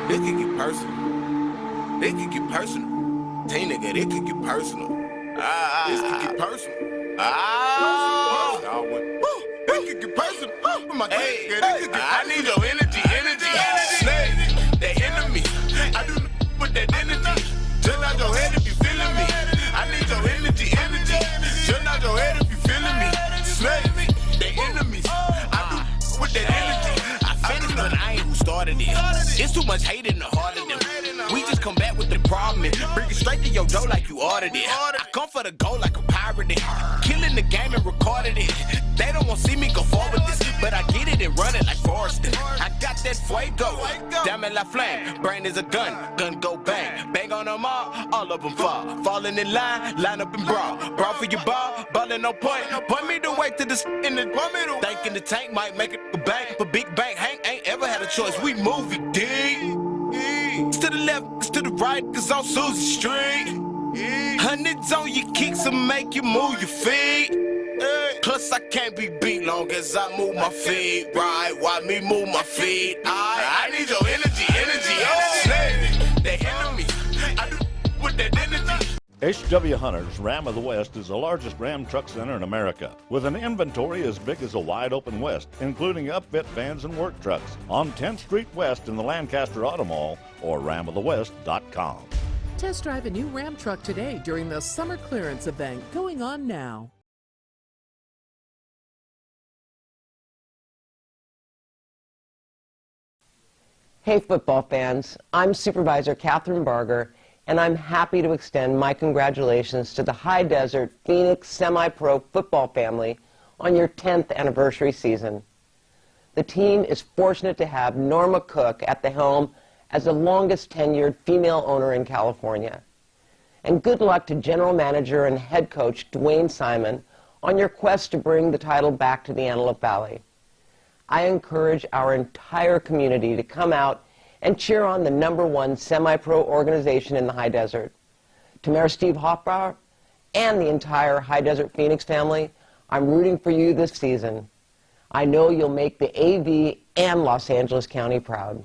This could get personal. This could get personal. Teen nigga, this could get personal. This could get personal. This could get personal. I need your energy. Snake, that enemy. I do with that energy. Turn out your head if you feeling me. I need your energy. Turn out your head if you feeling me. Snake, that enemy. I do with that energy. I finished, but I ain't who started it. It's too much hate in the heart of them. We just come back with the problem and bring it straight to your door like you ordered it. I come for the goal like a pirate it. Killing the game and recorded it. They don't want to see me go forward this, but I get it and run it like Forrest. I got that fuego, diamond like flame. Brain is a gun go bang. Bang on them all of them fall. Falling in line up and brawl. Brawl for your ball, ballin' on point. Point me the way to the in the thinking the tank might make it a bang. But big bang, Hank ain't ever had a choice. We move it, dig. To the left, to the right, cause on Susie Street. Hundreds on your kicks and make you move your feet. Plus I can't be beat long as I move my feet. Right, why me move my feet? I need your energy. Oh, they enemy. I do with that energy. H.W. Hunter's Ram of the West is the largest Ram truck center in America, with an inventory as big as a wide-open West, including upfit vans and work trucks, on 10th Street West in the Lancaster Auto Mall, or ramofthewest.com. Test drive a new Ram truck today during the summer clearance event going on now. Hey football fans, I'm Supervisor Catherine Barger, and I'm happy to extend my congratulations to the High Desert Phoenix Semi-Pro football family on your 10th anniversary season. The team is fortunate to have Norma Cook at the helm as the longest tenured female owner in California. And good luck to General Manager and Head Coach Dwayne Simon on your quest to bring the title back to the Antelope Valley. I encourage our entire community to come out and cheer on the #1 semi-pro organization in the High Desert. To Mayor Steve Hoffbauer and the entire High Desert Phoenix family, I'm rooting for you this season. I know you'll make the AV and Los Angeles County proud.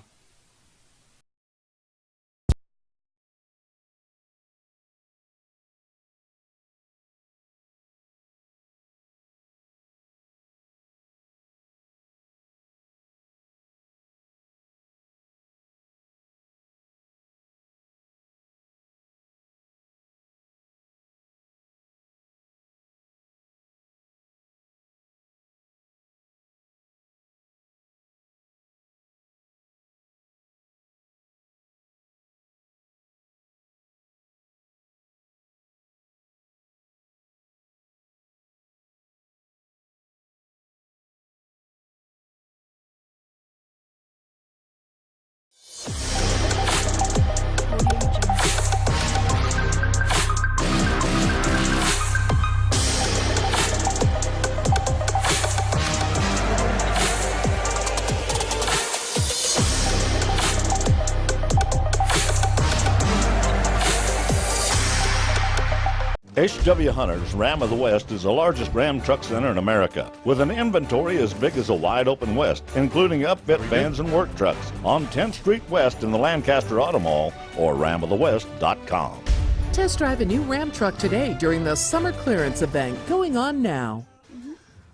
H.W. Hunter's Ram of the West is the largest Ram truck center in America, with an inventory as big as a wide-open West, including upfit vans and work trucks, on 10th Street West in the Lancaster Auto Mall, or ramofthewest.com. Test drive a new Ram truck today during the summer clearance event going on now.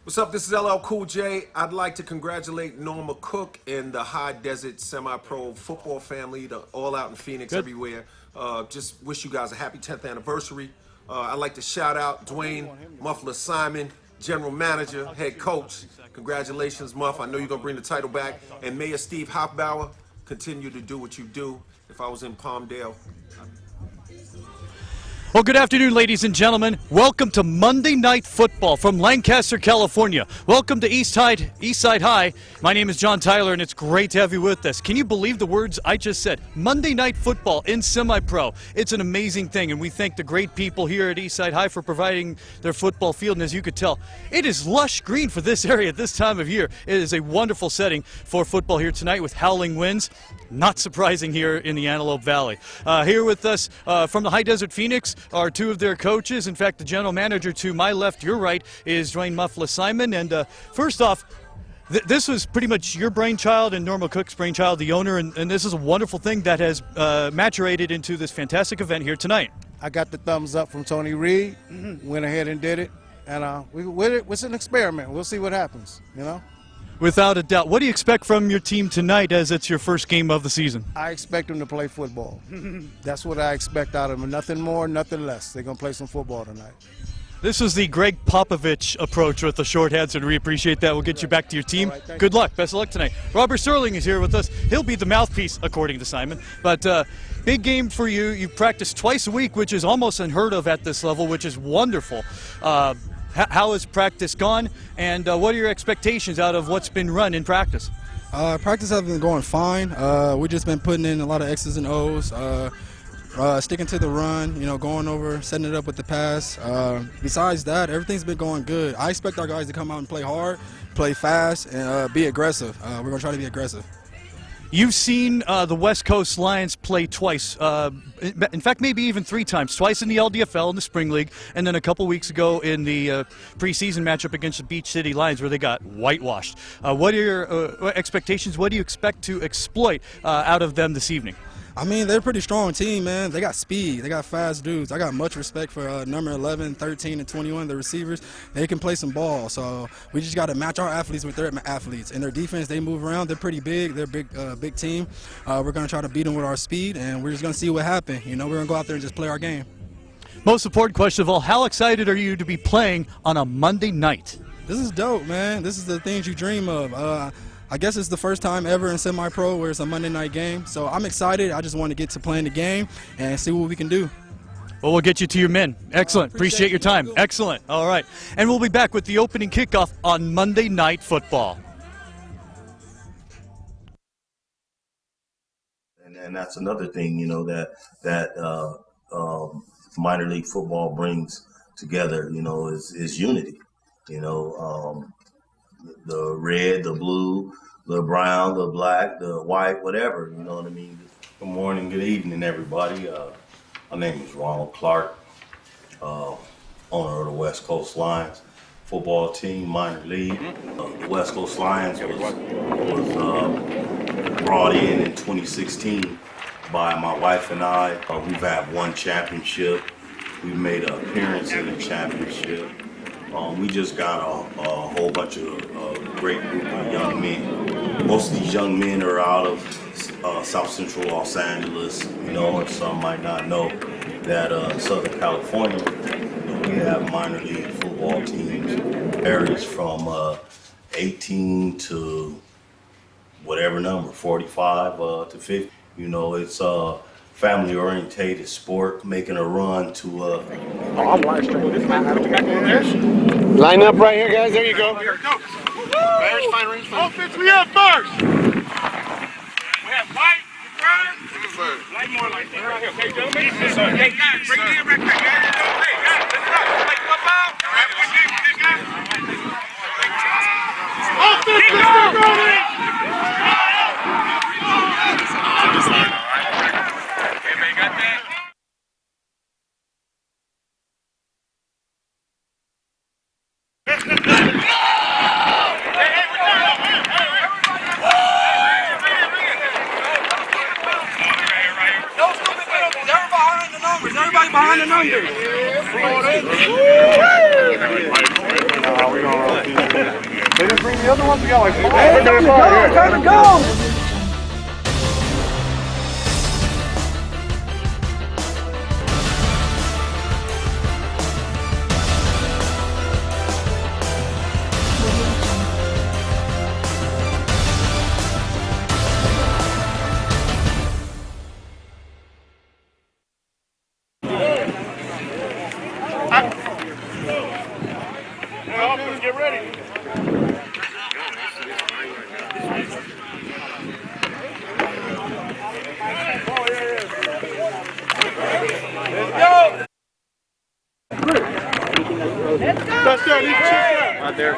What's up? This is LL Cool J. I'd like to congratulate Norma Cook and the High Desert Semi-Pro football family, all out in Phoenix, everywhere. Just wish you guys a happy 10th anniversary. I'd like to shout out Dwayne Muffler Simon, General Manager, Head Coach. Congratulations, Muff. I know you're going to bring the title back. And Mayor Steve Hoffbauer, continue to do what you do. If I was in Palmdale, Well, good afternoon, ladies and gentlemen. Welcome to Monday Night Football from Lancaster, California. Welcome to Eastside High. My name is John Tyler, and it's great to have you with us. Can you believe the words I just said? Monday Night Football in semi-pro. It's an amazing thing, and we thank the great people here at Eastside High for providing their football field. And as you could tell, it is lush green for this area at this time of year. It is a wonderful setting for football here tonight with howling winds. Not surprising here in the Antelope Valley. Here with us from the High Desert Phoenix are two of their coaches. In fact, the general manager to my left, your right, is Dwayne Muffler Simon. And first off, This was pretty much your brainchild and Norma Cook's brainchild, the owner, and this is a wonderful thing that has maturated into this fantastic event here tonight. I got the thumbs up from Tony Reed, went ahead and did it, and it's an experiment. We'll see what happens, you know? Without a doubt. What do you expect from your team tonight as it's your first game of the season? I expect them to play football. That's what I expect out of them. Nothing more, nothing less. They're going to play some football tonight. This is the Greg Popovich approach with the short heads, and we appreciate that. We'll get you back to your team. Right, Good luck. Best of luck tonight. Robert Sterling is here with us. He'll be the mouthpiece, according to Simon. But big game for you. You practice twice a week, which is almost unheard of at this level, which is wonderful. How has practice gone, and what are your expectations out of what's been run in practice? Practice has been going fine. We've just been putting in a lot of X's and O's. Sticking to the run, going over, setting it up with the pass. Besides that, everything's been going good. I expect our guys to come out and play hard, play fast, and be aggressive. We're going to try to be aggressive. You've seen the West Coast Lions play twice, in fact maybe even 3 times, twice in the LDFL in the Spring League, and then a couple weeks ago in the preseason matchup against the Beach City Lions where they got whitewashed. What are your expectations? What do you expect to exploit out of them this evening? I mean, they're a pretty strong team, man. They got speed. They got fast dudes. I got much respect for number 11, 13, and 21, the receivers. They can play some ball. So we just got to match our athletes with their athletes. And their defense, they move around. They're pretty big. They're a big team. We're going to try to beat them with our speed, and we're just going to see what happens. We're going to go out there and just play our game. Most important question of all, how excited are you to be playing on a Monday night? This is dope, man. This is the things you dream of. I guess it's the first time ever in semi-pro where it's a Monday night game. So I'm excited. I just want to get to playing the game and see what we can do. Well, we'll get you to your men. Excellent. Appreciate your time. Excellent. All right. And we'll be back with the opening kickoff on Monday Night Football. And that's another thing, that minor league football brings together, is unity. The red, the blue, the brown, the black, the white, whatever, you know what I mean? Good morning, good evening, everybody. My name is Ronald Clark, owner of the West Coast Lions football team, minor league. The West Coast Lions was brought in 2016 by my wife and I. We've had 1 championship. We've made an appearance in the championship. We just got a whole bunch of great group of young men. Most of these young men are out of South Central Los Angeles, and some might not know that in Southern California, we have minor league football teams, areas from 18 to whatever number, 45 to 50. It's family-orientated sport, making a run to I'm live streaming this, man. Line up right here, guys. There you go. Here, go. Range, fine. Offense, we have first. We have white, brother. Light more like this right here. Okay, gentlemen. Hey, guys, bring it in right quick, guys. Hey, guys, let's go. Play football. Offense, let's go, got that? Everybody behind the numbers. They didn't bring the other ones. We got like 5. Hey, time to go. Get ready. Let's go. Touchdown. Right there.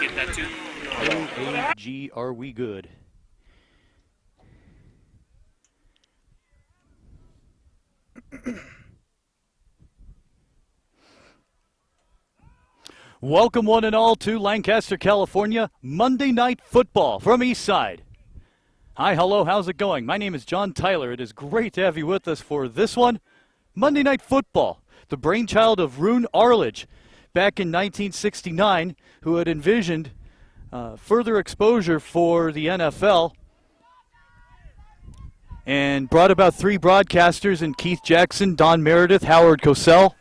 Get that too. G, are we good? Welcome one and all to Lancaster, California, Monday Night Football from Eastside. Hi, hello, how's it going? My name is John Tyler. It is great to have you with us for this one, Monday Night Football, the brainchild of Roone Arledge back in 1969, who had envisioned further exposure for the NFL and brought about 3 broadcasters in Keith Jackson, Don Meredith, Howard Cosell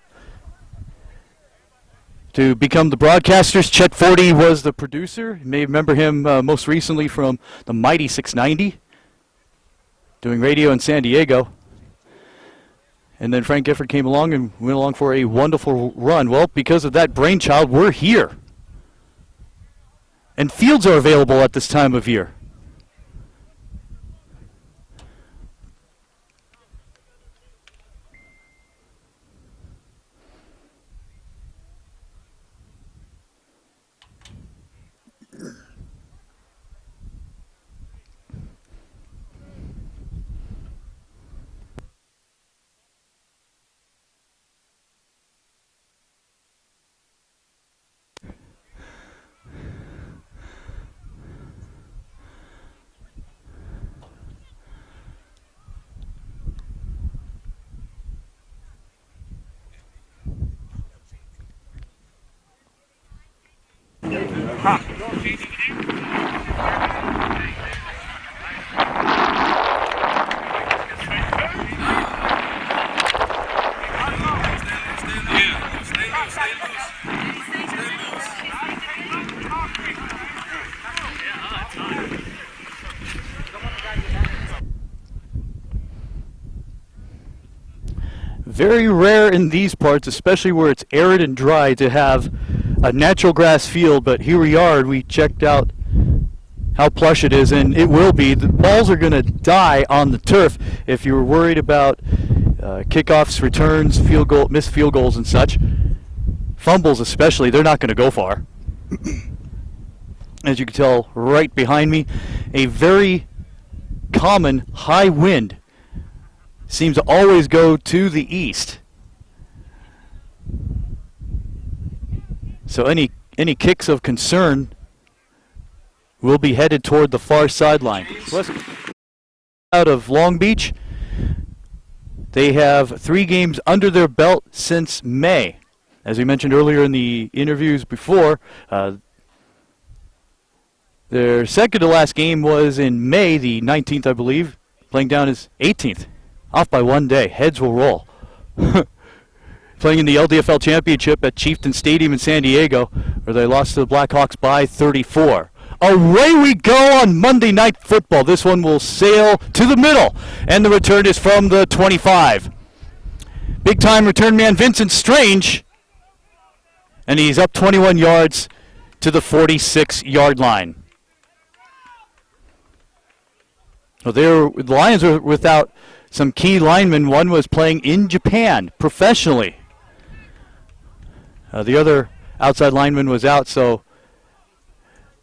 to become the broadcasters. Chet Forty was the producer. You may remember him most recently from the mighty 690, doing radio in San Diego. And then Frank Gifford came along and went along for a wonderful run. Well, because of that brainchild, we're here. And fields are available at this time of year. Very rare in these parts, especially where it's arid and dry, to have a natural grass field, but here we are. We checked out how plush it is, and it will be. The balls are going to die on the turf. If you're worried about kickoffs, returns, missed field goals and such, fumbles especially, they're not going to go far. As you can tell right behind me, a very common high wind seems to always go to the east. So any kicks of concern will be headed toward the far sideline. Out of Long Beach, they have 3 games under their belt since May. As we mentioned earlier in the interviews before, their second to last game was in May, the 19th, I believe, playing down as 18th. Off by 1 day. Heads will roll. Playing in the LDFL Championship at Chieftain Stadium in San Diego, where they lost to the Blackhawks by 34. Away we go on Monday Night Football. This one will sail to the middle, and the return is from the 25. Big-time return man Vincent Strange, and he's up 21 yards to the 46-yard line. Well, the Lions are without some key linemen. One was playing in Japan professionally. The other outside lineman was out, so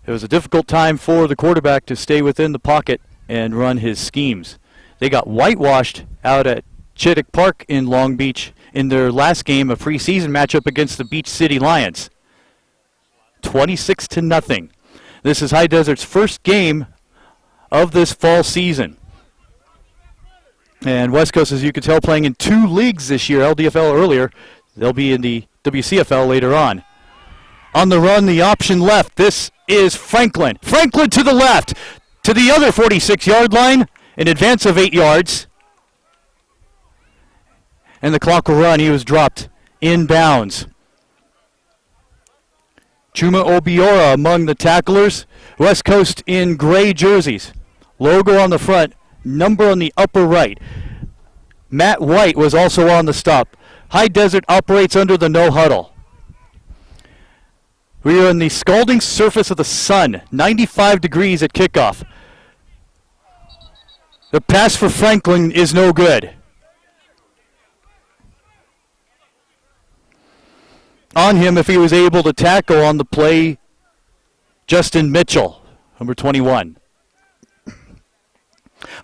it was a difficult time for the quarterback to stay within the pocket and run his schemes. They got whitewashed out at Chittick Park in Long Beach in their last game, a preseason matchup against the Beach City Lions. 26-0. This is High Desert's first game of this fall season. And West Coast, as you can tell, playing in 2 leagues this year, LDFL earlier. They'll be in the WCFL later on. On the run, the option left. This is Franklin. Franklin to the left, to the other 46-yard line, in advance of 8 yards. And the clock will run. He was dropped in bounds. Chuma Obiora among the tacklers. West Coast in gray jerseys. Logo on the front, number on the upper right. Matt White was also on the stop. High Desert operates under the no huddle. We are in the scalding surface of the sun, 95 degrees at kickoff. The pass for Franklin is no good. On him, if he was able to tackle on the play, Justin Mitchell, number 21.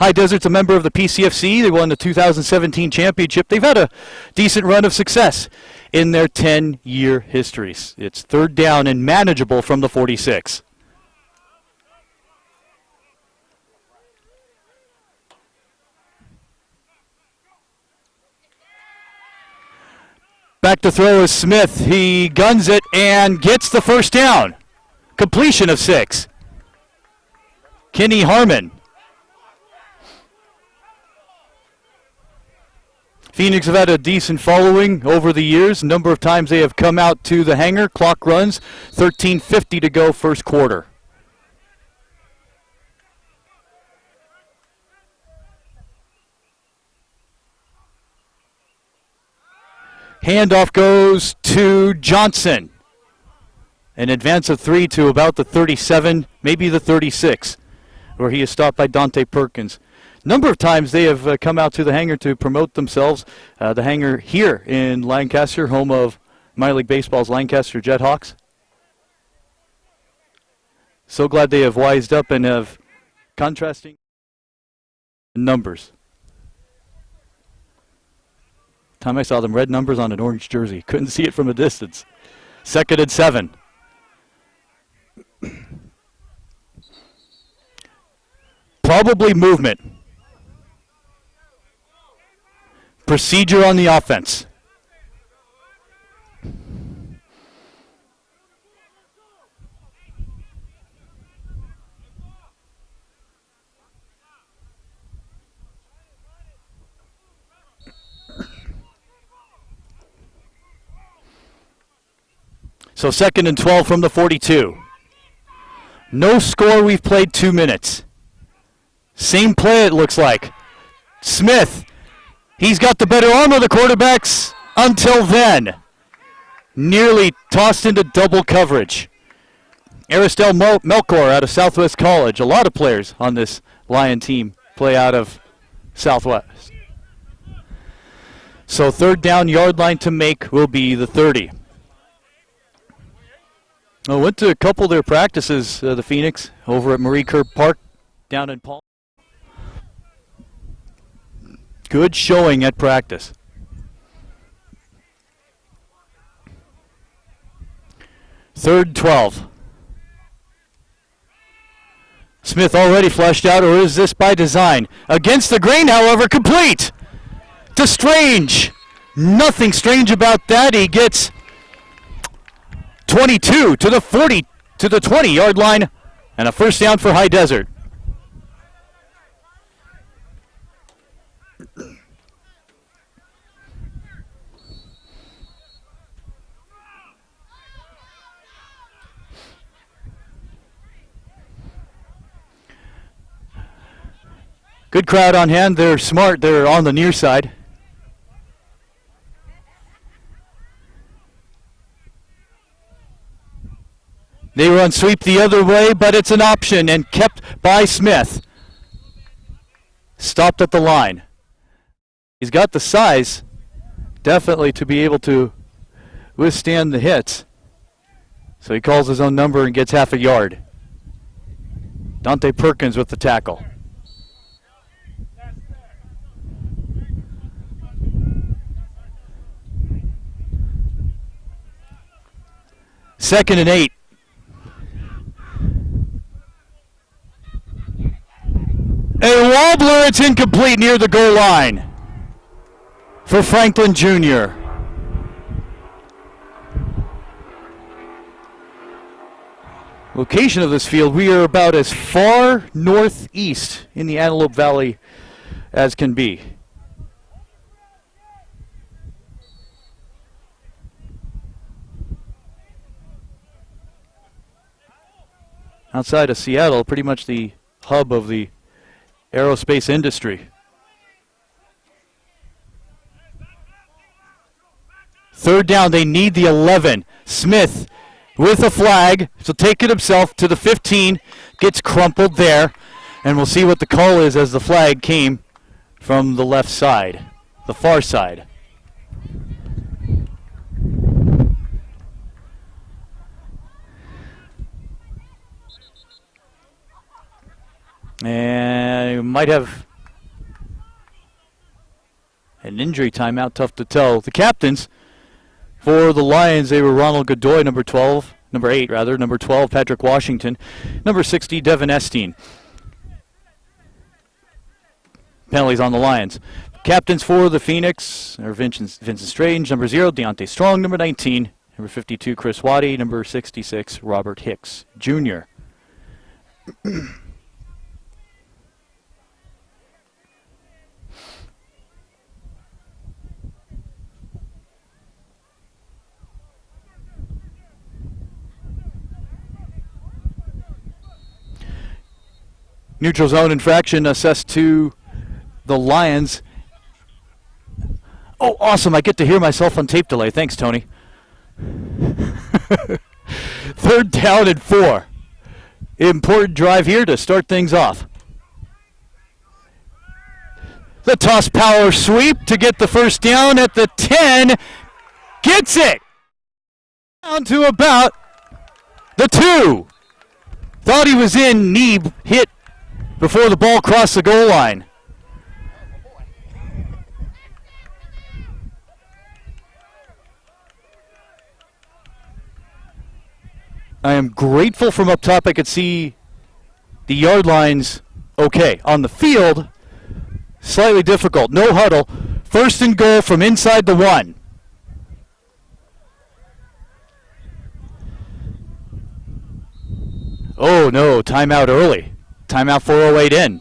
High Desert's a member of the PCFC. They won the 2017 championship. They've had a decent run of success in their 10-year histories. It's third down and manageable from the 46. Back to throw is Smith. He guns it and gets the first down. Completion of 6. Kenny Harmon. Phoenix have had a decent following over the years. A number of times they have come out to the hangar. Clock runs. 13:50 to go first quarter. Handoff goes to Johnson. An advance of 3 to about the 37, maybe the 36, where he is stopped by Dante Perkins. Number of times they have come out to the hangar to promote themselves. The hangar here in Lancaster, home of minor league baseball's Lancaster Jethawks. So glad they have wised up and have contrasting numbers. Time I saw them, red numbers on an orange jersey. Couldn't see it from a distance. 2nd and 7. Probably movement. Procedure on the offense. So 2nd and 12 from the 42. No score, we've played 2 minutes. Same play it looks like. Smith, he's got the better arm of the quarterbacks until then. Nearly tossed into double coverage. Aristel Melkor out of Southwest College. A lot of players on this Lion team play out of Southwest. So third down, yard line to make will be the 30. I went to a couple of their practices, the Phoenix, over at Marie Kerr Park down in Palm. Good showing at practice. Third 12. Smith already flushed out, or is this by design? Against the grain, however, complete to Strange. Nothing strange about that. He gets 22 to the 40, to the 20-yard line, and a first down for High Desert. Good crowd on hand. They're smart. They're on the near side. They run sweep the other way, but it's an option and kept by Smith. Stopped at the line. He's got the size, definitely, to be able to withstand the hits. So he calls his own number and gets half a yard. Dante Perkins with the tackle. Second and 8. A wobbler, it's incomplete near the goal line for Franklin Jr. Location of this field, we are about as far northeast in the Antelope Valley as can be. Outside of Seattle, pretty much the hub of the aerospace industry. Third down, they need the 11. Smith with a flag, so take it himself to the 15, gets crumpled there, and we'll see what the call is as the flag came from the left side, the far side. And Might have an injury timeout, tough to tell. The captains for the Lions, they were Ronald Godoy, number 8 rather, number 12, Patrick Washington, number 60, Devin Esteen. Penalties on the Lions. Captains for the Phoenix are Vincent Strange, number 0, Deontay Strong, number 19, number 52, Chris Waddy, number 66, Robert Hicks Jr. Neutral zone infraction assessed to the Lions. Oh, awesome. I get to hear myself on tape delay. Thanks, Tony. 3rd down and 4. Important drive here to start things off. The toss power sweep to get the first down at the 10. Gets it! Down to about the 2. Thought he was in, knee hit before the ball crossed the goal line. I am grateful from up top I could see the yard lines okay. On the field, slightly difficult. No huddle. 1st and goal from inside the 1. Oh no, timeout early. Timeout 4:08 in.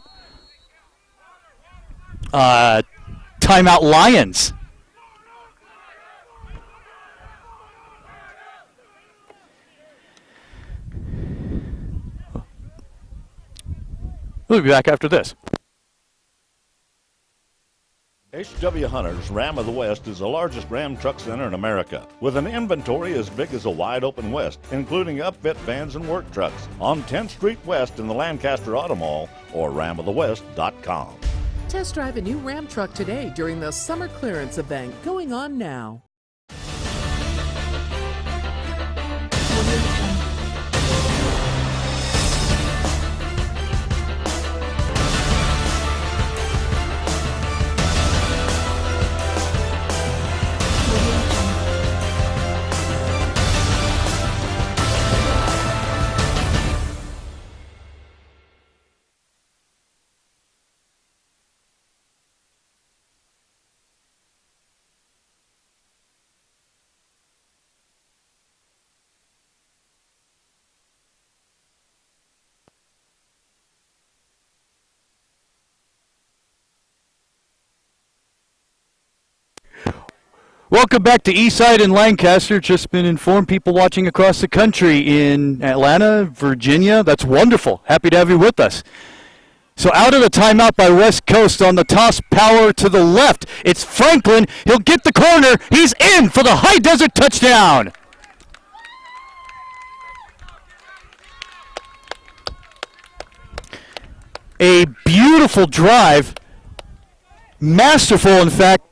Timeout Lions. We'll be back after this. H.W. Hunter's Ram of the West is the largest Ram truck center in America, with an inventory as big as a wide open West, including upfit vans and work trucks, on 10th Street West in the Lancaster Auto Mall or ramofthewest.com. Test drive a new Ram truck today during the summer clearance event going on now. Welcome back to Eastside in Lancaster. Just been informed, people watching across the country in Atlanta, Virginia. That's wonderful. Happy to have you with us. So out of the timeout by West Coast on the toss power to the left. It's Franklin. He'll get the corner. He's in for the High Desert touchdown. A beautiful drive. Masterful, in fact.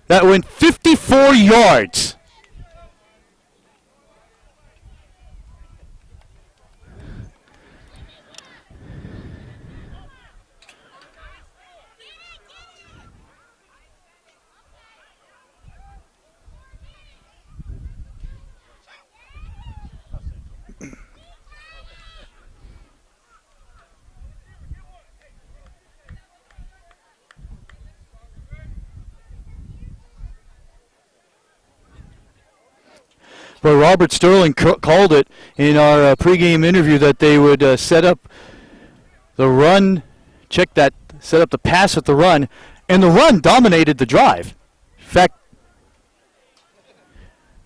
That went 54 yards. But Robert Sterling called it in our pregame interview that they would set up the run, set up the pass at the run, and the run dominated the drive. In fact,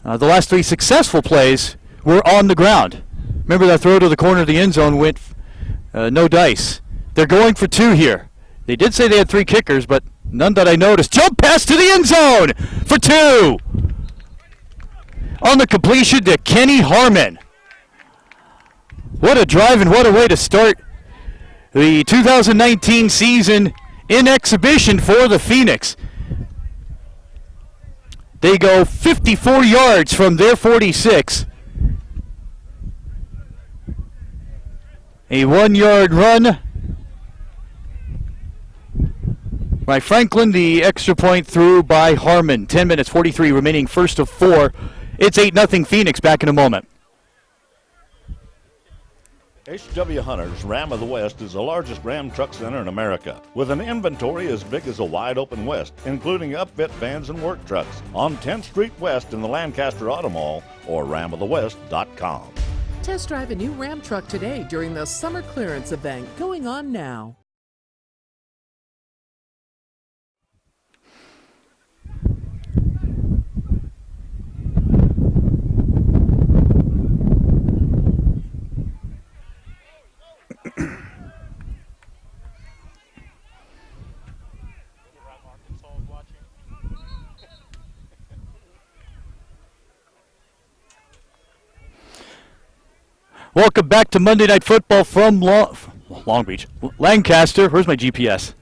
the last 3 successful plays were on the ground. Remember that throw to the corner of the end zone went no dice. They're going for 2 here. They did say they had 3 kickers, but none that I noticed. Jump pass to the end zone for 2. On the completion to Kenny Harmon. What a drive and what a way to start the 2019 season in exhibition for the Phoenix. They go 54 yards from their 46. A 1-yard run Right, Franklin, the extra point through by Harmon. 10 minutes, 43 remaining, first of 4. It's 8-0 Phoenix. Back in a moment. H.W. Hunter's Ram of the West is the largest Ram truck center in America, with an inventory as big as a wide open West, including upfit vans and work trucks, on 10th Street West in the Lancaster Auto Mall or ramofthewest.com. Test drive a new Ram truck today during the summer clearance event going on now. Welcome back to Monday Night Football from Long Beach, Lancaster. Where's my GPS?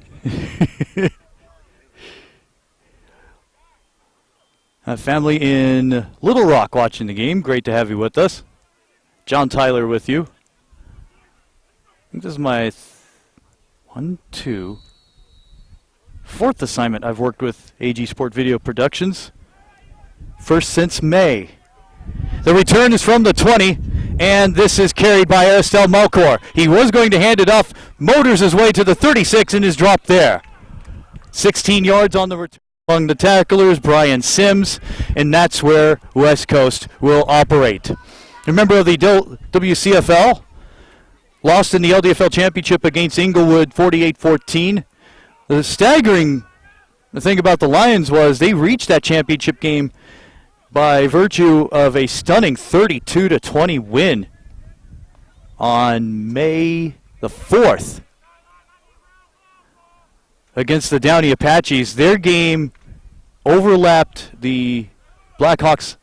Family in Little Rock watching the game. Great to have you with us. John Tyler with you. I think this is my fourth assignment I've worked with AG Sport Video Productions. First since May. The return is from the 20, and this is carried by Aristel Malcor. He was going to hand it off, motors his way to the 36, and is dropped there. 16 yards on the return. Among the tacklers, Brian Sims, and that's where West Coast will operate. Remember the WCFL? Lost in the LDFL Championship against Inglewood 48-14. The staggering thing about the Lions was they reached that championship game by virtue of a stunning 32-20 win on May the 4th against the Downey Apaches. Their game overlapped the Blackhawks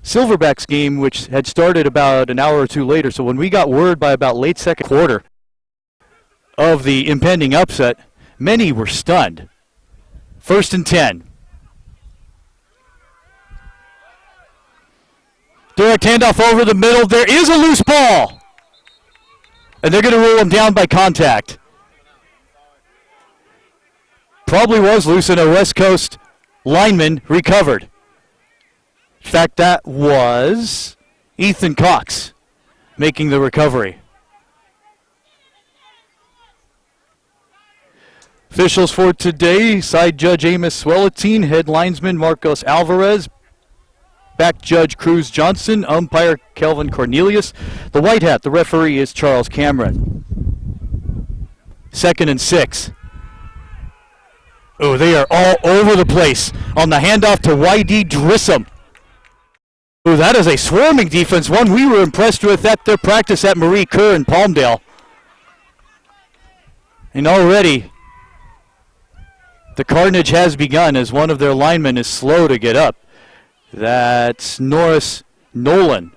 Silverbacks game, which had started about an hour or two later. So when we got word by about late second quarter of the impending upset, many were stunned. 1st and 10. Direct handoff over the middle. There is a loose ball. And they're going to rule him down by contact. Probably was loose, and a West Coast lineman recovered. In fact, that was Ethan Cox making the recovery. Officials for today: side judge Amos Swellatine, head linesman Marcos Alvarez, back judge Cruz Johnson, umpire Kelvin Cornelius. The white hat, the referee, is Charles Cameron. 2nd and 6. Oh, they are all over the place on the handoff to Y.D. Drissom. Oh, that is a swarming defense, one we were impressed with at their practice at Marie Kerr in Palmdale. And already the carnage has begun as one of their linemen is slow to get up. That's Norris Nolan.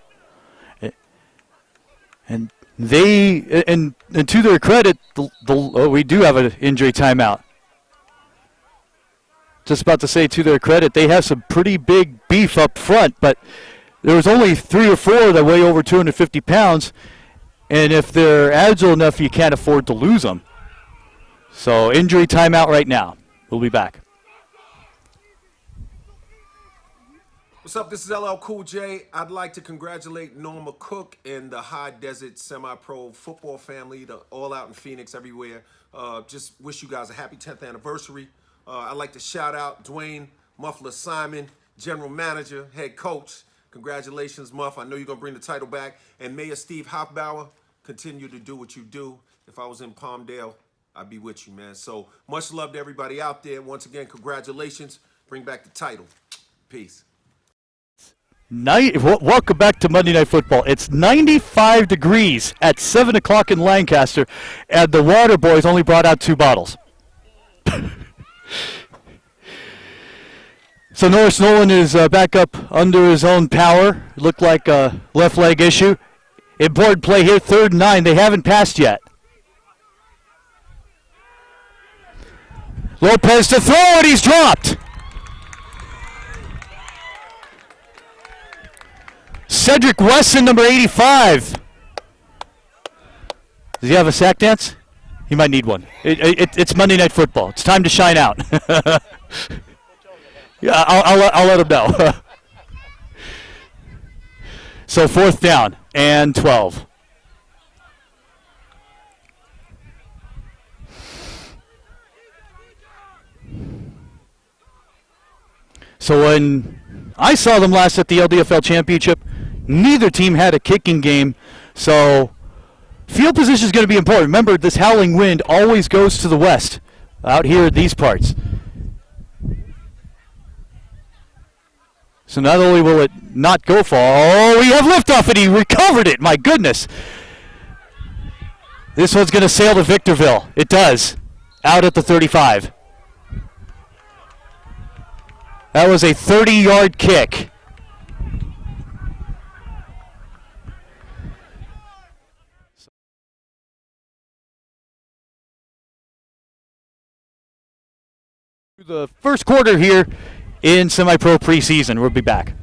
And they, and to their credit, we do have an injury timeout. Just about to say, to their credit, they have some pretty big beef up front, but there was only 3 or 4 that weigh over 250 pounds, and if they're agile enough, you can't afford to lose them. So injury timeout right now. We'll be back. What's up? This is LL Cool J. I'd like to congratulate Norma Cook and the High Desert Semi-Pro football family, all out in Phoenix, everywhere. Just wish you guys a happy 10th anniversary. I'd like to shout out Dwayne Muffler Simon, general manager, head coach. Congratulations, Muff. I know you're going to bring the title back. And Mayor Steve Hofbauer, continue to do what you do. If I was in Palmdale, I'd be with you, man. So much love to everybody out there. Once again, congratulations. Bring back the title. Peace. Welcome back to Monday Night Football. It's 95 degrees at 7 o'clock in Lancaster, and the Water Boys only brought out 2 bottles. So Norris Nolan is back up under his own power. Looked like a left leg issue. Important play here, 3rd and 9. They haven't passed yet. Lopez to throw, and he's dropped. Cedric Wesson, number 85. Does he have a sack dance? He might need one. It's Monday Night Football. It's time to shine out. Yeah, I'll let him know. So 4th down and 12. So when I saw them last at the LDFL Championship, neither team had a kicking game. So field position is going to be important. Remember, this howling wind always goes to the west out here at these parts. So not only will it not go far, oh, we have liftoff, and he recovered it. My goodness. This one's going to sail to Victorville. It does. Out at the 35. That was a 30-yard kick. The first quarter here in semi-pro preseason. We'll be back.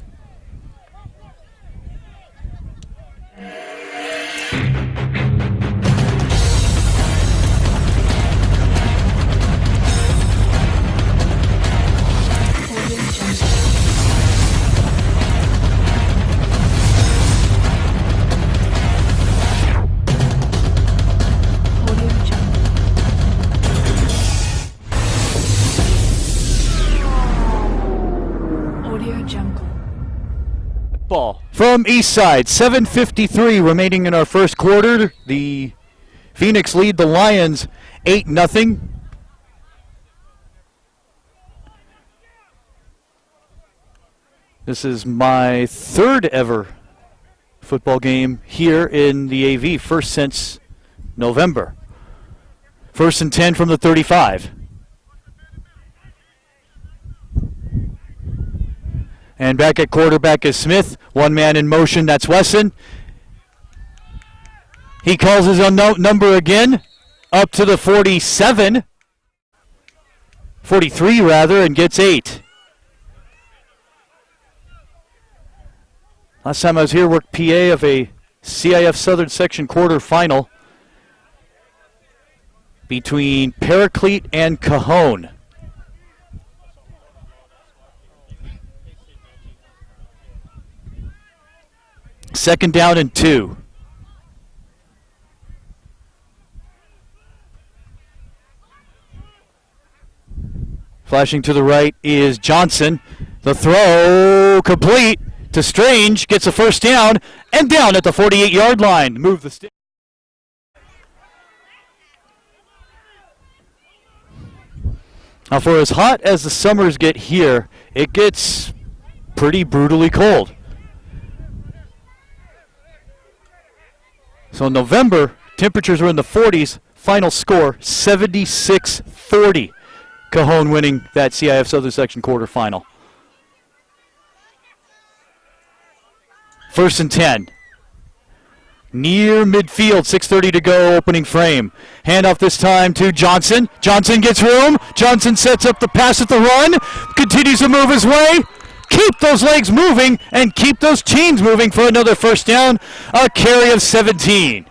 Ball from Eastside, 7:53 remaining in our first quarter. The Phoenix lead the Lions 8-0. This is my third ever football game here in the AV, first since November. 1st and 10 from the 35. And back at quarterback is Smith. One man in motion, that's Wesson. He calls his own number again, up to the 47. 43 rather, and gets 8. Last time I was here, worked PA of a CIF Southern Section quarterfinal between Paraclete and Cajon. Second down and 2. Flashing to the right is Johnson. The throw complete to Strange. Gets a first down and down at the 48-yard line. Move the stick. Now, for as hot as the summers get here, it gets pretty brutally cold. So in November, temperatures were in the 40s. Final score, 76-40. Cajon winning that CIF Southern Section quarterfinal. 1st and 10. Near midfield, 6:30 to go, opening frame. Handoff this time to Johnson. Johnson gets room. Johnson sets up the pass at the run. Continues to move his way. Keep those legs moving and keep those chains moving for another first down. A carry of 17.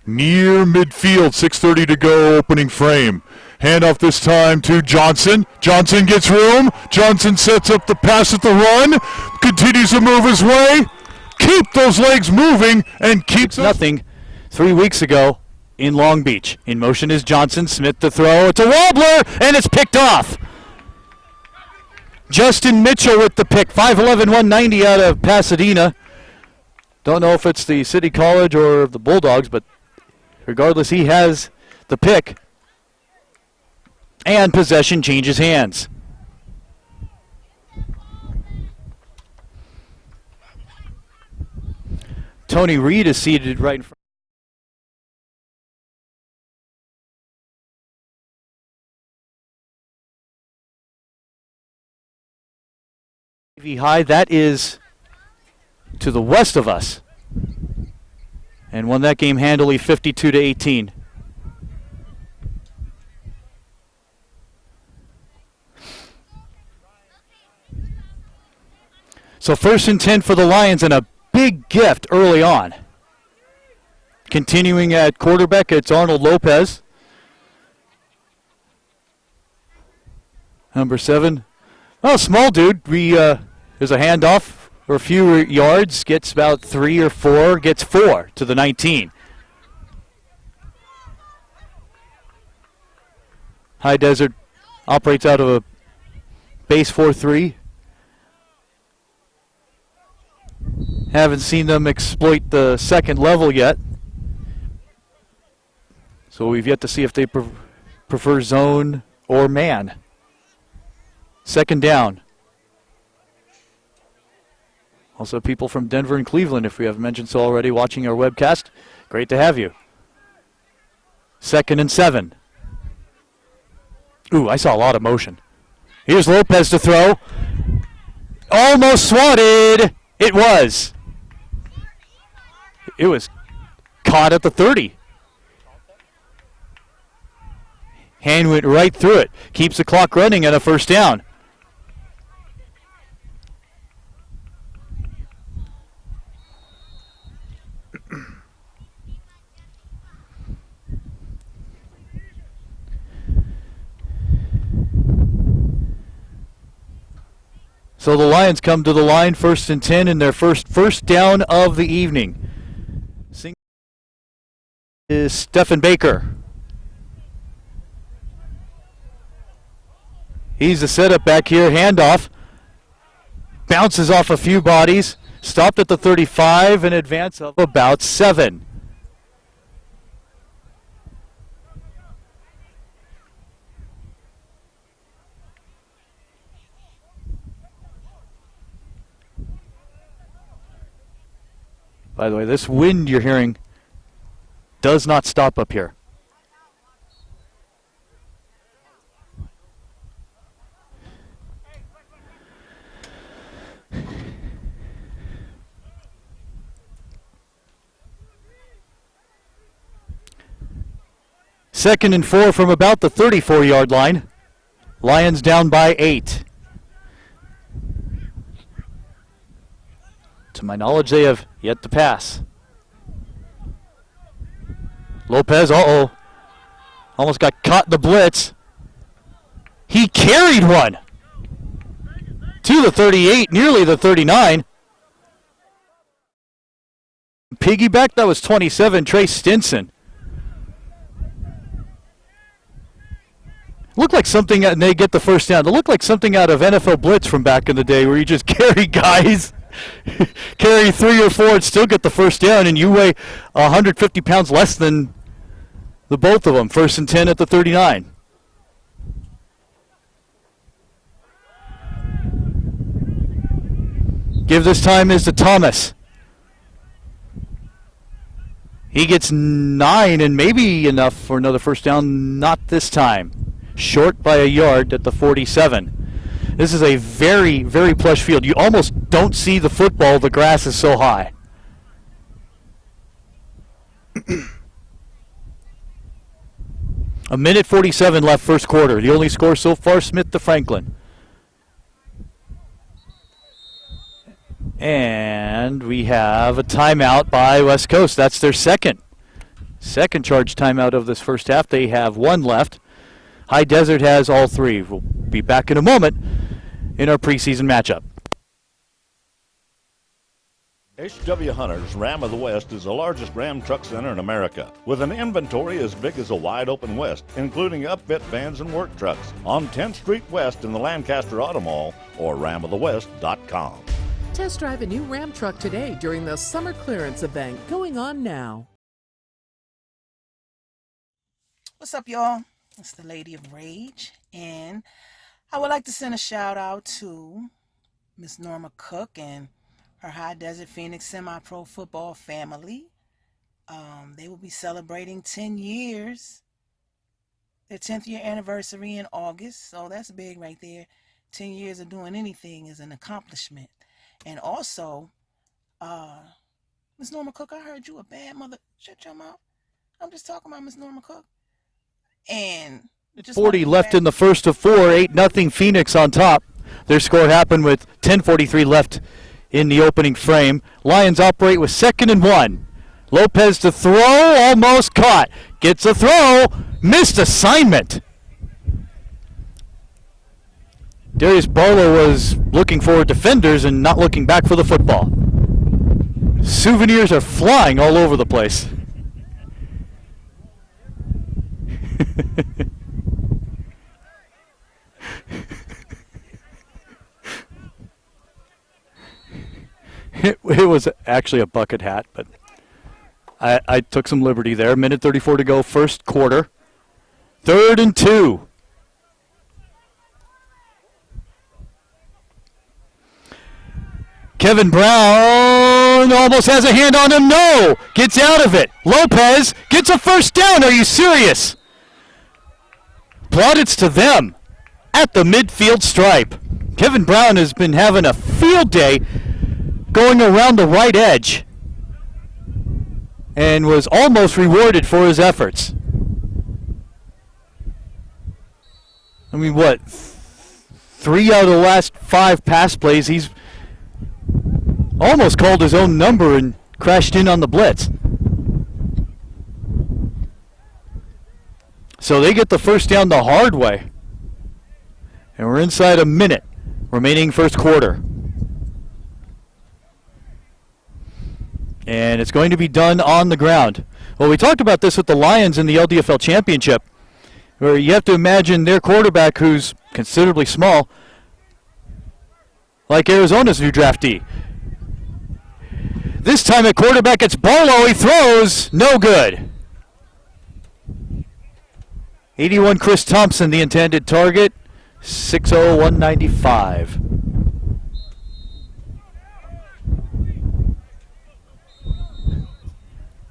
Near midfield, 6:30 to go, opening frame. Handoff this time to Johnson. Johnson gets room. Johnson sets up the pass at the run. Continues to move his way. Keep those legs moving and keep nothing. 3 weeks ago in Long Beach. In motion is Johnson. Smith to throw. It's a wobbler, and it's picked off. Justin Mitchell with the pick. 5'11", 190 out of Pasadena. Don't know if it's the City College or the Bulldogs, but regardless, he has the pick. And possession changes hands. Tony Reed is seated right in front. High, that is to the west of us, and won that game handily, 52-18. So 1st and 10 for the Lions and a big gift early on. Continuing at quarterback, it's Arnold Lopez. Number 7. Oh, small dude. There's a handoff for a few yards. Gets about 3 or 4. Gets 4 to the 19. High Desert operates out of a base 4-3. Haven't seen them exploit the second level yet. So we've yet to see if they prefer zone or man. 2nd down. Also people from Denver and Cleveland, if we haven't mentioned so already, watching our webcast. Great to have you. 2nd and 7. Ooh, I saw a lot of motion. Here's Lopez to throw. Almost swatted. It was. It was caught at the 30. Hand went right through it. Keeps the clock running and a 1st down. So the Lions come to the line, 1st and 10 in their first down of the evening. Is Stephen Baker. He's the setup back here, handoff. Bounces off a few bodies. Stopped at the 35, an advance of about 7. By the way, this wind you're hearing does not stop up here. Second and 4 from about the 34-yard line. Lions down by 8. To my knowledge, they have yet to pass. Lopez, almost got caught in the blitz. He carried one to the 38, nearly the 39. Piggyback, that was 27, Trey Stinson. Looked like something, and they get the 1st down. It looked like something out of NFL Blitz from back in the day where you just carry guys, carry 3 or 4 and still get the 1st down, and you weigh 150 pounds less than the both of them. 1st and 10 at the 39. Give this time is to Thomas. He gets 9 and maybe enough for another 1st down. Not this time. Short by a yard at the 47. This is a very, very plush field. You almost don't see the football. The grass is so high. A minute 47 left first quarter. The only score so far, Smith to Franklin. And we have a timeout by West Coast. That's their second charge timeout of this first half. They have 1 left. High Desert has all 3. We'll be back in a moment in our preseason matchup. H.W. Hunter's Ram of the West is the largest Ram truck center in America, with an inventory as big as a wide open West, including upfit vans and work trucks, on 10th Street West in the Lancaster Auto Mall or ramofthewest.com. Test drive a new Ram truck today during the summer clearance event going on now. What's up, y'all? It's the Lady of Rage, and I would like to send a shout out to Miss Norma Cook and her High Desert Phoenix semi-pro football family. They will be celebrating 10 years, their 10th year anniversary in August, so that's big right there. 10 years of doing anything is an accomplishment. And also, Miss Norma Cook, I heard you a bad mother. Shut your mouth. I'm just talking about Miss Norma Cook. And 40 left in the first of 4, 8-0 Phoenix on top. Their score happened with 10:43 left in the opening frame. Lions operate with 2nd and 1. Lopez to throw, almost caught. Gets a throw, missed assignment. Darius Barlow was looking for defenders and not looking back for the football. Souvenirs are flying all over the place. It was actually a bucket hat, but I took some liberty there. Minute 34 to go, first quarter. 3rd and 2. Kevin Brown almost has a hand on him. No! Gets out of it. Lopez gets a first down. Are you serious? Plaudits to them at the midfield stripe. Kevin Brown has been having a field day going around the right edge and was almost rewarded for his efforts. I mean, what? 3 out of the last 5 pass plays, he's almost called his own number and crashed in on the blitz. So they get the first down the hard way. And we're inside a minute remaining first quarter. And it's going to be done on the ground. Well, we talked about this with the Lions in the LDFL Championship, where you have to imagine their quarterback, who's considerably small, like Arizona's new draftee. This time at quarterback, it's Barlow. He throws. No good. 81 Chris Thompson, the intended target. 6'0", 195.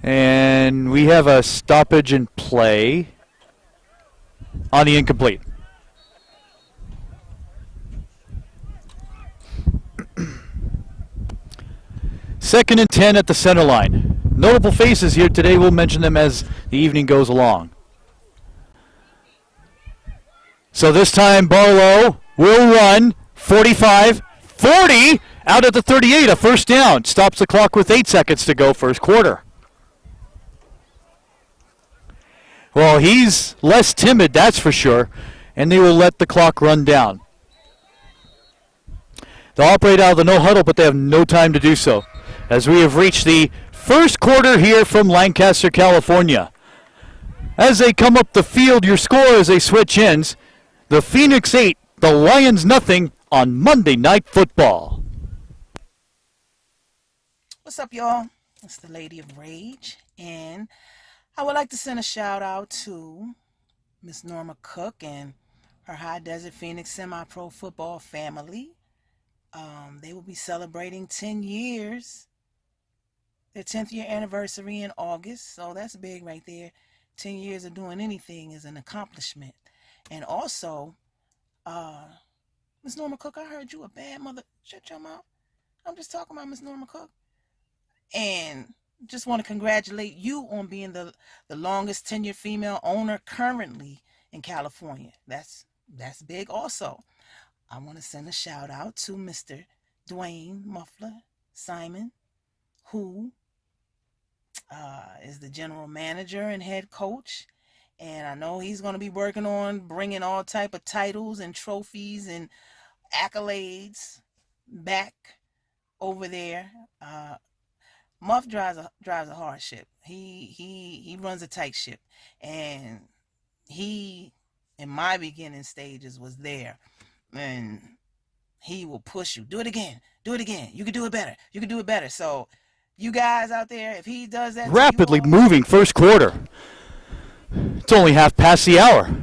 And we have a stoppage in play on the incomplete. Second and 10 at the center line. Notable faces here today. We'll mention them as the evening goes along. So this time Barlow will run 45, 40, out at the 38, a first down. Stops the clock with 8 seconds to go, first quarter. Well, he's less timid, that's for sure, and they will let the clock run down. They'll operate out of the no huddle, but they have no time to do so, as we have reached the first quarter here from Lancaster, California. As they come up the field, your score as they switch ends, the Phoenix 8, the Lions nothing on Monday Night Football. What's up, y'all? It's the Lady of Rage, and I would like to send a shout out to Miss Norma Cook and her High Desert Phoenix Semi-Pro Football family. They will be celebrating 10 years, their 10th year anniversary in August, so that's big right there. 10 years of doing anything is an accomplishment. And also, Miss Norma Cook, I heard you a bad mother. Shut your mouth. I'm just talking about Miss Norma Cook. And just want to congratulate you on being the longest tenured female owner currently in California. That's big also. I want to send a shout out to Mr. Dwayne Muffler Simon, who is the general manager and head coach. And I know he's going to be working on bringing all type of titles and trophies and accolades back over there. Muff drives a hard ship. He runs a tight ship, and he, in my beginning stages, was there, and he will push you. Do it again. Do it again. You can do it better. You can do it better. So, you guys out there, if he does that, Rapidly moving first quarter. It's only half past the hour.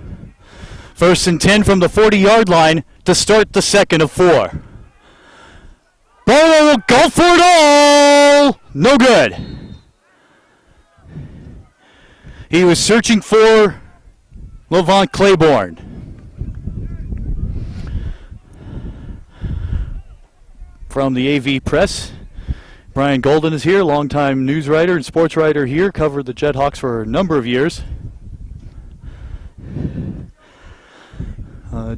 1st and 10 from the 40-yard line to start the second of 4. Barlow will go for it all. No good. He was searching for Levant Claiborne. From the AV Press, Brian Golden is here, longtime news writer and sports writer here, covered the Jethawks for a number of years.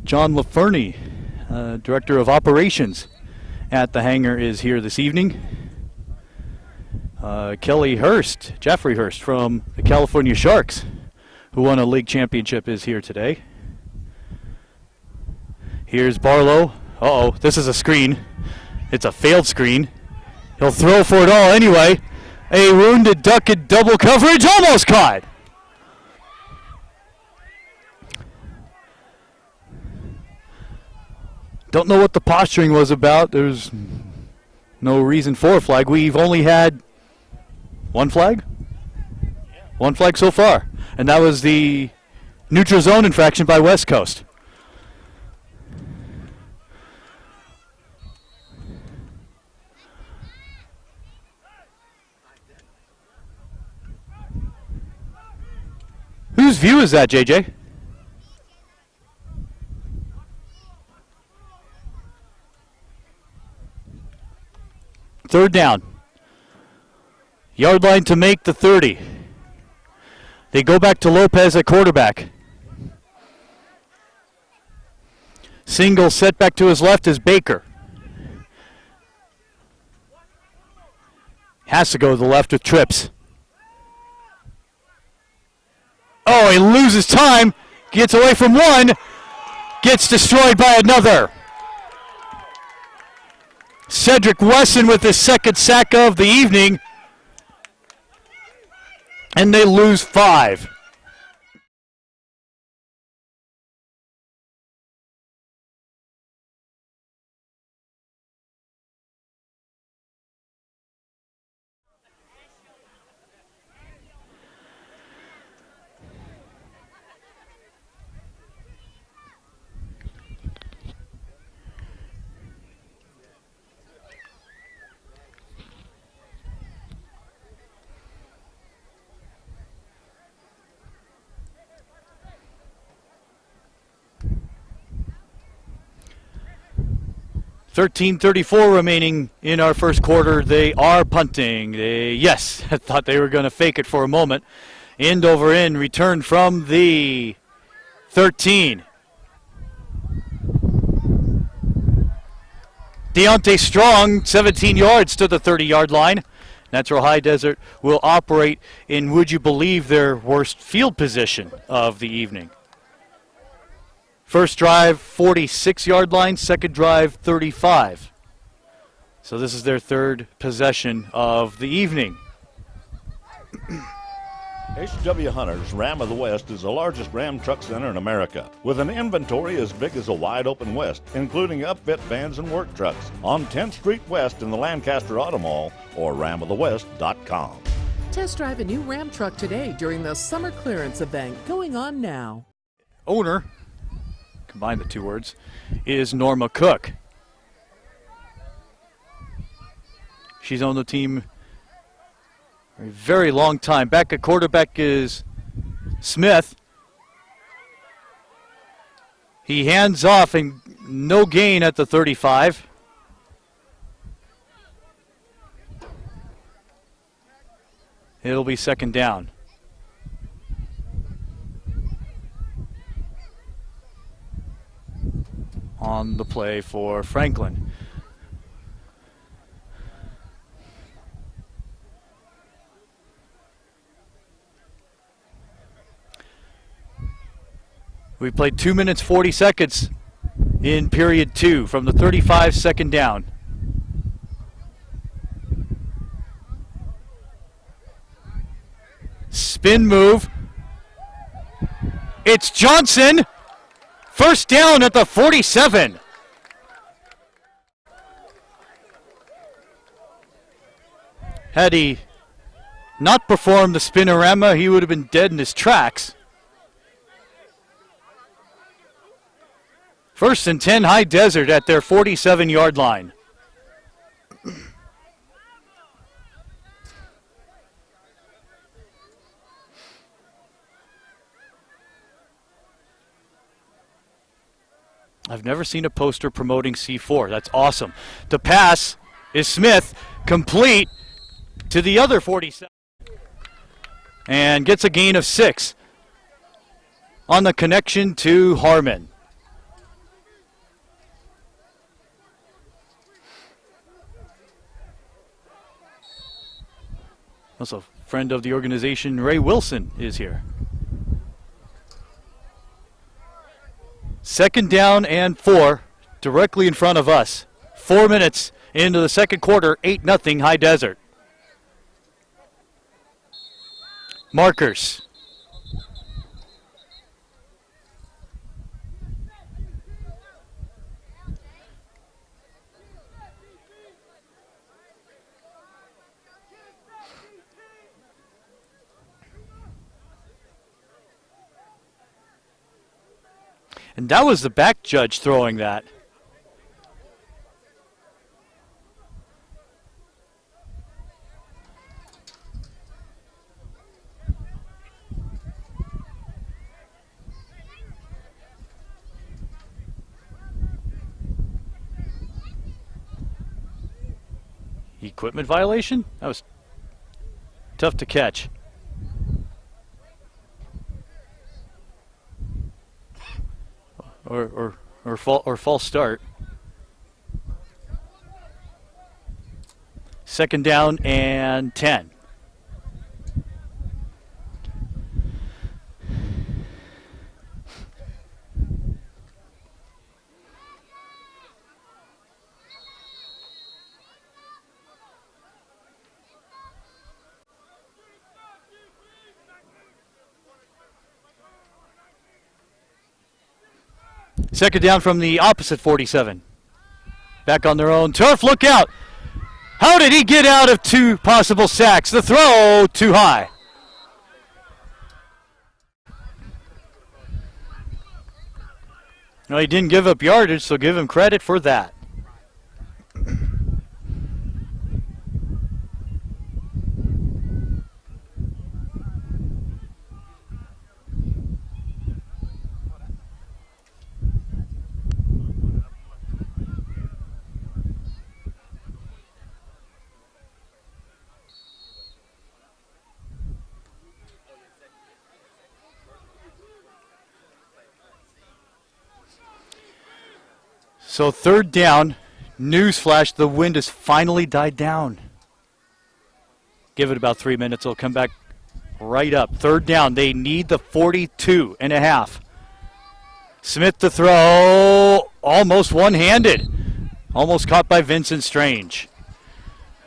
John LaFerny, Director of Operations at the hangar is here this evening. Jeffrey Hurst from the California Sharks, who won a league championship, is here today. Here's Barlow. Uh-oh, this is a screen. It's a failed screen. He'll throw for it all anyway. A wounded duck in double coverage, almost caught. Don't know what the posturing was about. There's no reason for a flag. We've only had one flag? One flag so far. And that was the neutral zone infraction by West Coast. Whose view is that, JJ? Third down. Yard line to make the 30. They go back to Lopez at quarterback. Single set back to his left is Baker. Has to go to the left with trips. Oh, he loses time. Gets away from one. Gets destroyed by another. Cedric Wesson with his second sack of the evening. And they lose 5. .34 remaining in our first quarter. They are punting. Yes, I thought they were going to fake it for a moment. End over end, return from the 13. Deontay Strong, 17 yards to the 30-yard line. Natural High Desert will operate in, would you believe, their worst field position of the evening. First drive, 46-yard line. Second drive, 35. So this is their third possession of the evening. H.W. Hunter's Ram of the West is the largest Ram truck center in America, with an inventory as big as a wide open West, including upfit vans and work trucks, on 10th Street West in the Lancaster Auto Mall or ramofthewest.com. Test drive a new Ram truck today during the summer clearance event going on now. Owner, combine the two words, is Norma Cook. She's on the team a very long time. Back at quarterback is Smith. He hands off and no gain at the 35. It'll be second down. On the play for Franklin. We played 2 minutes 40 seconds in period 2 from the 35, second down. Spin move. It's Johnson. First down at the 47. Had he not performed the spinorama, he would have been dead in his tracks. First and 10, High Desert at their 47-yard line. I've never seen a poster promoting C4. That's awesome. The pass is Smith, complete to the other 47. And gets a gain of 6 on the connection to Harmon. Also, a friend of the organization, Ray Wilson, is here. 2nd down and 4, directly in front of us. 4 minutes into the second quarter, 8-0 High Desert. Markers. And that was the back judge throwing that. Equipment violation? That was tough to catch. Or false start. 2nd down and 10. Second down from the opposite 47. Back on their own turf. Look out. How did he get out of 2 possible sacks? The throw too high. No, he didn't give up yardage, so give him credit for that. So 3rd down, newsflash, the wind has finally died down. Give it about 3 minutes, it'll come back right up. 3rd down, they need the 42.5. Smith to throw, almost one-handed. Almost caught by Vincent Strange.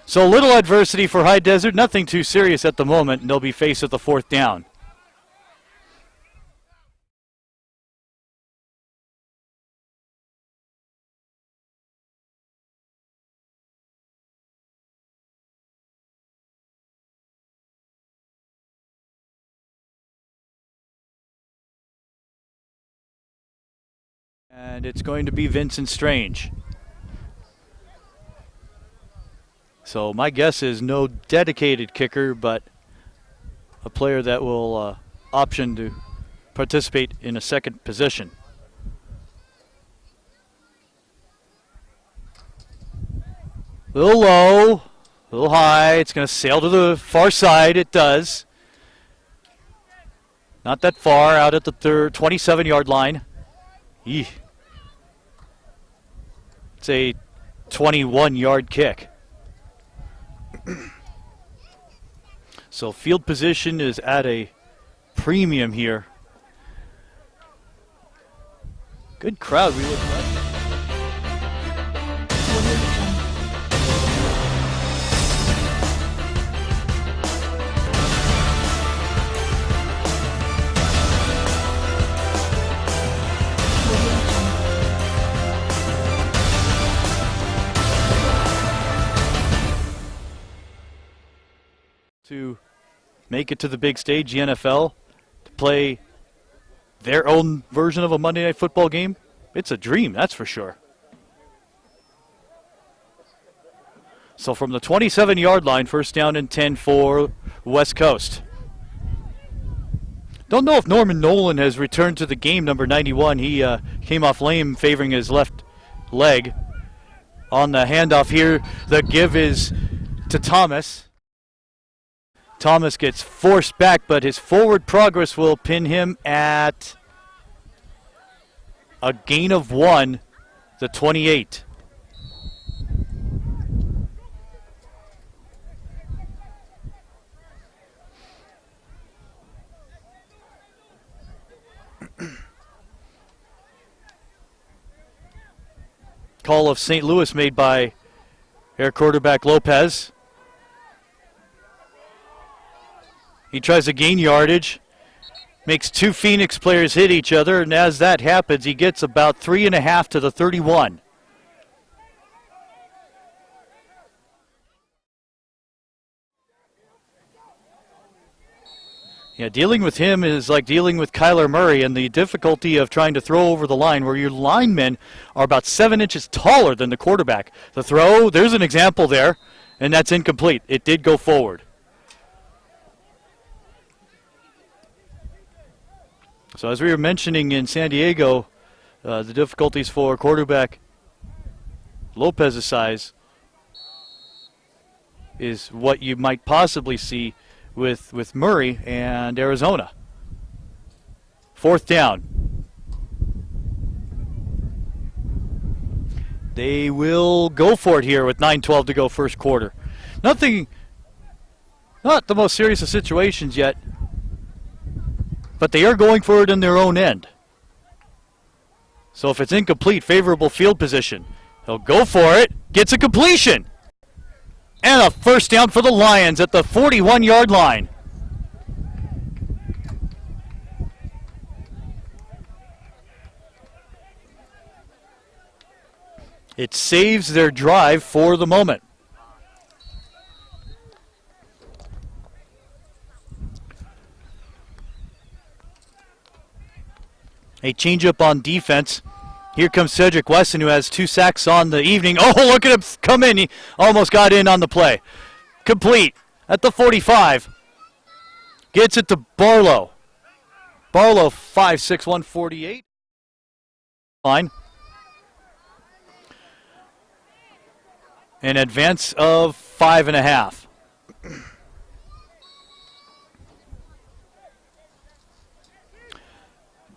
So little adversity for High Desert, nothing too serious at the moment, and they'll be faced with the 4th down. And it's going to be Vincent Strange. So my guess is no dedicated kicker, but a player that will option to participate in a second position. A little low, a little high. It's going to sail to the far side. It does. Not that far, out at the 27-yard line. Eeh. It's a 21-yard kick. So field position is at a premium here. Good crowd. We look right. To make it to the big stage, the NFL, to play their own version of a Monday Night Football game, it's a dream, that's for sure. So from the 27-yard line, 1st down and 10 for West Coast. Don't know if Norman Nolan has returned to the game, number 91. He came off lame, favoring his left leg. On the handoff here, the give is to Thomas. Thomas gets forced back, but his forward progress will pin him at a gain of 1, the 28. call of St. Louis made by their quarterback Lopez. He tries to gain yardage, makes two Phoenix players hit each other, and as that happens, he gets about 3.5 to the 31. Yeah, dealing with him is like dealing with Kyler Murray and the difficulty of trying to throw over the line where your linemen are about 7 inches taller than the quarterback. The throw, there's an example there, and that's incomplete. It did go forward. So as we were mentioning in San Diego, the difficulties for quarterback Lopez's size is what you might possibly see with Murray and Arizona. 4th down. They will go for it here with 9:12 to go first quarter. Not the most serious of situations yet, but they are going for it in their own end. So if it's incomplete, favorable field position. He'll go for it, gets a completion. And a first down for the Lions at the 41-yard line. It saves their drive for the moment. A changeup on defense. Here comes Cedric Wesson, who has 2 sacks on the evening. Oh, look at him come in. He almost got in on the play. Complete at the 45. Gets it to Barlow. Barlow, 5'6", 148. Line. An advance of 5.5.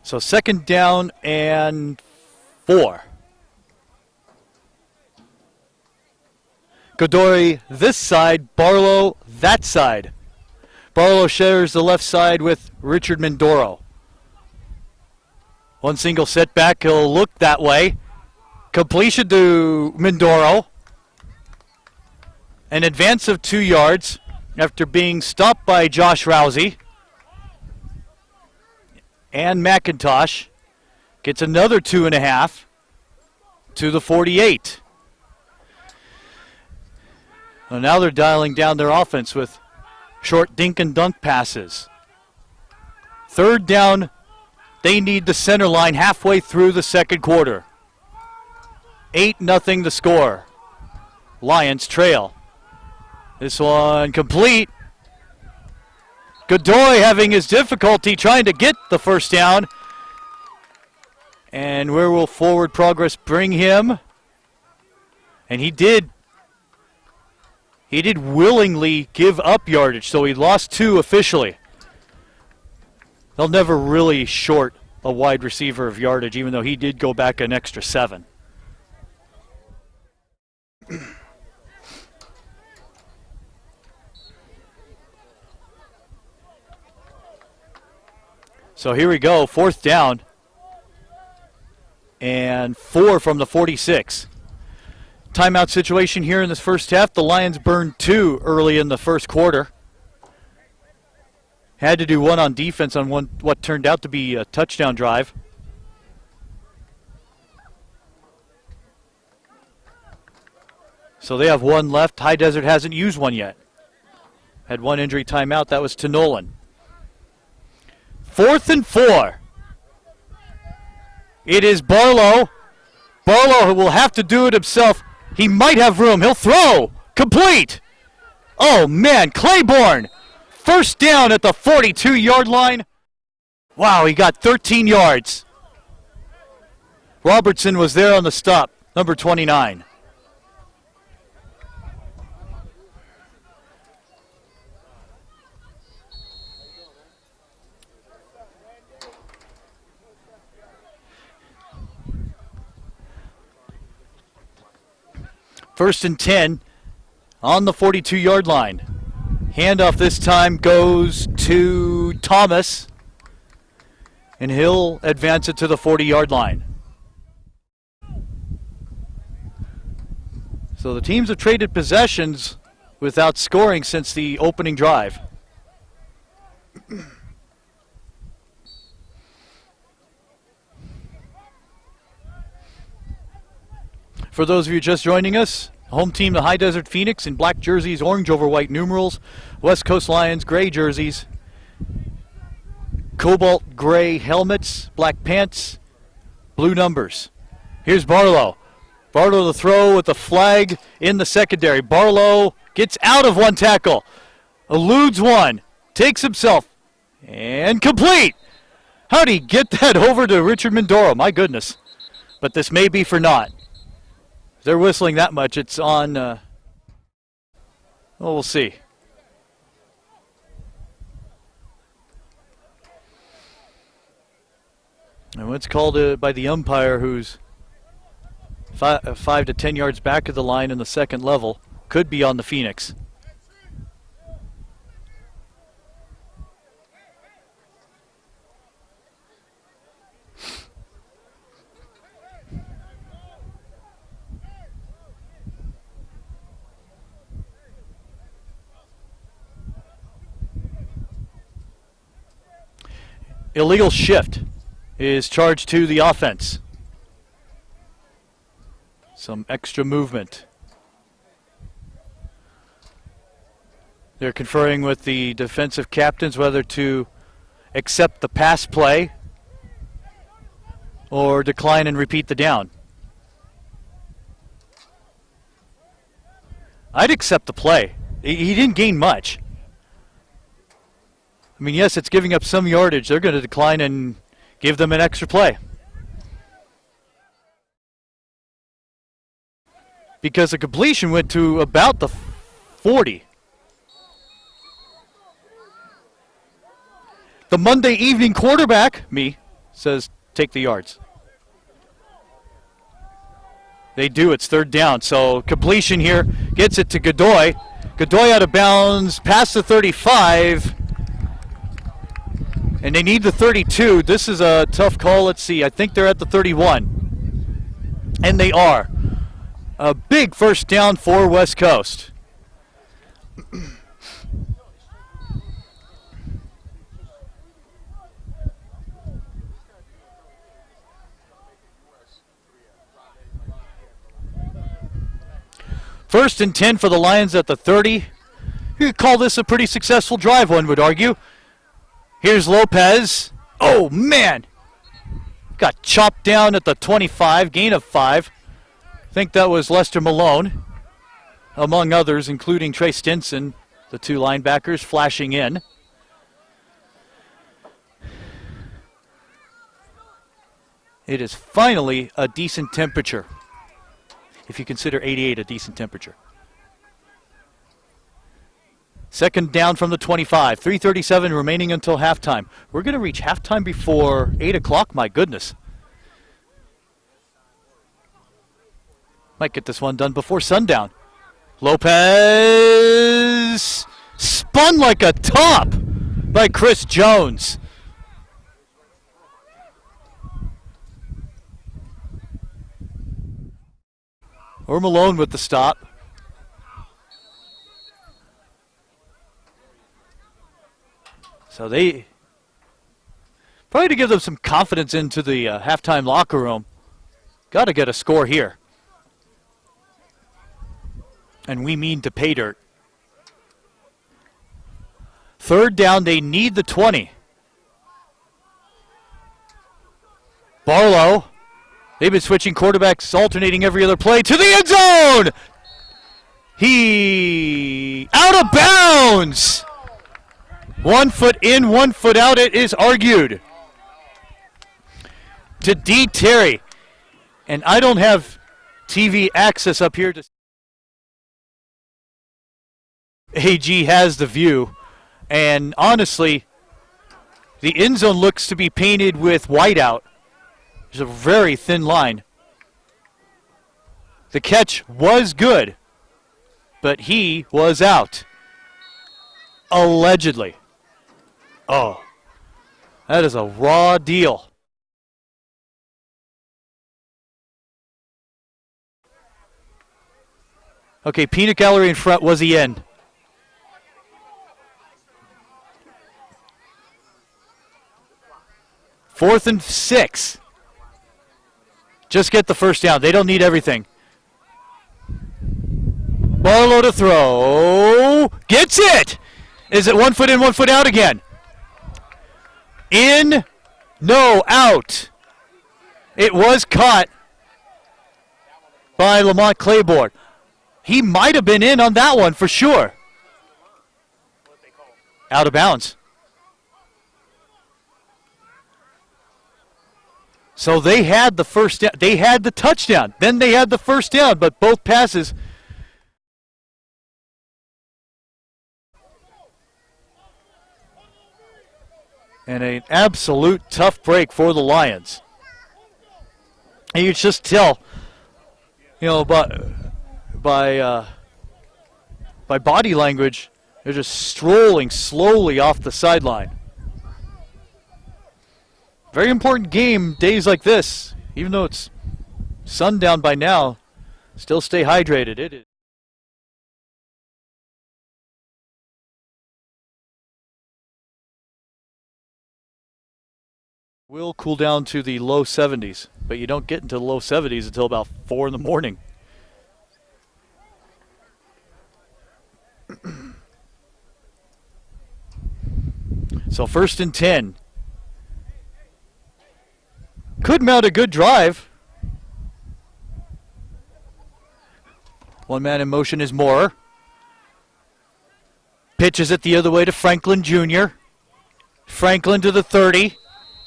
So 2nd down and 4. Godoy this side, Barlow that side. Barlow shares the left side with Richard Mindoro. One single setback, he'll look that way. Completion to Mindoro. An advance of 2 yards after being stopped by Josh Rousey. And McIntosh gets another 2.5 to the 48. Well, now they're dialing down their offense with short dink and dunk passes. 3rd down, they need the center line halfway through the 2nd quarter. 8-0 the score. Lions trail. This one complete. Godoy having his difficulty trying to get the first down. And where will forward progress bring him? And he did willingly give up yardage, so he lost 2 officially. They'll never really short a wide receiver of yardage, even though he did go back an extra 7. So here we go, 4th down. And 4 from the 46. Timeout situation here in this first half. The Lions burned 2 early in the first quarter. Had to do 1 on defense on what turned out to be a touchdown drive. So they have 1 left. High Desert hasn't used 1 yet. Had 1 injury timeout. That was to Nolan. 4th and 4. It is Barlow. Barlow will have to do it himself. He might have room. He'll throw. Complete. Oh, man. Claiborne. First down at the 42-yard line. Wow, he got 13 yards. Robertson was there on the stop, number 29. First and 10 on the 42-yard line. Handoff this time goes to Thomas, and he'll advance it to the 40-yard line. So the teams have traded possessions without scoring since the opening drive. For those of you just joining us, home team the High Desert Phoenix in black jerseys, orange over white numerals. West Coast Lions, gray jerseys. Cobalt gray helmets, black pants, blue numbers. Here's Barlow. Barlow to throw with the flag in the secondary. Barlow gets out of one tackle, eludes one, takes himself, and complete. How'd he get that over to Richard Mindoro? My goodness. But this may be for naught. If they're whistling that much, it's on, well, we'll see. And it's called by the umpire, who's 5 to 10 yards back of the line in the second level. Could be on the Phoenix. Illegal shift is charged to the offense. Some extra movement. They're conferring with the defensive captains whether to accept the pass play or decline and repeat the down. I'd accept the play. He didn't gain much. I mean, yes, it's giving up some yardage. They're going to decline and give them an extra play. Because the completion went to about the 40. The Monday evening quarterback, me, says take the yards. They do. It's third down. So completion here gets it to Godoy. Godoy out of bounds past the 35. And they need the 32. This is a tough call. Let's see. I think they're at the 31. And they are. A big first down for West Coast. First and 10 for the Lions at the 30. You could call this a pretty successful drive, one would argue. Here's Lopez. Oh, man. Got chopped down at the 25, gain of 5. I think that was Lester Malone, among others, including Trey Stinson, the two linebackers flashing in. It is finally a decent temperature, if you consider 88 a decent temperature. Second down from the 25, 3:37 remaining until halftime. We're going to reach halftime before 8 o'clock, my goodness. Might get this one done before sundown. Lopez spun like a top by Chris Jones. Or Malone with the stop. So they probably to give them some confidence into the halftime locker room. Got to get a score here. And we mean to pay dirt. Third down, they need the 20. Barlow. They've been switching quarterbacks, alternating every other play to the end zone. He out of bounds. 1 foot in, 1 foot out, it is argued. To D. Terry. And I don't have TV access up here. AG has the view. And honestly, the end zone looks to be painted with whiteout. There's a very thin line. The catch was good, but he was out. Allegedly. Oh, that is a raw deal. Okay, peanut gallery in front. Was he in? Fourth and 6. Just get the first down. They don't need everything. Barlow to throw. Gets it! Is it 1 foot in, 1 foot out again? In. No, out. It was caught by Lamont Claiborne. He might have been in on that one for sure. Out of bounds. So they had the first down. They had the touchdown. Then they had the first down, but both passes. And an absolute tough break for the Lions. And you just tell, by body language, they're just strolling slowly off the sideline. Very important game, days like this. Even though it's sundown by now, still stay hydrated. It is. Will cool down to the low 70s, but you don't get into the low 70s until about 4 in the morning. So 1st and 10. Could mount a good drive. One man in motion is Moore. Pitches it the other way to Franklin Jr. Franklin to the 30.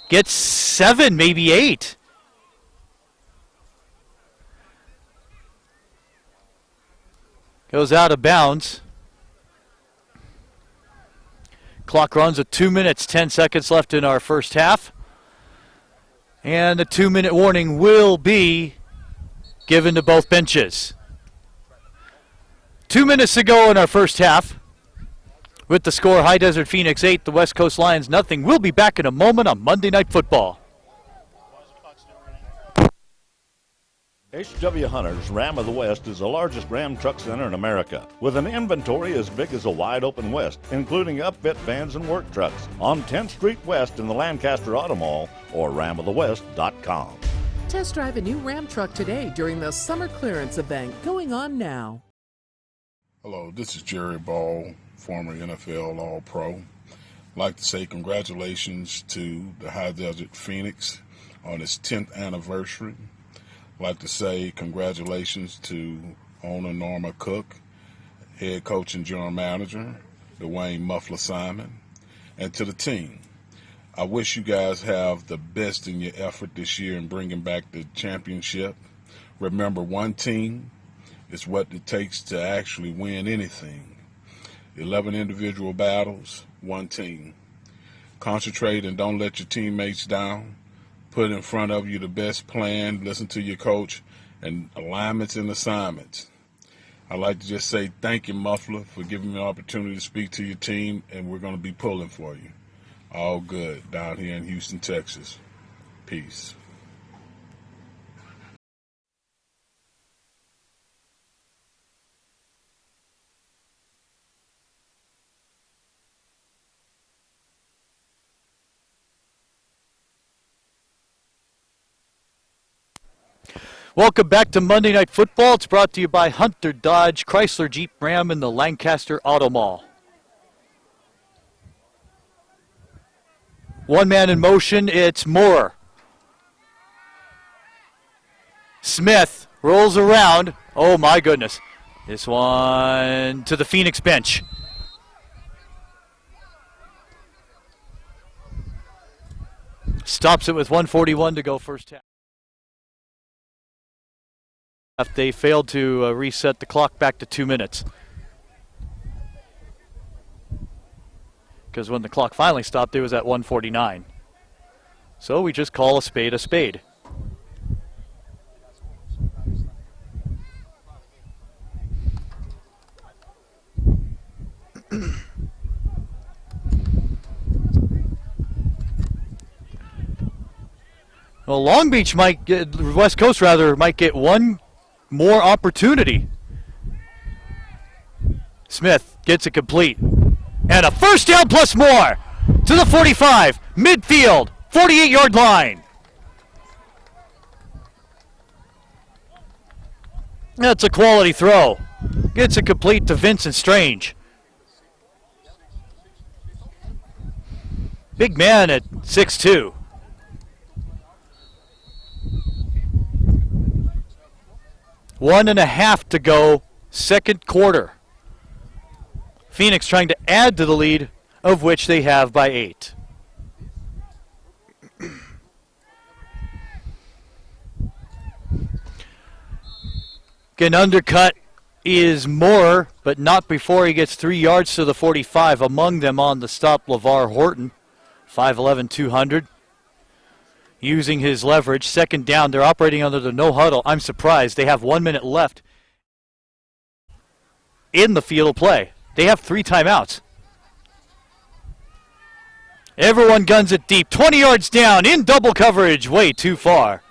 Gets 7, maybe 8. Goes out of bounds. Clock runs at 2 minutes, 10 seconds left in our first half. And a 2-minute warning will be given to both benches. 2 minutes to go in our first half. With the score, High Desert Phoenix 8, the West Coast Lions nothing. We'll be back in a moment on Monday Night Football. H.W. Hunter's Ram of the West is the largest Ram truck center in America, with an inventory as big as a wide open West, including upfit vans and work trucks, on 10th Street West in the Lancaster Auto Mall or ramofthewest.com. Test drive a new Ram truck today during the summer clearance event going on now. Hello, this is Jerry Ball, former NFL All-Pro. I'd like to say congratulations to the High Desert Phoenix on its 10th anniversary. I'd like to say congratulations to owner Norma Cook, head coach and general manager Dwayne Muffler Simon, and to the team. I wish you guys have the best in your effort this year in bringing back the championship. Remember, one team is what it takes to actually win anything. 11 individual battles, one team. Concentrate and don't let your teammates down. Put in front of you the best plan, listen to your coach, and alignments and assignments. I'd like to just say thank you, Muffler, for giving me an opportunity to speak to your team, and we're going to be pulling for you. All good down here in Houston, Texas. Peace. Welcome back to Monday Night Football. It's brought to you by Hunter Dodge, Chrysler Jeep Ram, and the Lancaster Auto Mall. One man in motion, it's Moore. Smith rolls around. Oh my goodness. This one to the Phoenix bench. Stops it with 1:41 to go first half. They failed to reset the clock back to 2 minutes. Because when the clock finally stopped, it was at 1:49. So we just call a spade a spade. Well, Long Beach might get, West Coast rather, might get one more opportunity. Smith gets it complete. And a first down plus more to the 45, midfield, 48-yard line. That's a quality throw. Gets it complete to Vincent Strange. Big man at 6'2". One and a half to go, second quarter. Phoenix trying to add to the lead, of which they have by 8. An undercut is Moore, but not before he gets 3 yards to the 45. Among them on the stop, LeVar Horton, 5'11", 200. Using his leverage, second down. They're operating under the no huddle. I'm surprised. They have 1 minute left in the field of play. They have 3 timeouts. Everyone guns it deep. 20 yards down in double coverage. Way too far.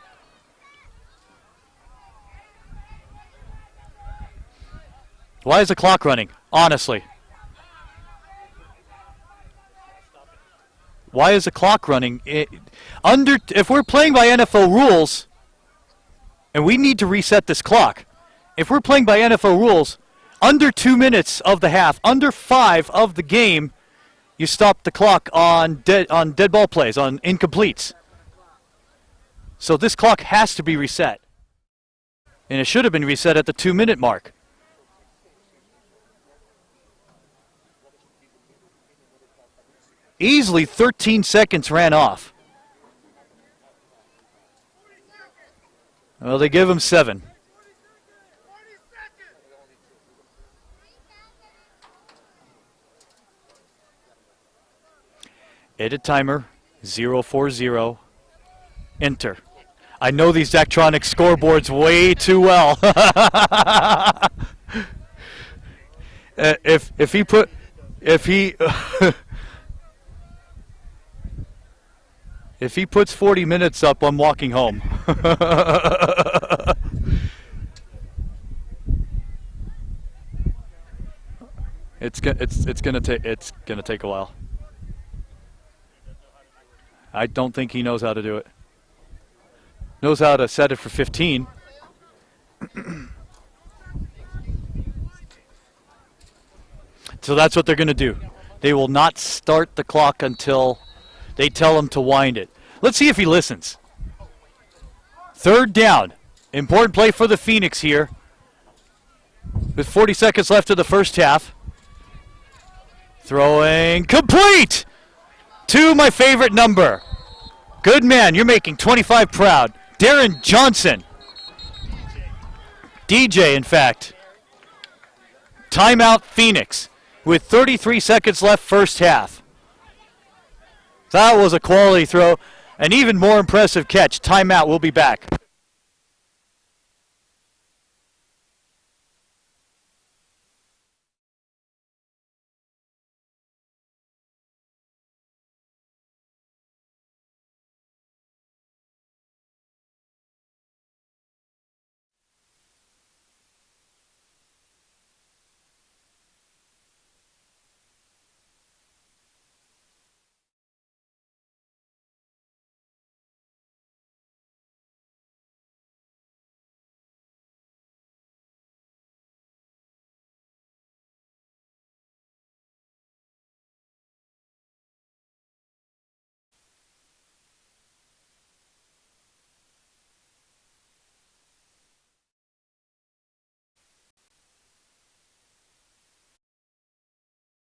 Why is the clock running? Honestly. Why is the clock running? If we're playing by NFL rules, and we need to reset this clock, if we're playing by NFL rules, under 2 minutes of the half, under 5 of the game, you stop the clock on dead ball plays, on incompletes. So this clock has to be reset. And it should have been reset at the 2 minute mark. Easily 13 seconds ran off. Well, they give him 7. Edit timer, 040, enter. I know these Daktronic scoreboards way too well. If he puts 40 minutes up, I'm walking home. It's gonna take a while. I don't think he knows how to do it. Knows how to set it for 15. So that's what they're gonna do. They will not start the clock until they tell him to wind it. Let's see if he listens. Third down. Important play for the Phoenix here. With 40 seconds left of the first half. Throwing complete to my favorite number. Good man, you're making 25 proud. Darren Johnson. DJ, in fact. Timeout Phoenix with 33 seconds left first half. That was a quality throw. An even more impressive catch. Timeout. We'll be back.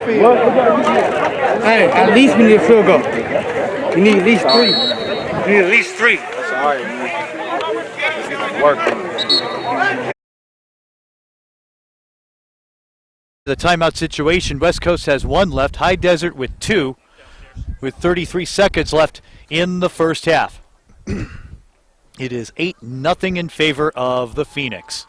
Hey, at least we need a field goal. We need at least 3. We need at least 3. That's all right, man. Let's get to work. The timeout situation. West Coast has 1 left. High Desert with 2, with 33 seconds left in the first half. It is 8-0 in favor of the Phoenix.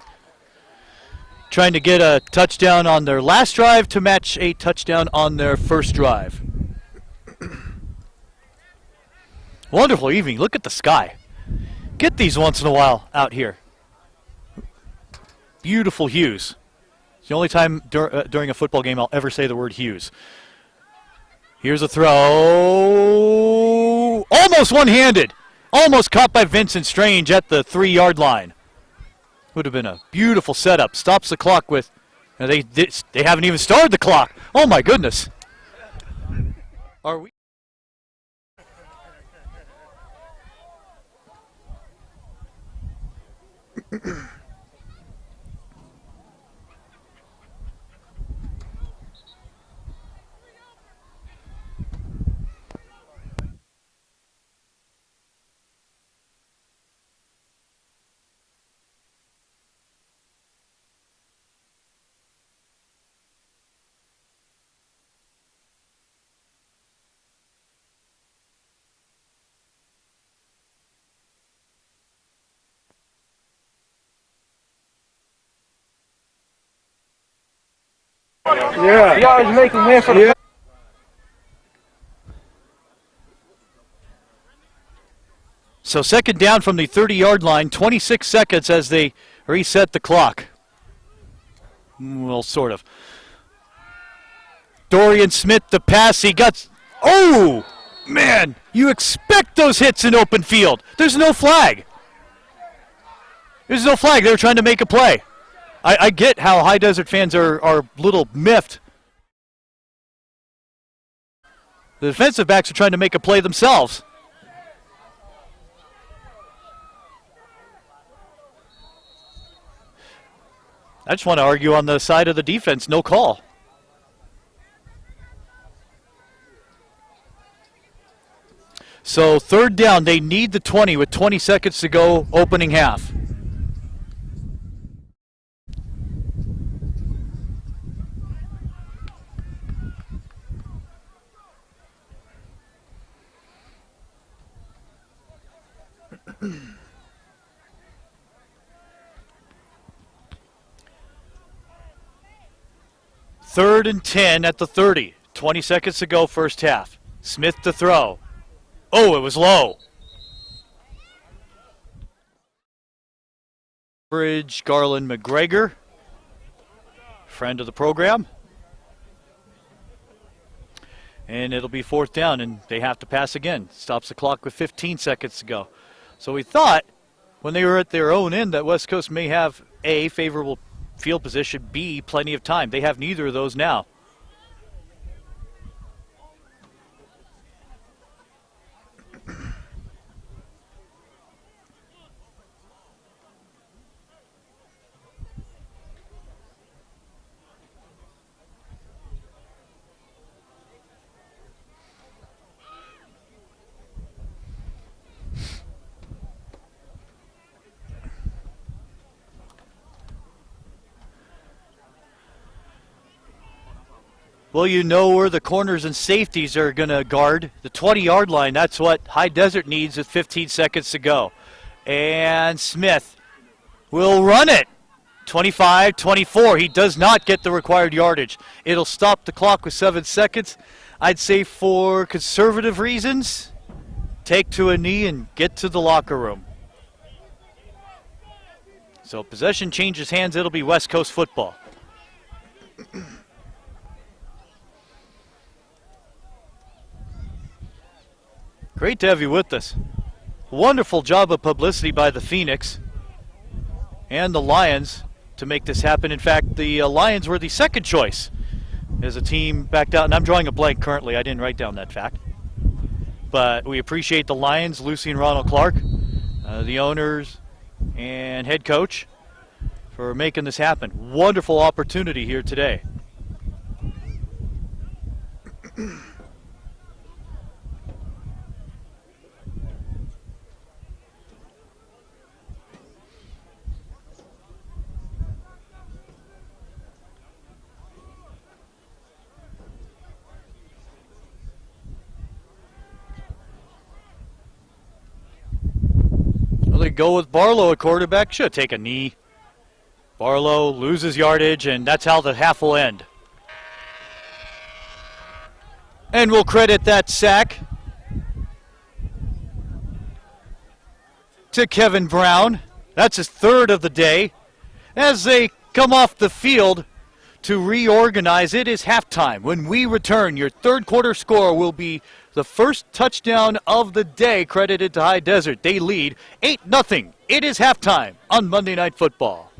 Trying to get a touchdown on their last drive to match a touchdown on their first drive. Wonderful evening. Look at the sky. Get these once in a while out here. Beautiful hues. It's the only time during a football game I'll ever say the word Hughes. Here's a throw. Almost one-handed. Almost caught by Vincent Strange at the 3-yard line. Would have been a beautiful setup. Stops the clock with, they haven't even started the clock. Oh my goodness. Are we? Yeah. You always make them win for the. So second down from the 30-yard line, 26 seconds as they reset the clock. Well, sort of. Dorian Smith, the pass, he got... Oh, man, you expect those hits in open field. There's no flag. There's no flag. They were trying to make a play. I get how High Desert fans are a little miffed. The defensive backs are trying to make a play themselves. I just want to argue on the side of the defense, no call. So third down, they need the 20 with 20 seconds to go, opening half. Third and 10 at the 30. 20 seconds to go, first half. Smith to throw. Oh, it was low. Bridge, Garland, McGregor. Friend of the program. And it'll be fourth down, and they have to pass again. Stops the clock with 15 seconds to go. So we thought, when they were at their own end, that West Coast may have A, favorable field position, B, plenty of time. They have neither of those now. Well, you know where the corners and safeties are going to guard. The 20-yard line, that's what High Desert needs with 15 seconds to go. And Smith will run it. 25-24. He does not get the required yardage. It'll stop the clock with 7 seconds. I'd say for conservative reasons, take to a knee and get to the locker room. So possession changes hands. It'll be West Coast football. Great to have you with us. Wonderful job of publicity by the Phoenix and the Lions to make this happen. In fact, the Lions were the second choice as a team backed out. And I'm drawing a blank currently. I didn't write down that fact. But we appreciate the Lions, Lucy and Ronald Clark, the owners and head coach for making this happen. Wonderful opportunity here today. Well, they go with Barlow at quarterback. Should take a knee. Barlow loses yardage, and that's how the half will end. And we'll credit that sack to Kevin Brown. That's his third of the day. As they come off the field, to reorganize. It is halftime. When we return, your third quarter score will be the first touchdown of the day credited to High Desert. They lead 8-0. It is halftime on Monday Night Football.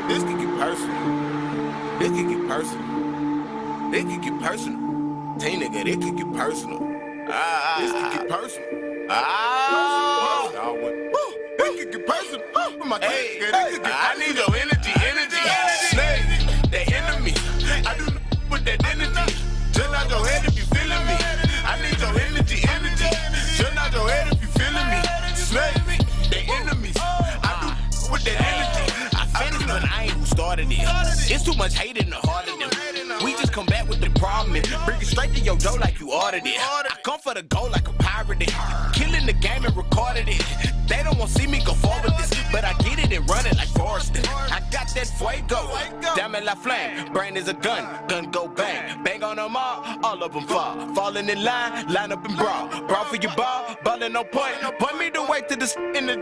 This could get personal. This could get personal. This could get personal. Teen nigga, this could get personal. This could get personal. This could get personal. I need your energy. Snake, they enemy. I do not with that energy. Turn out your head if you feeling me. I need your energy. Turn out your head if you feeling me. Snake, they enemies. I do with that energy. But I ain't who started it. It's too much hate in the heart of them. We just come back with the problem and bring it straight to your door like you ordered it. I come for the goal like a pirate. Killing the game and recorded it. They don't want to see me go forward this, but I get it and run it like Forrest. I got that fuego. Damn it like flame. Brain is a gun. Gun go bang. Bang on them all of them fall. Falling in line up and brawl. Brawl for your ball. Ballin' on point. Point me the way to the in the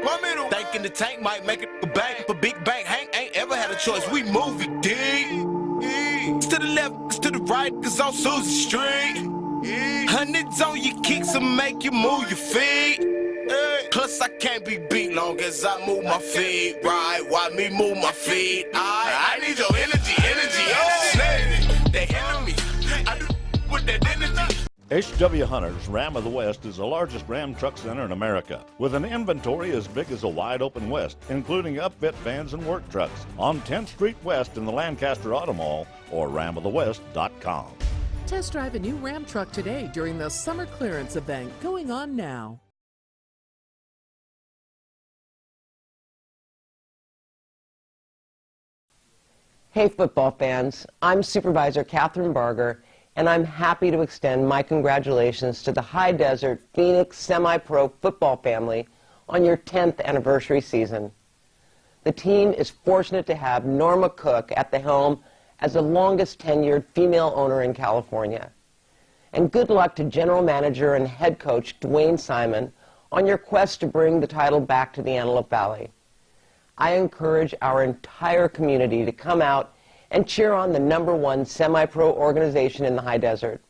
thinking the tank might make it a bang. But big bang Hank ain't ever had a choice. We move it deep. To the left, to the right, cause on Susie Street. Hundreds on your kicks and make you move your feet. Plus I can't be beat long as I move my feet. Right, why me move my feet? I need your energy. Oh, they enemy. I do with that energy. H.W. Hunter's Ram of the West is the largest Ram truck center in America, with an inventory as big as a wide open West, including upfit vans and work trucks, on 10th Street West in the Lancaster Auto Mall or ramofthewest.com. Test drive a new Ram truck today during the summer clearance event going on now. Hey football fans, I'm Supervisor Catherine Barger, and I'm happy to extend my congratulations to the High Desert Phoenix Semi-Pro football family on your 10th anniversary season. The team is fortunate to have Norma Cook at the helm as the longest tenured female owner in California. And good luck to General Manager and Head Coach Dwayne Simon on your quest to bring the title back to the Antelope Valley. I encourage our entire community to come out and cheer on the #1 semi-pro organization in the High Desert.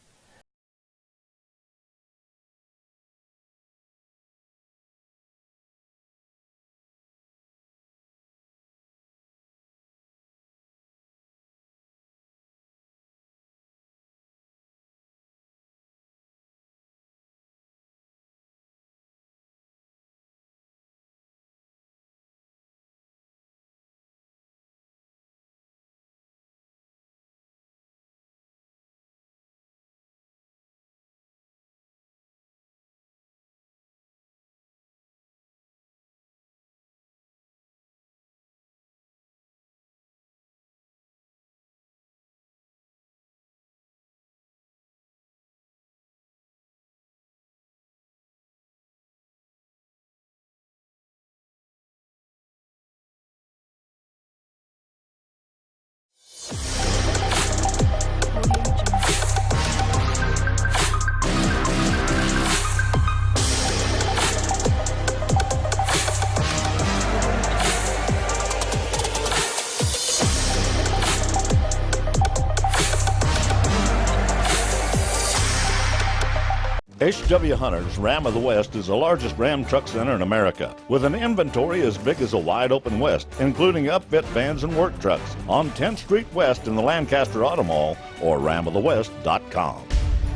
H.W. Hunter's Ram of the West is the largest Ram truck center in America, with an inventory as big as a wide open West, including upfit vans and work trucks, on 10th Street West in the Lancaster Auto Mall or ramofthewest.com.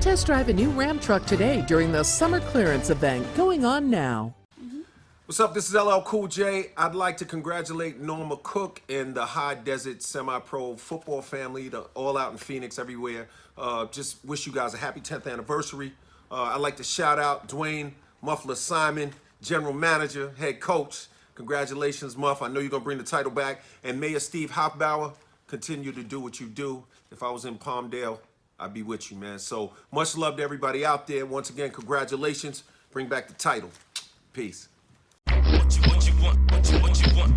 Test drive a new Ram truck today during the summer clearance event going on now. What's up? This is LL Cool J. I'd like to congratulate Norma Cook and the High Desert Semi-Pro football family, all out in Phoenix, everywhere. Just wish you guys a happy 10th anniversary. I'd like to shout out Dwayne Muffler Simon, General Manager, Head Coach. Congratulations, Muff. I know you're going to bring the title back. And Mayor Steve Hofbauer, continue to do what you do. If I was in Palmdale, I'd be with you, man. So much love to everybody out there. Once again, congratulations. Bring back the title. Peace.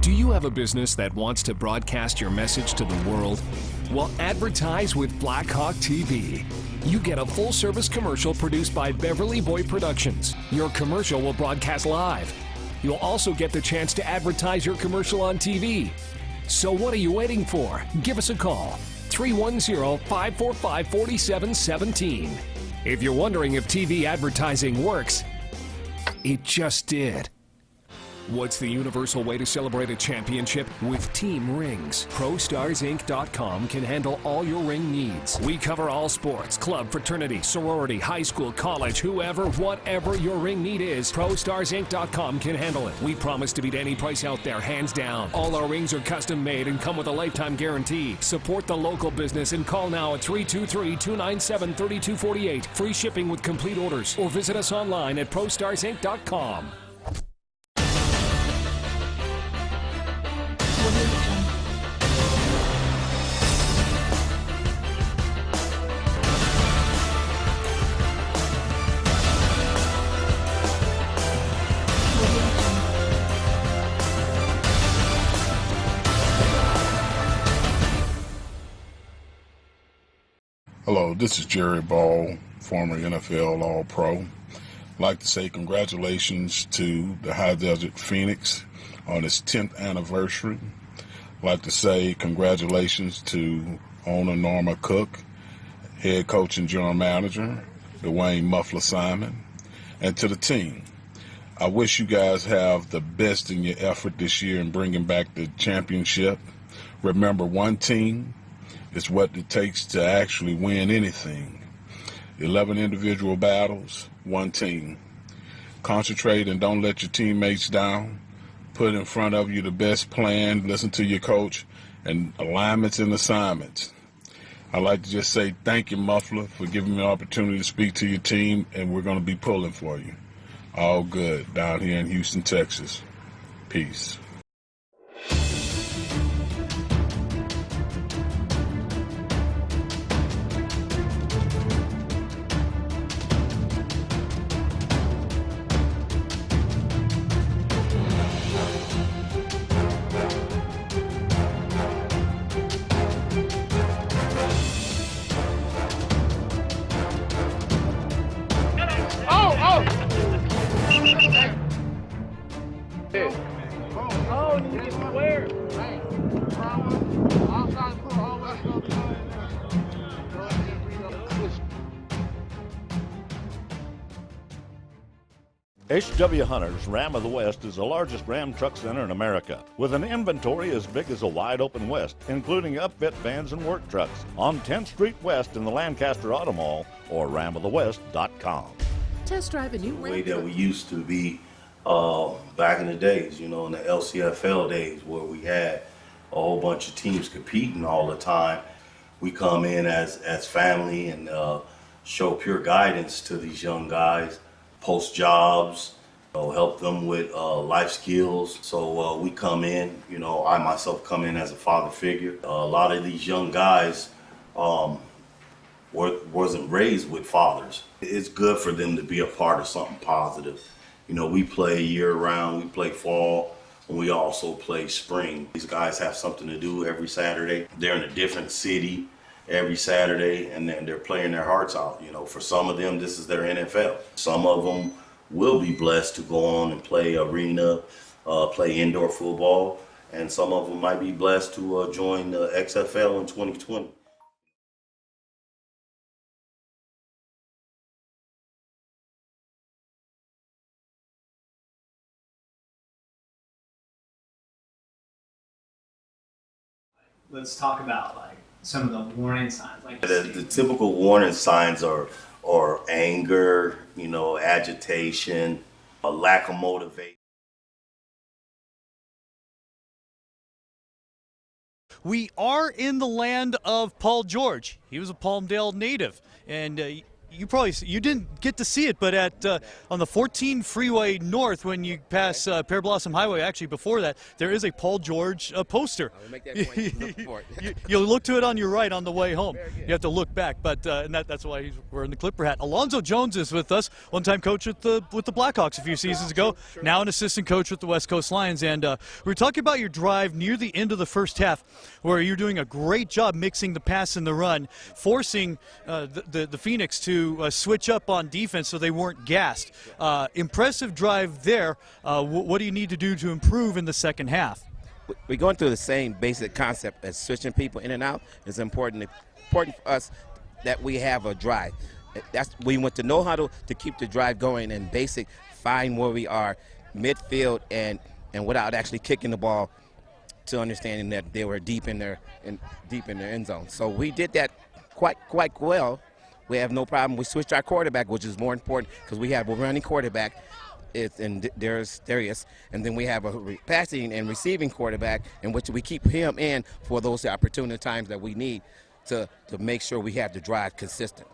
Do you have a business that wants to broadcast your message to the world? Well, advertise with Blackhawk TV. You get a full-service commercial produced by Beverly Boy Productions. Your commercial will broadcast live. You'll also get the chance to advertise your commercial on TV. So what are you waiting for? Give us a call. 310-545-4717. If you're wondering if TV advertising works, it just did. What's the universal way to celebrate a championship? With team rings. ProStarsInc.com can handle all your ring needs. We cover all sports, club, fraternity, sorority, high school, college, whoever, whatever your ring need is, ProStarsInc.com can handle it. We promise to beat any price out there, hands down. All our rings are custom made and come with a lifetime guarantee. Support the local business and call now at 323-297-3248. Free shipping with complete orders. Or visit us online at ProStarsInc.com. Hello, this is Jerry Ball, former NFL All-Pro. I'd like to say congratulations to the High Desert Phoenix on its 10th anniversary. I'd like to say congratulations to owner Norma Cook, head coach and general manager Dwayne Muffler Simon, and to the team. I wish you guys have the best in your effort this year in bringing back the championship. Remember, one team is what it takes to actually win anything. 11 individual battles, one team. Concentrate and don't let your teammates down. Put in front of you the best plan, listen to your coach, and alignments and assignments. I'd like to just say thank you, Muffler, for giving me an opportunity to speak to your team, and we're going to be pulling for you. All good down here in Houston, Texas. Peace. H.W. Hunter's Ram of the West is the largest Ram truck center in America, with an inventory as big as a wide open West, including upfit vans and work trucks, on 10th Street West in the Lancaster Auto Mall or ramofthewest.com. Test drive a new The way Ram that truck. we used to be back in the days, in the LCFL days where we had a whole bunch of teams competing all the time. We come in as family and show pure guidance to these young guys, post jobs, help them with life skills. So we come in, I myself come in as a father figure. A lot of these young guys wasn't raised with fathers. It's good for them to be a part of something positive. We play year round, we play fall, and we also play spring. These guys have something to do every Saturday. They're in a different city every Saturday, and then they're playing their hearts out. For some of them, this is their NFL. Some of them will be blessed to go on and play arena, play indoor football, and some of them might be blessed to join the XFL in 2020. let's talk about like some of the warning signs. Like The typical warning signs are anger, agitation, a lack of motivation. We are in the land of Paul George. He was a Palmdale native, and you didn't get to see it, but on the 14 freeway north, when you pass Pear Blossom Highway, actually before that, there is a Paul George poster. I'll make that point. Look for it. You'll look to it on your right on the way home. You have to look back, but and that's why he's wearing the Clipper hat. Alonzo Jones is with us, one-time coach with the Blackhawks a few seasons ago, now an assistant coach with the West Coast Lions. And we were talking about your drive near the end of the first half, where you're doing a great job mixing the pass and the run, forcing the Phoenix to switch up on defense so they weren't gassed. Impressive drive there. What do you need to do to improve in the second half? We're going through the same basic concept as switching people in and out. It's important for us that we have a drive. We want to know how to keep the drive going and basic, find where we are midfield and without actually kicking the ball, to understanding that they were deep in their end zone. So we did that quite well. We have no problem. We switched our quarterback, which is more important because we have a running quarterback. There's Darius, and then we have a passing and receiving quarterback, in which we keep him in for those opportune times that we need to make sure we have the drive consistent.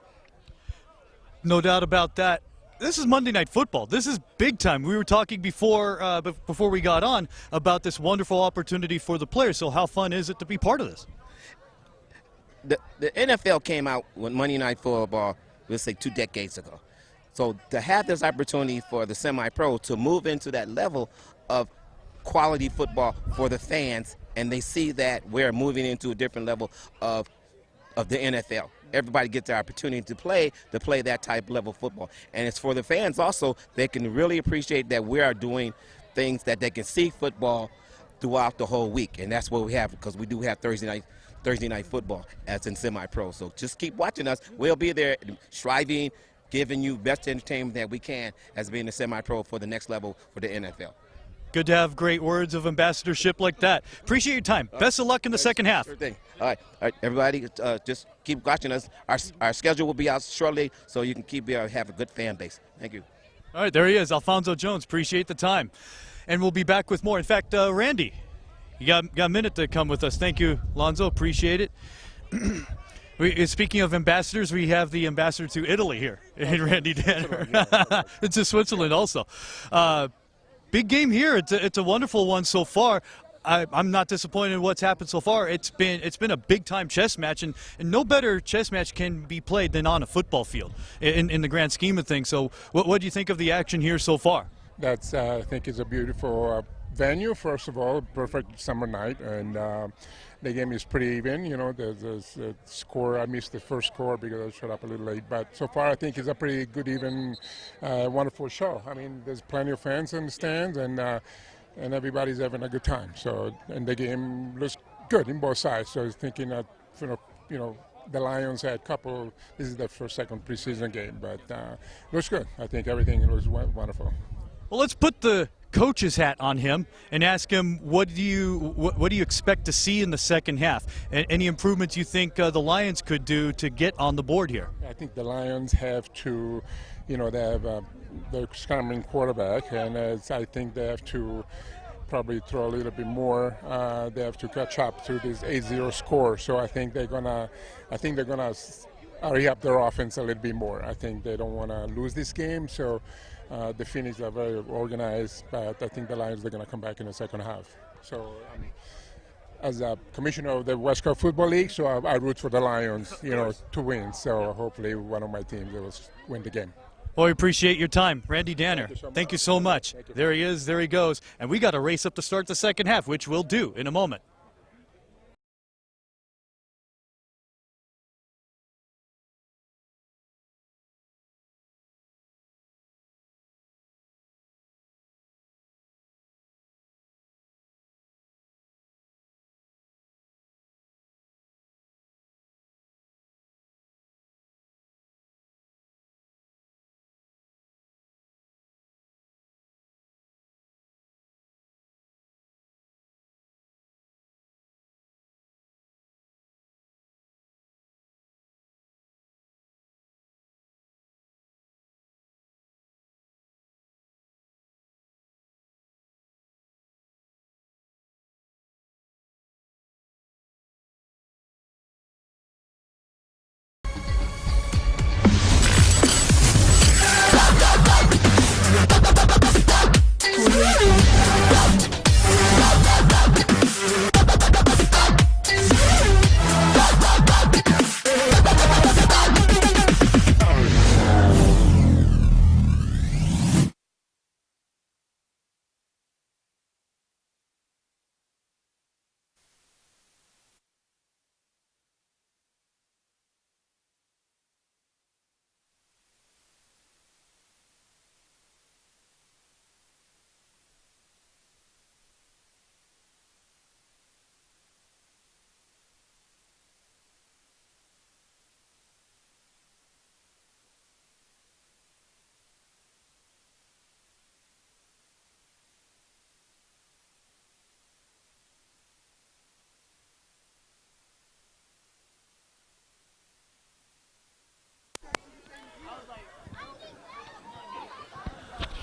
No doubt about that. This is Monday Night Football. This is big time. We were talking before we got on about this wonderful opportunity for the players. So how fun is it to be part of this? The NFL came out with Monday Night Football, let's say 2 decades ago. So to have this opportunity for the semi-pro to move into that level of quality football for the fans, and they see that we're moving into a different level of the NFL. Everybody gets the opportunity to play that type level of football. And it's for the fans also. They can really appreciate that we are doing things that they can see football throughout the whole week. And that's what we have, because we do have Thursday night football as in semi-pro. So just keep watching us. We'll be there striving, giving you best entertainment that we can as being a semi-pro for the next level for the NFL. Good to have great words of ambassadorship like that. Appreciate your time. Best of luck in the second half. Sure thing. All right, everybody, just keep watching us. Our schedule will be out shortly, so you can have a good fan base. Thank you. All right, there he is, Alfonso Jones. Appreciate the time. And we'll be back with more. In fact, Randy, you got a minute to come with us. Thank you, Lonzo. Appreciate it. Speaking of ambassadors, we have the ambassador to Italy here in Randy Danner. It's to Switzerland also. Big game here. It's a wonderful one so far. I'm not disappointed in what's happened so far. It's been a big-time chess match, and no better chess match can be played than on a football field in the grand scheme of things. So what do you think of the action here so far? That's I think is a beautiful venue, first of all, perfect summer night, and the game is pretty even. There's a score. I missed the first score because I showed up a little late, but so far I think it's a pretty good, even, wonderful show. I mean, there's plenty of fans in the stands, and everybody's having a good time. So, and the game looks good in both sides. So I was thinking that, the Lions had this is their second preseason game, but looks good. I think everything was wonderful. Well, let's put the coach's hat on him and ask him, what do you expect to see in the second half? Any improvements you think the Lions could do to get on the board here? I think the Lions have to, they have their scrambling quarterback, and I think they have to probably throw a little bit more. They have to catch up to this 8-0 score. So I think they're gonna hurry up their offense a little bit more. I think they don't want to lose this game. So the Phoenix are very organized, but I think the Lions are going to come back in the second half. So as a commissioner of the West Coast Football League, so I root for the Lions, to win. So hopefully one of my teams will win the game. Well, we appreciate your time. Randy Danner, thank you so much. There he is, there he goes. And we got a race up to start the second half, which we'll do in a moment.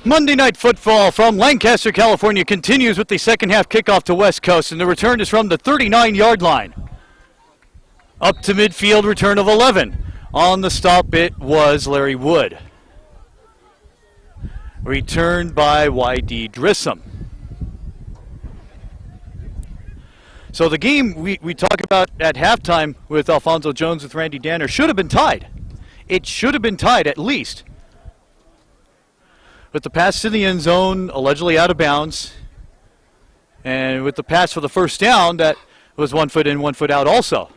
Monday Night Football from Lancaster, California continues with the second half kickoff to West Coast, and the return is from the 39-yard line. Up to midfield, return of 11. On the stop, it was Larry Wood. Returned by Y.D. Grissom. So the game we talk about at halftime with Alfonso Jones with Randy Danner should have been tied. It should have been tied at least. With the pass to the end zone, allegedly out of bounds, and with the pass for the first down, that was 1 foot in, 1 foot out also.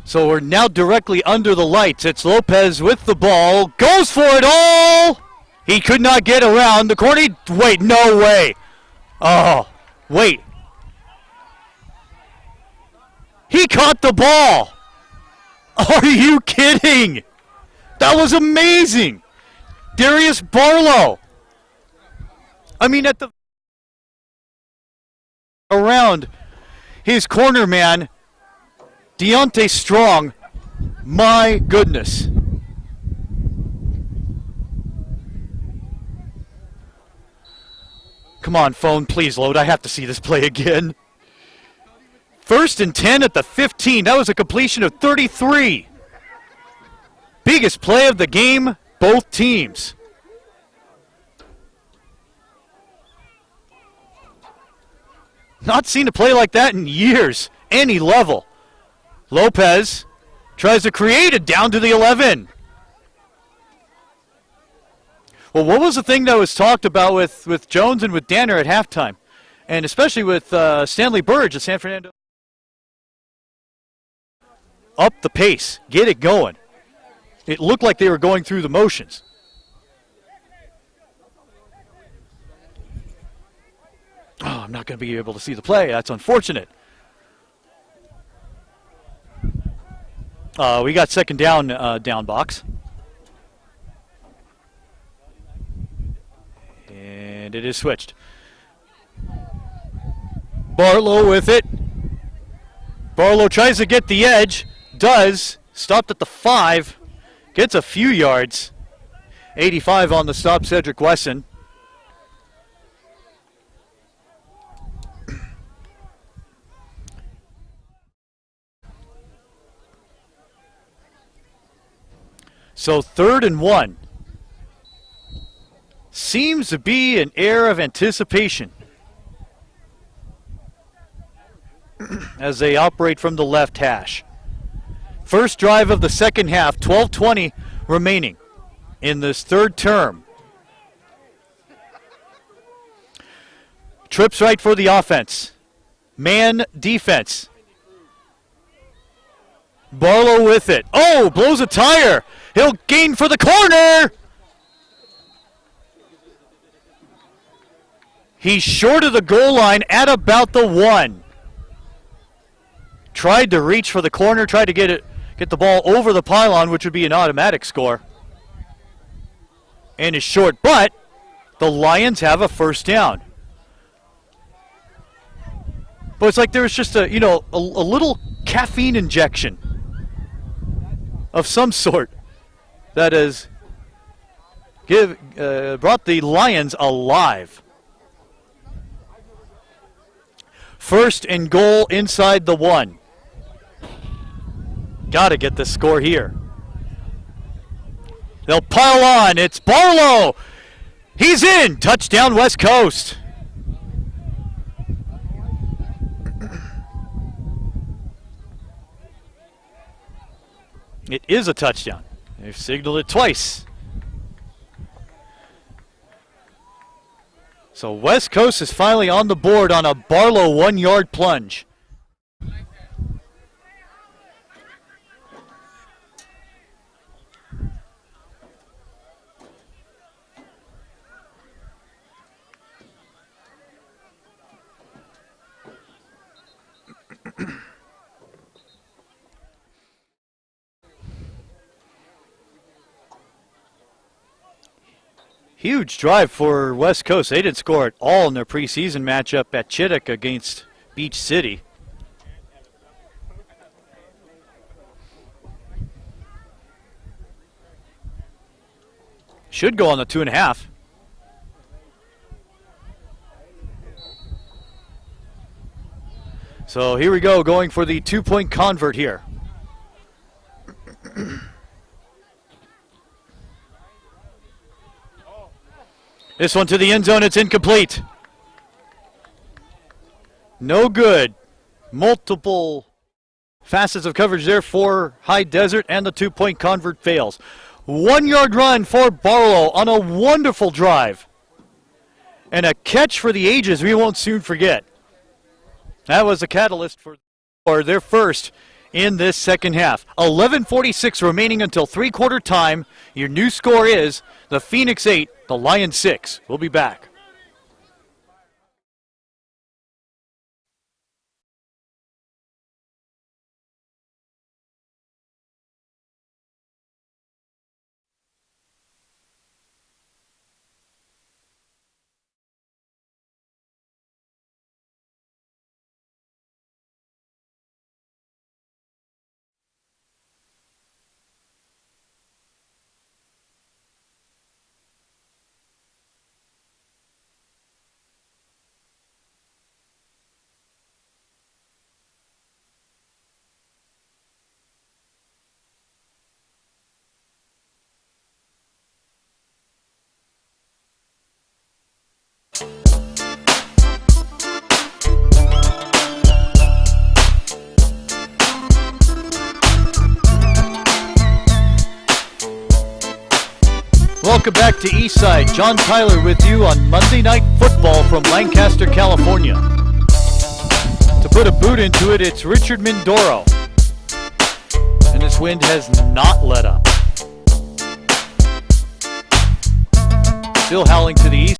So we're now directly under the lights. It's Lopez with the ball. Goes for it all! He could not get around the corner. Wait, no way. Oh, wait. He caught the ball. Are you kidding? That was amazing. Darius Barlow. I mean, at the around his corner man, Deontay Strong, my goodness. Come on, phone, please load. I have to see this play again. 1st and 10 at the 15. That was a completion of 33. Biggest play of the game, both teams. Not seen a play like that in years, any level. Lopez tries to create it down to the 11. Well, what was the thing that was talked about with Jones and with Danner at halftime? And especially with Stanley Burge at San Fernando. Up the pace. Get it going. It looked like they were going through the motions. Oh, I'm not going to be able to see the play. That's unfortunate. We got second down, down box. And it is switched. Barlow with it. Barlow tries to get the edge. Does. Stopped at the 5. Gets a few yards. 85 on the stop, Cedric Wesson. So 3rd and 1. Seems to be an air of anticipation as they operate from the left hash. First drive of the second half, 12:20 remaining in this third term. Trips right for the offense. Man defense. Barlow with it. Oh, blows a tire. He'll gain for the corner. He's short of the goal line at about the 1. Tried to reach for the corner, tried to get the ball over the pylon, which would be an automatic score. And is short, but the Lions have a first down. But it's like there was just a little caffeine injection of some sort that has brought the Lions alive. First and goal inside the 1. Got to get this score here. They'll pile on. It's Barlow. He's in. Touchdown, West Coast. It is a touchdown. They've signaled it twice. So West Coast is finally on the board on a Barlow 1-yard plunge. Huge drive for West Coast. They didn't score at all in their preseason matchup at Chittick against Beach City. Should go on the 2.5. So here we go, going for the 2-point convert here. This one to the end zone, it's incomplete. No good. Multiple facets of coverage there for High Desert, and the 2-point convert fails. 1-yard run for Barlow on a wonderful drive. And a catch for the ages we won't soon forget. That was the catalyst for their first in this second half. 11:46 remaining until three-quarter time. Your new score is the Phoenix 8, the Lions 6. We'll be back. Welcome back to Eastside. John Tyler with you on Monday Night Football from Lancaster, California. To put a boot into it, it's Richard Mindoro. And this wind has not let up. Still howling to the east.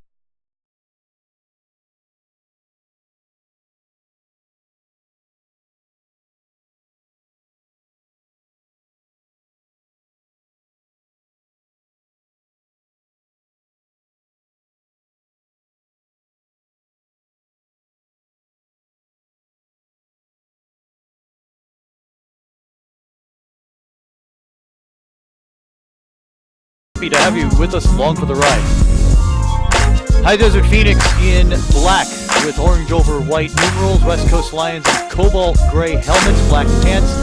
Happy to have you with us along for the ride. High Desert Phoenix in black with orange over white numerals. West Coast Lions in cobalt gray helmets, black pants,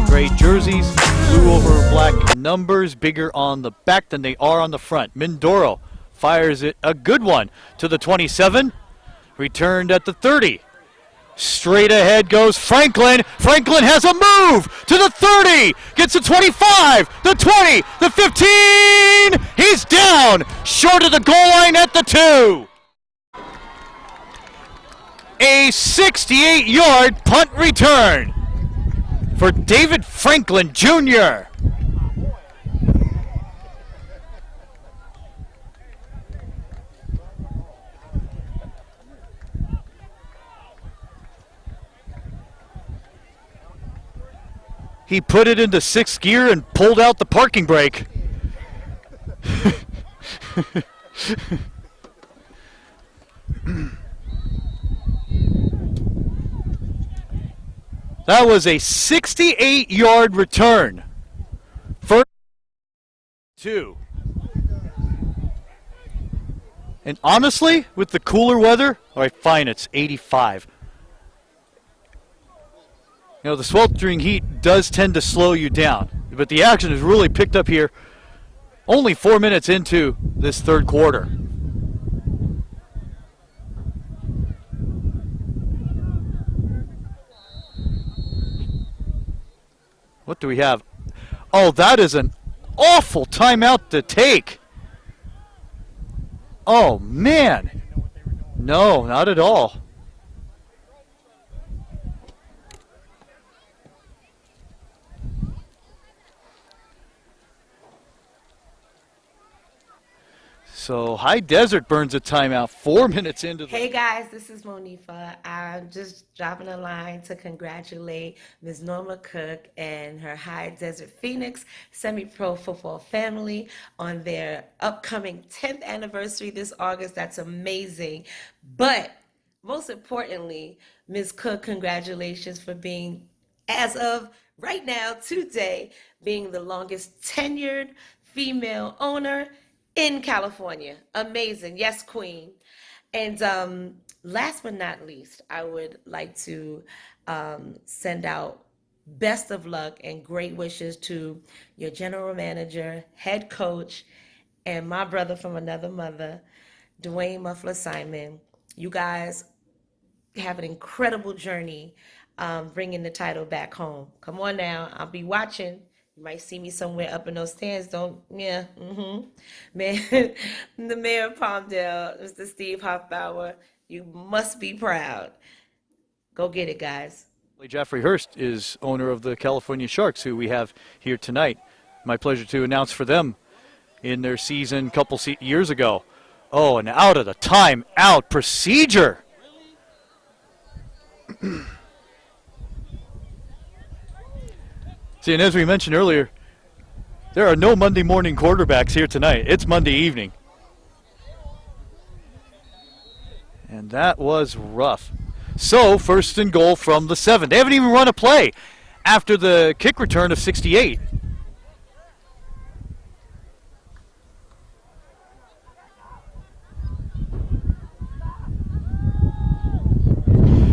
gray jerseys, blue over black numbers, bigger on the back than they are on the front. Mindoro fires it, a good one, to the 27, returned at the 30. Straight ahead goes Franklin. Franklin has a move to the 30. Gets the 25, the 20, the 15. He's down short of the goal line at the 2. A 68-yard punt return for David Franklin Jr. He put it into sixth gear and pulled out the parking brake. That was a 68-yard return. First 2. And honestly, with the cooler weather, all right, fine, it's 85. You know, the sweltering heat does tend to slow you down, but the action has really picked up here only 4 minutes into this third quarter. What do we have? Oh, that is an awful timeout to take. Oh, man. No, not at all. So High Desert burns a timeout 4 minutes into the... Hey guys, this is Monifa. I'm just dropping a line to congratulate Ms. Norma Cook and her High Desert Phoenix semi-pro football family on their upcoming 10th anniversary this August. That's amazing. But most importantly, Ms. Cook, congratulations for being, as of right now, today, being the longest tenured female owner in California. Amazing. Yes, Queen. And last but not least, I would like to send out best of luck and great wishes to your general manager, head coach, and my brother from another mother, Dwayne Muffler Simon. You guys have an incredible journey bringing the title back home. Come on now, I'll be watching. You might see me somewhere up in those stands. Don't, yeah, Man, the mayor of Palmdale, Mr. Steve Hoffbauer, you must be proud. Go get it, guys. Jeffrey Hurst is owner of the California Sharks, who we have here tonight. My pleasure to announce for them in their season a couple years ago. Oh, and out of the timeout procedure. See, and as we mentioned earlier, there are no Monday morning quarterbacks here tonight. It's Monday evening. And that was rough. So, first and goal from the 7. They haven't even run a play after the kick return of 68.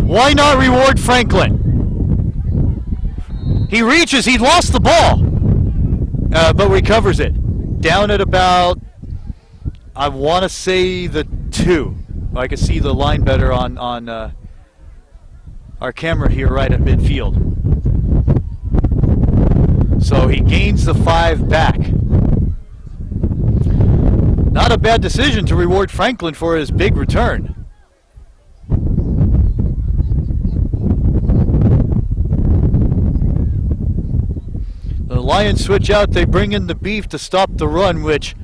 Why not reward Franklin? He reaches, he lost the ball, but recovers it. Down at about, I want to say the 2. I can see the line better on our camera here right at midfield. So he gains the 5 back. Not a bad decision to reward Franklin for his big return. The Lions switch out. They bring in the beef to stop the run, which,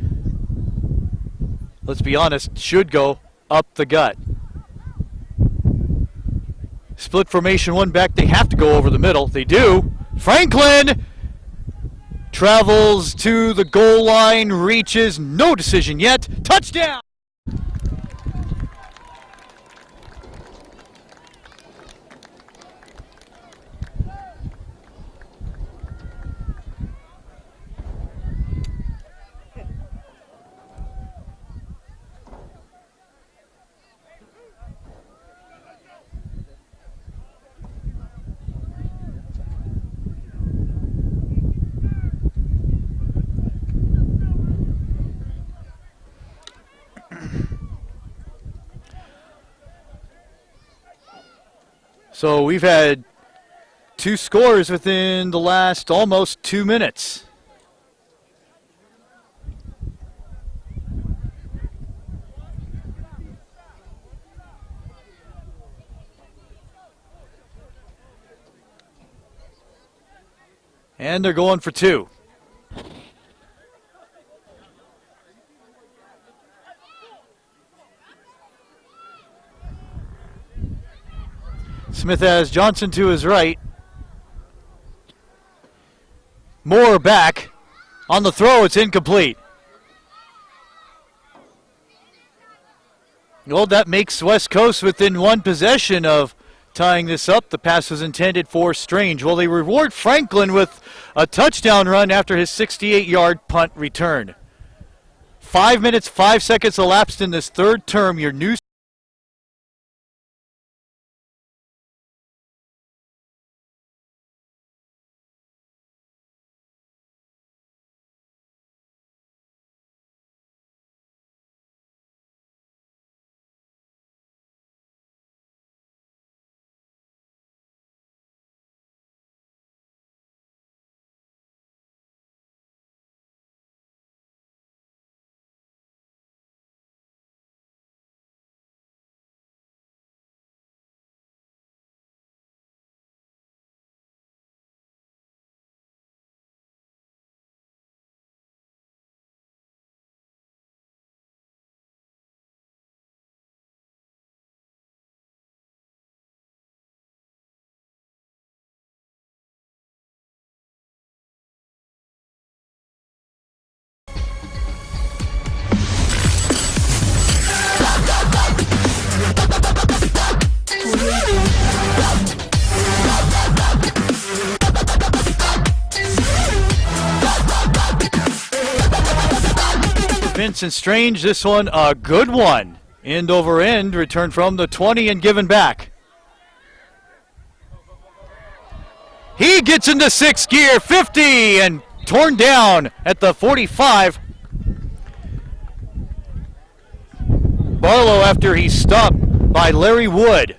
let's be honest, should go up the gut. Split formation, 1 back. They have to go over the middle. They do. Franklin travels to the goal line, reaches. No decision yet. Touchdown! So we've had 2 scores within the last almost 2 minutes. And they're going for 2. Smith has Johnson to his right. Moore back. On the throw, it's incomplete. Well, that makes West Coast within 1 possession of tying this up. The pass was intended for Strange. Well, they reward Franklin with a touchdown run after his 68-yard punt return. 5 minutes, 5 seconds elapsed in this third term. Your new Spence and Strange, this one a good one. End over end, return from the 20 and given back. He gets into sixth gear, 50, and torn down at the 45. Barlow after he's stopped by Larry Wood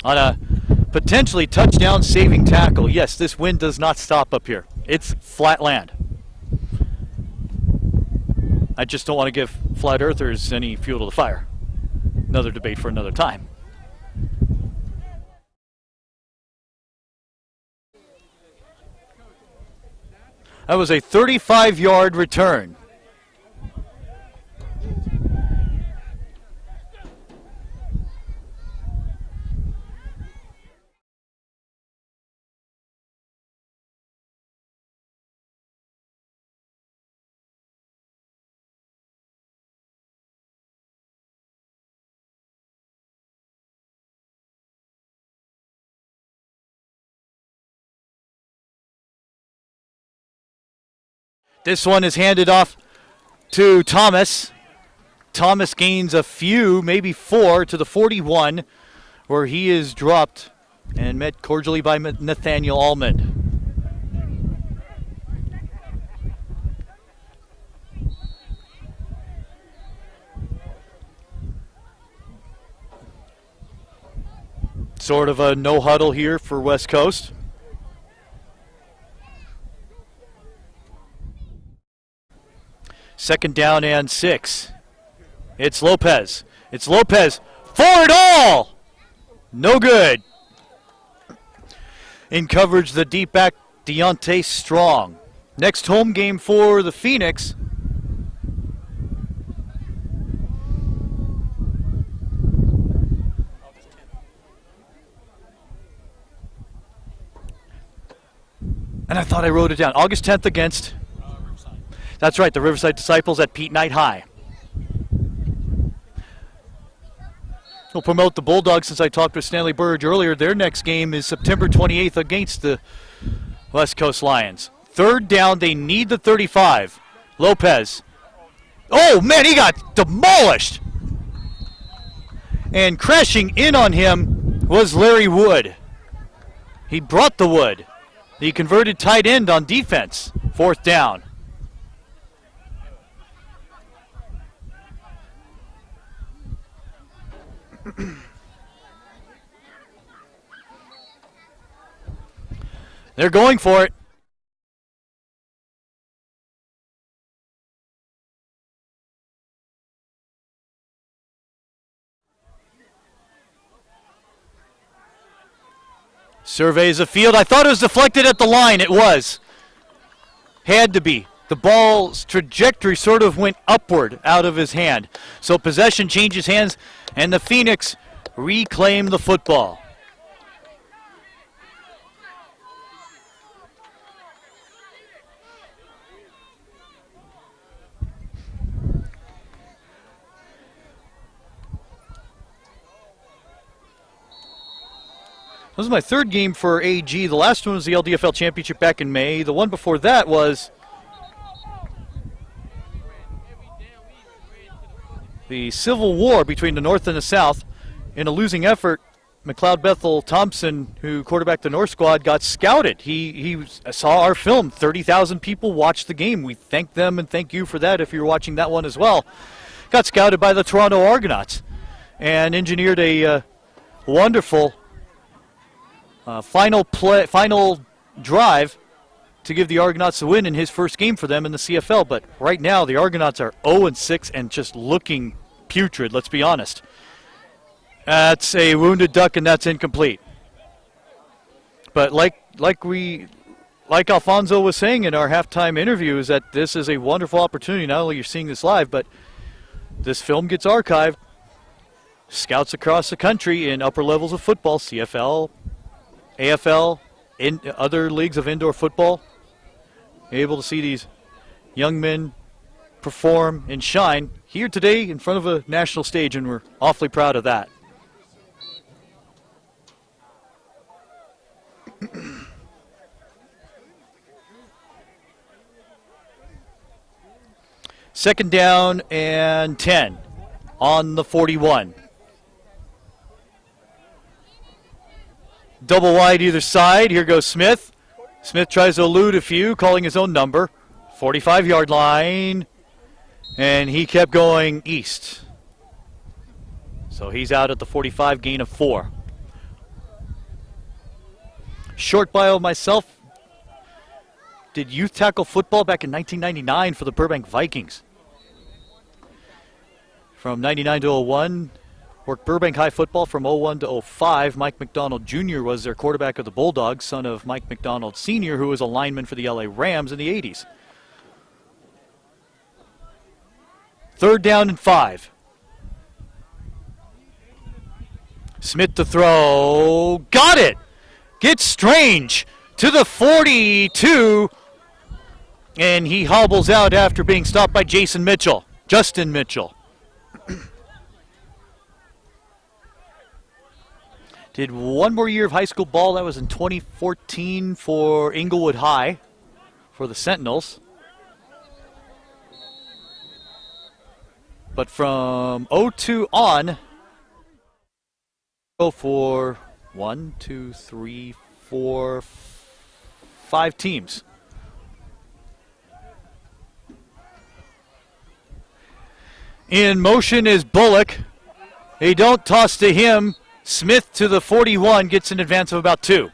on a potentially touchdown saving tackle. Yes, this wind does not stop up here. It's flat land. I just don't want to give flat earthers any fuel to the fire. Another debate for another time. That was a 35-yard return. This one is handed off to Thomas. Thomas gains a few, maybe 4, to the 41, where he is dropped and met cordially by Nathaniel Almond. Sort of a no huddle here for West Coast. Second down and 6. It's Lopez. It's Lopez for it all. No good. In coverage, the deep back, Deontay Strong. Next home game for the Phoenix. And I thought I wrote it down. August 10th against... That's right, the Riverside Disciples at Pete Knight High. We'll promote the Bulldogs since I talked with Stanley Burge earlier. Their next game is September 28th against the West Coast Lions. Third down, they need the 35. Lopez. Oh, man, he got demolished. And crashing in on him was Larry Wood. He brought the wood. The converted tight end on defense. Fourth down. They're going for it. Surveys the field. I thought it was deflected at the line. It was. Had to be. The ball's trajectory sort of went upward out of his hand. So possession changes hands, and the Phoenix reclaim the football. This is my third game for AG. The last one was the LDFL Championship back in May. The one before that was the Civil War between the North and the South. In a losing effort, McLeod Bethel Thompson, who quarterbacked the North squad, got scouted. He saw our film. 30,000 people watched the game. We thank them and thank you for that if you're watching that one as well. Got scouted by the Toronto Argonauts and engineered a wonderful final drive to give the Argonauts the win in his first game for them in the CFL. But right now, the Argonauts are 0-6 and just looking putrid, let's be honest. That's a wounded duck, and that's incomplete. But like Alfonso was saying in our halftime interview, is that this is a wonderful opportunity. Not only you're seeing this live, but this film gets archived. Scouts across the country in upper levels of football, CFL, AFL, in other leagues of indoor football, able to see these young men perform and shine here today in front of a national stage, and we're awfully proud of that. Second down and 10 on the 41. Double wide either side. Here goes Smith. Smith tries to elude a few, calling his own number. 45-yard line. And he kept going east. So he's out at the 45, gain of 4. Short bio of myself. Did youth tackle football back in 1999 for the Burbank Vikings. From 99 to 01. Worked Burbank High football from 01 to 05. Mike McDonald Jr. was their quarterback of the Bulldogs, son of Mike McDonald Sr., who was a lineman for the LA Rams in the 80s. Third down and 5. Smith to throw. Got it! Gets Strange to the 42. And he hobbles out after being stopped by Justin Mitchell. Did one more year of high school ball. That was in 2014 for Inglewood High for the Sentinels. But from 02 on, go for 1, 2, 3, 4, 5 teams. In motion is Bullock. They don't toss to him. Smith to the 41 gets an advance of about 2.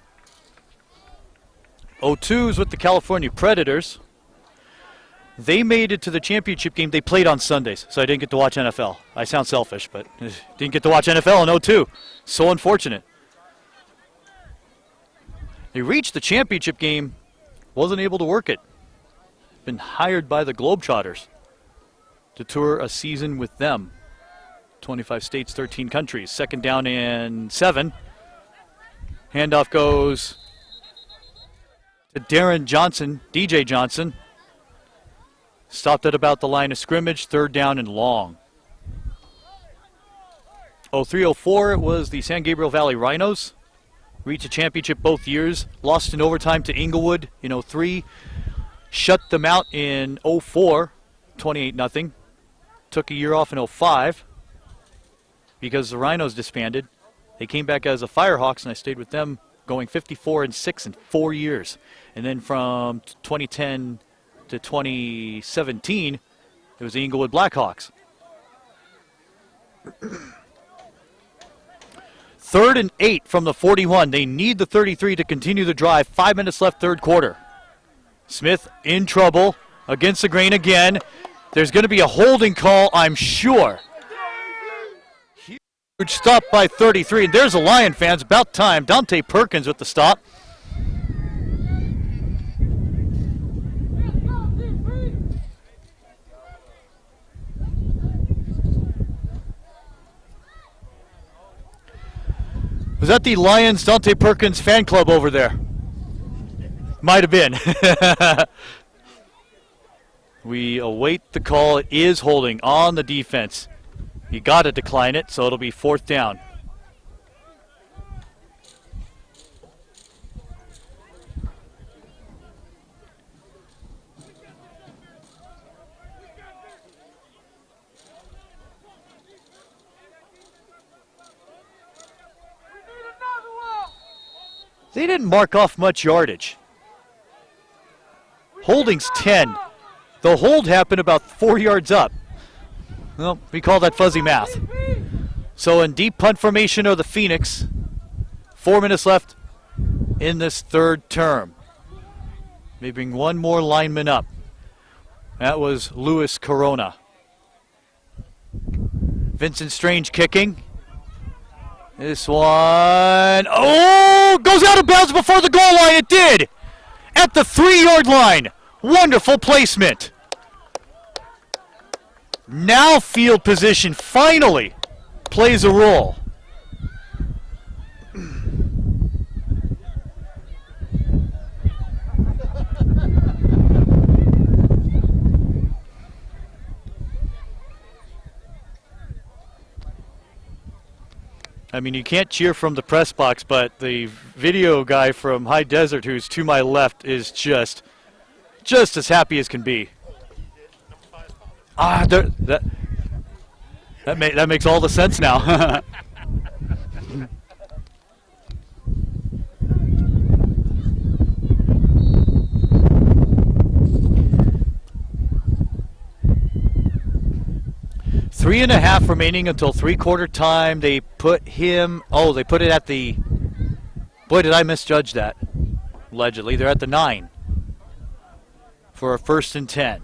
02 is with the California Predators. They made it to the championship game. They played on Sundays, so I didn't get to watch NFL. I sound selfish, but didn't get to watch NFL in 02. So unfortunate. They reached the championship game, wasn't able to work it. Been hired by the Globetrotters to tour a season with them. 25 states, 13 countries. Second down and 7. Handoff goes to Darren Johnson, DJ Johnson. Stopped at about the line of scrimmage, third down and long. 03-04, it was the San Gabriel Valley Rhinos. Reached a championship both years. Lost in overtime to Inglewood in 03. Shut them out in 04, 28-0. Took a year off in 05. Because the Rhinos disbanded. They came back as the Firehawks, and I stayed with them, going 54-6 in 4 years. And then from 2010 to 2017, it was the Inglewood Blackhawks. Third and 8 from the 41. They need the 33 to continue the drive. 5 minutes left, third quarter. Smith in trouble, against the grain again. There's going to be a holding call, I'm sure. Huge stop by 33, and there's the Lion fans. About time. Dante Perkins with the stop. Was that the Lions Dante Perkins fan club over there? Might have been. We await the call. It is holding on the defense. You got to decline it, so it'll be fourth down. They didn't mark off much yardage. Holding's 10. The hold happened about 4 yards up. Well, we call that fuzzy math. So in deep punt formation are the Phoenix. 4 minutes left in this third term. They bring one more lineman up. That was Luis Corona. Vincent Strange kicking. This one, goes out of bounds before the goal line. It did. At the 3-yard line. Wonderful placement. Now field position finally plays a role. I mean, you can't cheer from the press box, but the video guy from High Desert, who's to my left, is just as happy as can be. That makes all the sense now. Three and a half remaining until three-quarter time. They put him. Oh, they put it at the. Boy, did I misjudge that. Allegedly, they're at the 9 for a 1st and 10.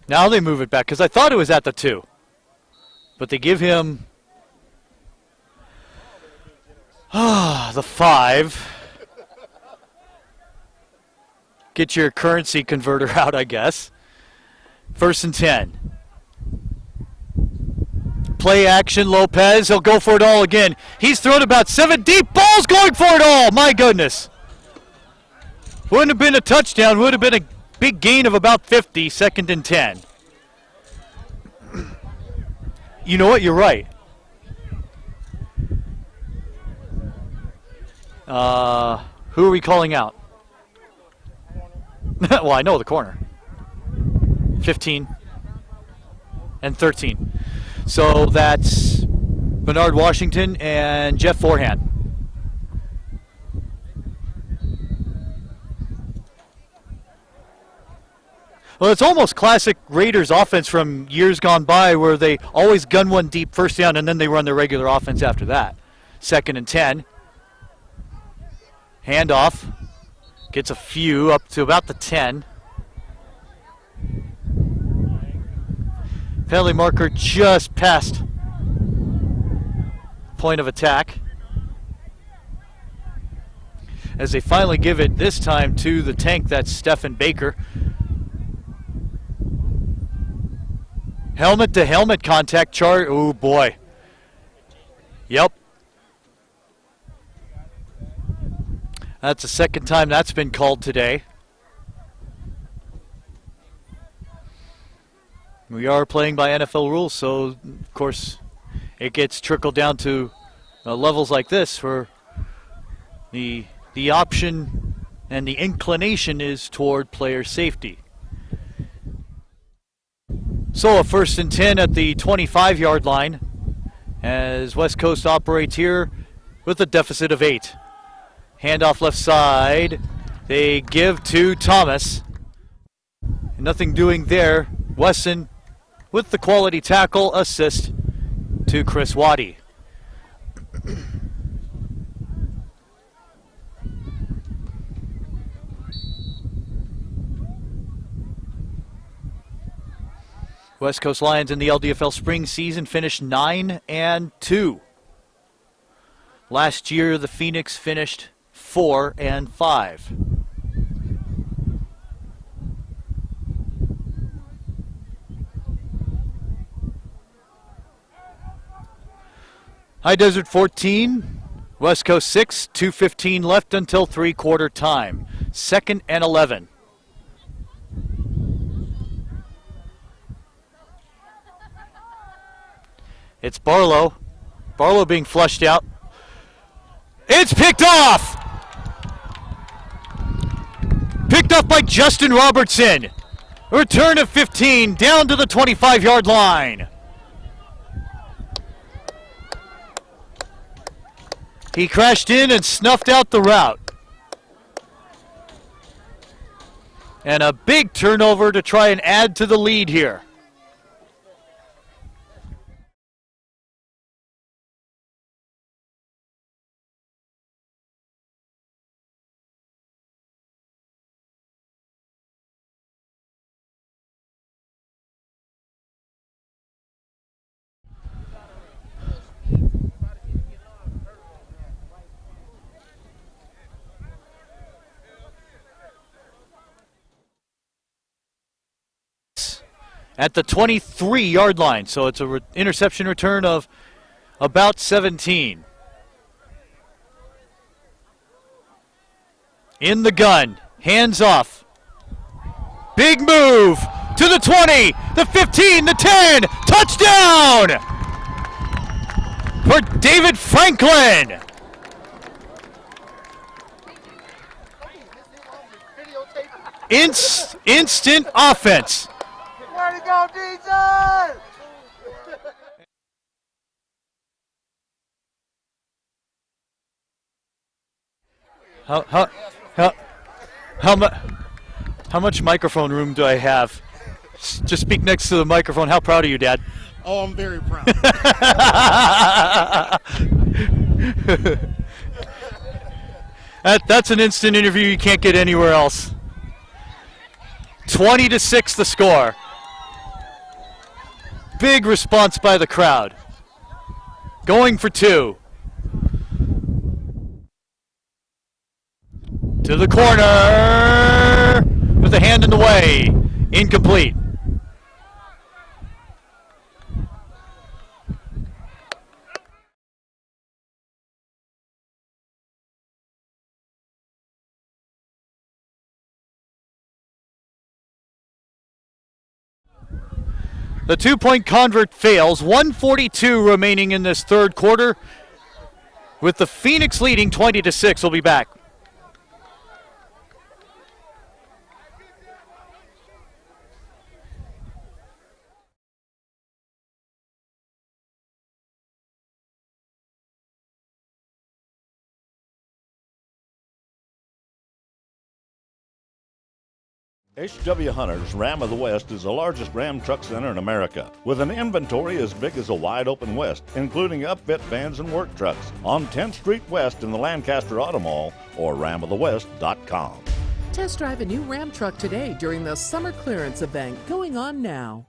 Now they move it back because I thought it was at the 2. But they give him the 5. Get your currency converter out, I guess. 1st and 10. Play action, Lopez. He'll go for it all again. He's thrown about 7 deep balls going for it all. My goodness. Wouldn't have been a touchdown. Would have been a big gain of about 50. 2nd and 10. You know what? You're right. Who are we calling out? Well, I know the corner. 15 and 13. So that's Bernard Washington and Jeff Forehand. Well, it's almost classic Raiders offense from years gone by where they always gun one deep first down and then they run their regular offense after that. 2nd and 10. Handoff. Gets a few up to about the 10. Penalty marker just past point of attack. As they finally give it this time to the tank, that's Stephen Baker. Helmet to helmet contact chart. Oh boy. Yep. That's the 2nd time that's been called today. We are playing by NFL rules, so of course it gets trickled down to levels like this where the option and the inclination is toward player safety. So a 1st and 10 at the 25-yard line as West Coast operates here with a deficit of 8. Handoff left side. They give to Thomas. Nothing doing there. Wesson with the quality tackle assist to Chris Waddy. West Coast Lions in the LDFL spring season finished 9-2. Last year, the Phoenix finished 4-5. High Desert 14, West Coast 6, 2:15 left until three-quarter time. 2nd and 11. It's Barlow. Barlow being flushed out. It's picked off! Picked up by Justin Robertson. Return of 15 down to the 25-yard line. He crashed in and snuffed out the route. And a big turnover to try and add to the lead here. At the 23-yard line, so it's a interception return of about 17. In the gun, hands off. Big move to the 20, the 15, the 10, touchdown for David Franklin. Instant offense. Way to go, DJ! How much microphone room do I have? Just speak next to the microphone. How proud are you, Dad? Oh, I'm very proud. That's an instant interview you can't get anywhere else. 20-6 the score. Big response by the crowd. Going for two. To the corner with a hand in the way. Incomplete. The two-point convert fails. 1:42 remaining in this third quarter. With the Phoenix leading 20-6. We'll be back. H.W. Hunter's Ram of the West is the largest Ram truck center in America, with an inventory as big as a wide open West, including upfit vans and work trucks, on 10th Street West in the Lancaster Auto Mall or ramofthewest.com. Test drive a new Ram truck today during the summer clearance event going on now.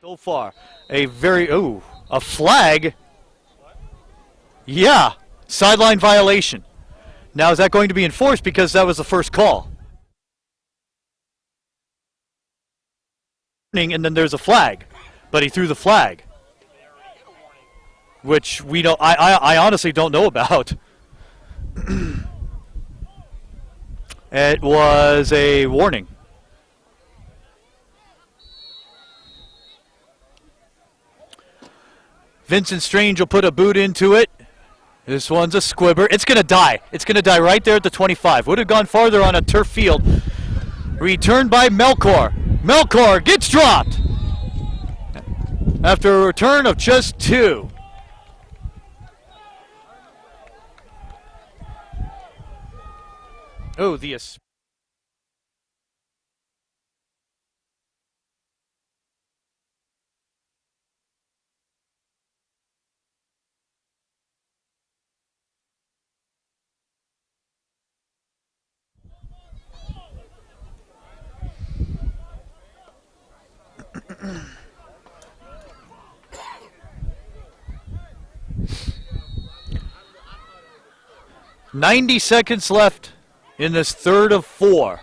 So far, a flag. Yeah, sideline violation. Now, is that going to be enforced because that was the first call? And then there's a flag, but he threw the flag, which we don't. I honestly don't know about. It was a warning. Vincent Strange will put a boot into it. This one's a squibber. It's going to die. It's going to die right there at the 25. Would have gone farther on a turf field. Returned by Melkor. Melkor gets dropped after a return of just two. Oh, the... $90 left in this third of four.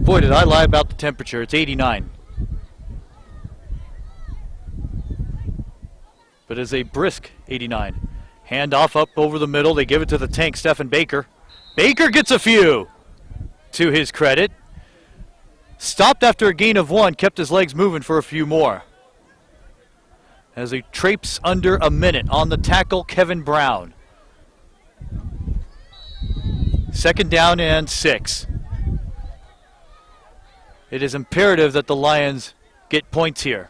Boy, did I lie about the temperature. It's 89. But it's a brisk 89. Handoff up over the middle. They give it to the tank, Stephen Baker. Baker gets a few, to his credit. Stopped after a gain of one, kept his legs moving for a few more. As he traipses under a minute on the tackle, Kevin Brown. Second down and 6. It is imperative that the Lions get points here.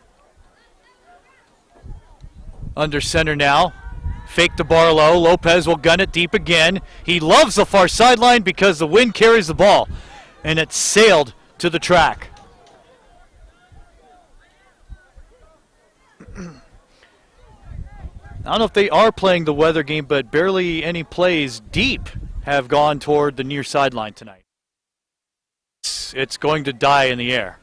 Under center now. Fake to Barlow. Lopez will gun it deep again. He loves the far sideline because the wind carries the ball. And it sailed to the track. I don't know if they are playing the weather game, but barely any plays deep have gone toward the near sideline tonight. It's going to die in the air.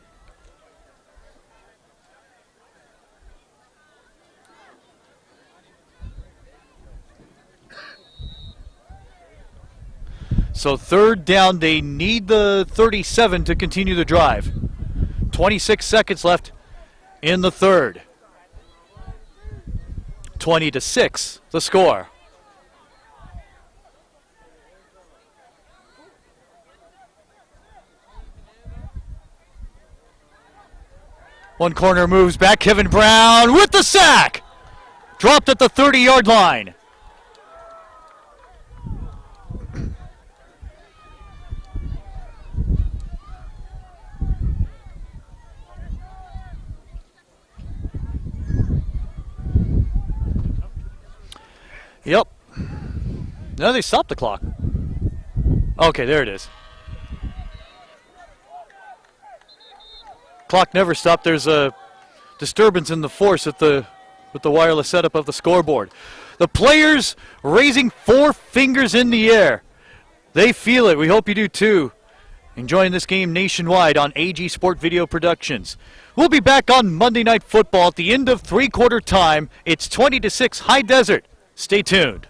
So third down, they need the 37 to continue the drive. 26 seconds left in the third. 20-6, the score. One corner moves back, Kevin Brown with the sack! Dropped at the 30-yard line. Yep. No, they stopped the clock. Okay, there it is. Clock never stopped. There's a disturbance in the force with the wireless setup of the scoreboard. The players raising 4 fingers in the air. They feel it. We hope you do too. Enjoying this game nationwide on AG Sport Video Productions. We'll be back on Monday Night Football at the end of three-quarter time. It's 20-6 High Desert. Stay tuned.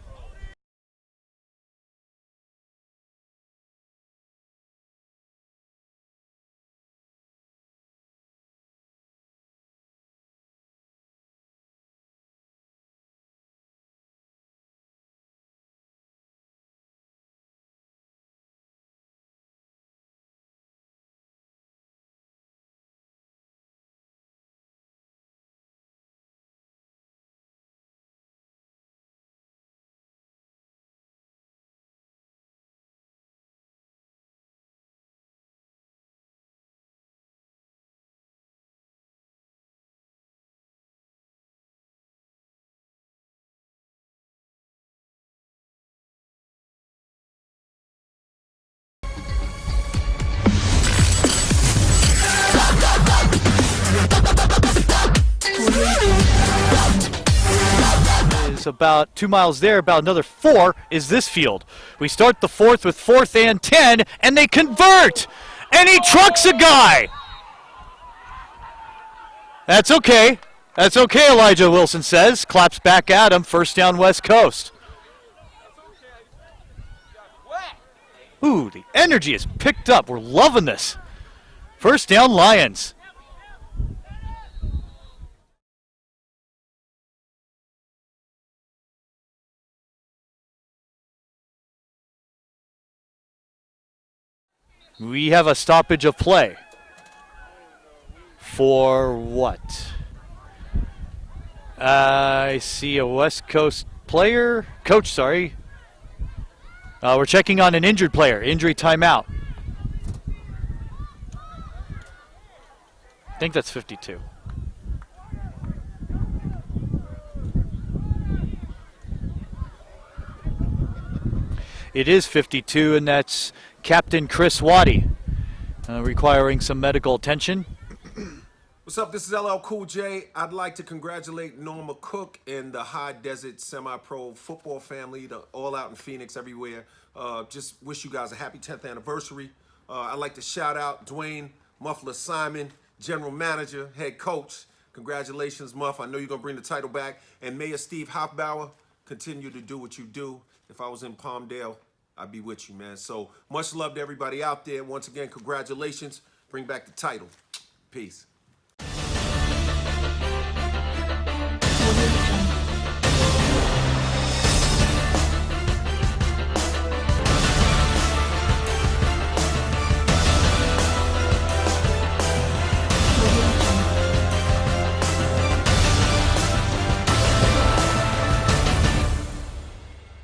Is about 2 miles there, about another 4 is this field. We start the fourth with 4th and 10, and they convert! And he trucks a guy! That's okay. That's okay, Elijah Wilson says. Claps back at him, first down West Coast. Ooh, the energy is picked up. We're loving this. First down Lions. We have a stoppage of play. For what? I see a West Coast player. Coach, sorry. We're checking on an injured player. Injury timeout. I think that's 52. It is 52, and that's Captain Chris Waddy, requiring some medical attention. What's up? This is LL Cool J. I'd like to congratulate Norma Cook and the High Desert Semi-Pro football family, all out in Phoenix, everywhere. Just wish you guys a happy 10th anniversary. I'd like to shout out Dwayne Muffler Simon, General Manager, Head Coach. Congratulations, Muff. I know you're going to bring the title back. And Mayor Steve Hofbauer, continue to do what you do. If I was in Palmdale, I'd be with you, man. So much love to everybody out there. Once again, congratulations. Bring back the title. Peace.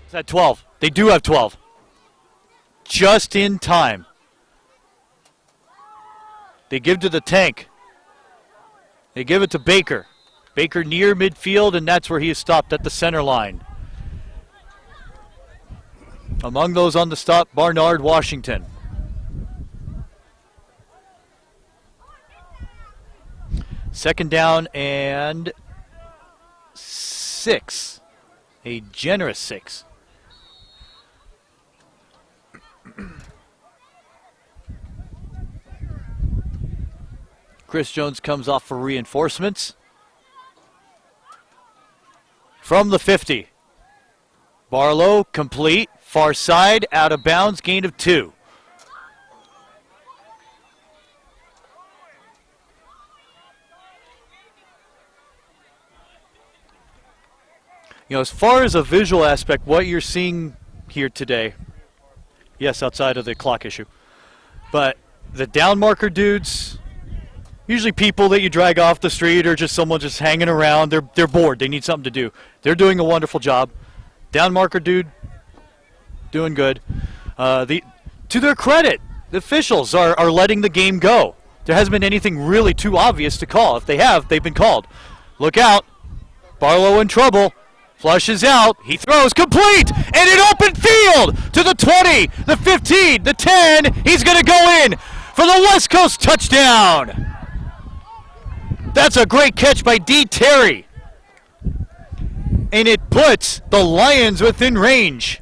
It's at 12. They do have 12. Just in time. They give to the tank. They give it to Baker. Baker near midfield, and that's where he is stopped at the center line. Among those on the stop, Barnard Washington. Second down and 6. A generous 6. Chris Jones comes off for reinforcements. From the 50. Barlow complete, far side, out of bounds, gain of 2. You know, as far as a visual aspect, what you're seeing here today, yes, outside of the clock issue, but the down marker dudes, usually people that you drag off the street or just someone just hanging around, they're bored, they need something to do. They're doing a wonderful job. Down marker dude, doing good. To their credit, the officials are letting the game go. There hasn't been anything really too obvious to call. If they have, they've been called. Look out. Barlow in trouble. Flushes out. He throws complete. And an open field to the 20, the 15, the 10. He's going to go in for the West Coast touchdown. That's a great catch by D. Terry. And it puts the Lions within range.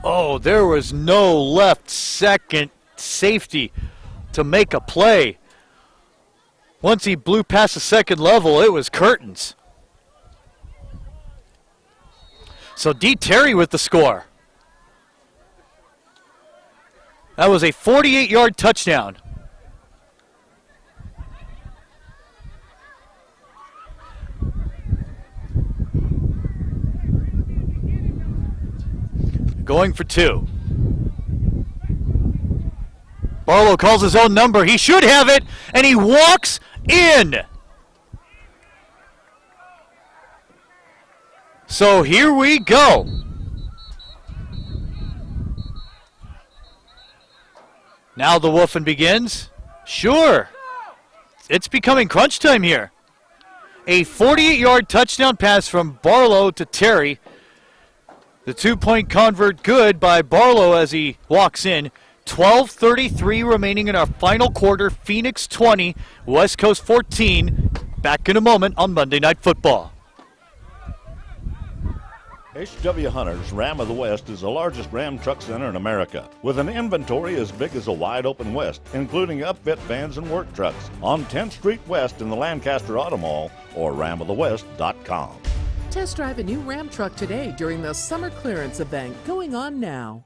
Oh, there was no left second safety to make a play. Once he blew past the second level, it was curtains. So D. Terry with the score. That was a 48-yard touchdown. Going for 2. Barlow calls his own number. He should have it, and he walks in. So here we go. Now the woofing begins. Sure. It's becoming crunch time here. A 48-yard touchdown pass from Barlow to Terry. The 2-point convert good by Barlow as he walks in. 12:33 remaining in our final quarter. Phoenix 20, West Coast 14. Back in a moment on Monday Night Football. H.W. Hunter's Ram of the West is the largest Ram truck center in America, with an inventory as big as a wide open West, including upfit vans and work trucks, on 10th Street West in the Lancaster Auto Mall or ramofthewest.com. Test drive a new Ram truck today during the summer clearance event going on now.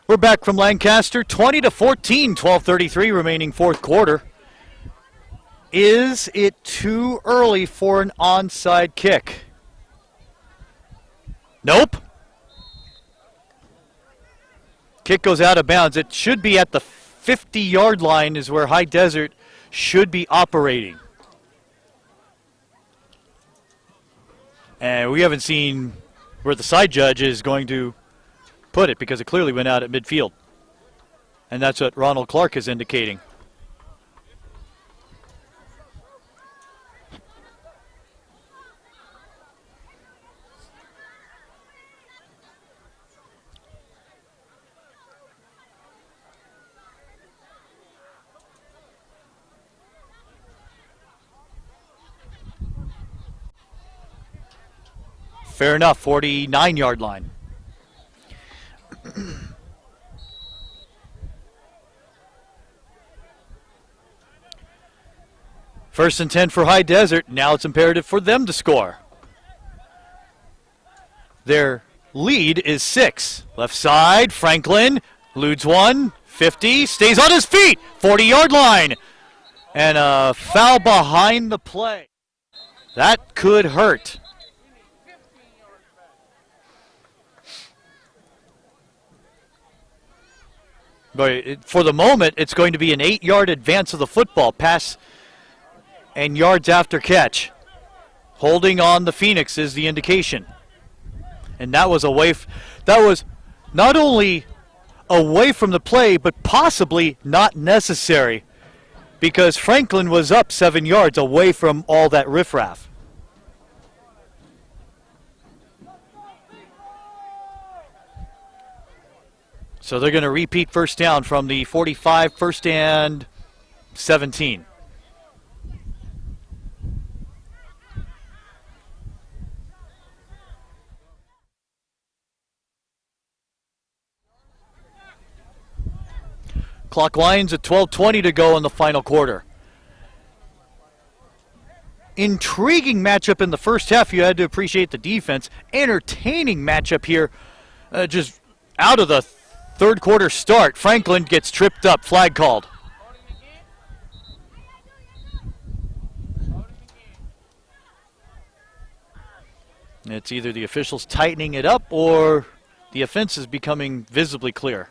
We're back from Lancaster, 20-14, 12:33 remaining fourth quarter. Is it too early for an onside kick? Nope. Kick goes out of bounds. It should be at the 50-yard line is where High Desert should be operating. And we haven't seen where the side judge is going to put it because it clearly went out at midfield. And that's what Ronald Clark is indicating. Fair enough, 49-yard line. First and 10 for High Desert. Now it's imperative for them to score. Their lead is 6. Left side, Franklin eludes one, 50, stays on his feet, 40-yard line. And a foul behind the play. That could hurt. But for the moment, it's going to be an 8-yard advance of the football, pass and yards after catch. Holding on the Phoenix is the indication. And that was that was not only away from the play, but possibly not necessary, because Franklin was up 7 yards away from all that riffraff. So they're going to repeat first down from the 45, 1st and 17. Clock winds at 12:20 to go in the final quarter. Intriguing matchup in the first half. You had to appreciate the defense. Entertaining matchup here. Just out of the third quarter start. Franklin gets tripped up. Flag called. It's either the officials tightening it up or the offense is becoming visibly clear.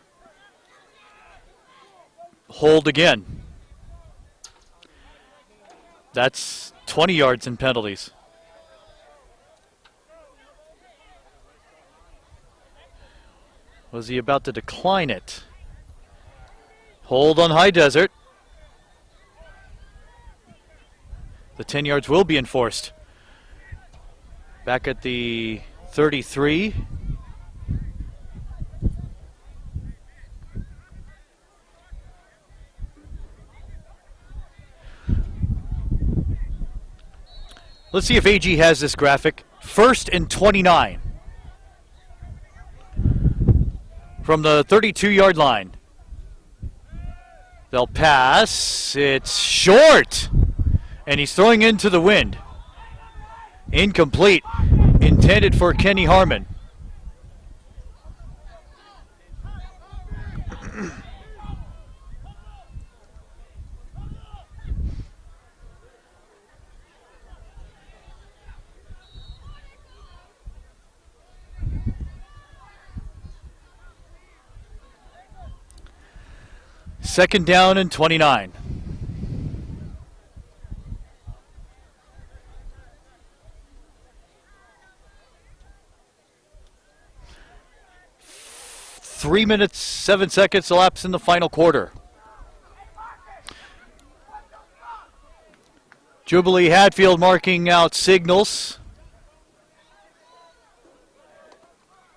Hold again. That's 20 yards in penalties. Was he about to decline it? Hold on High Desert. The 10 yards will be enforced. Back at the 33. Let's see if AG has this graphic. 1st and 29. From the 32-yard line. They'll pass. It's short. And he's throwing into the wind. Incomplete. Intended for Kenny Harmon. Second down and 29. Three minutes, 7 seconds elapsed in the final quarter. Jubilee Hatfield marking out signals.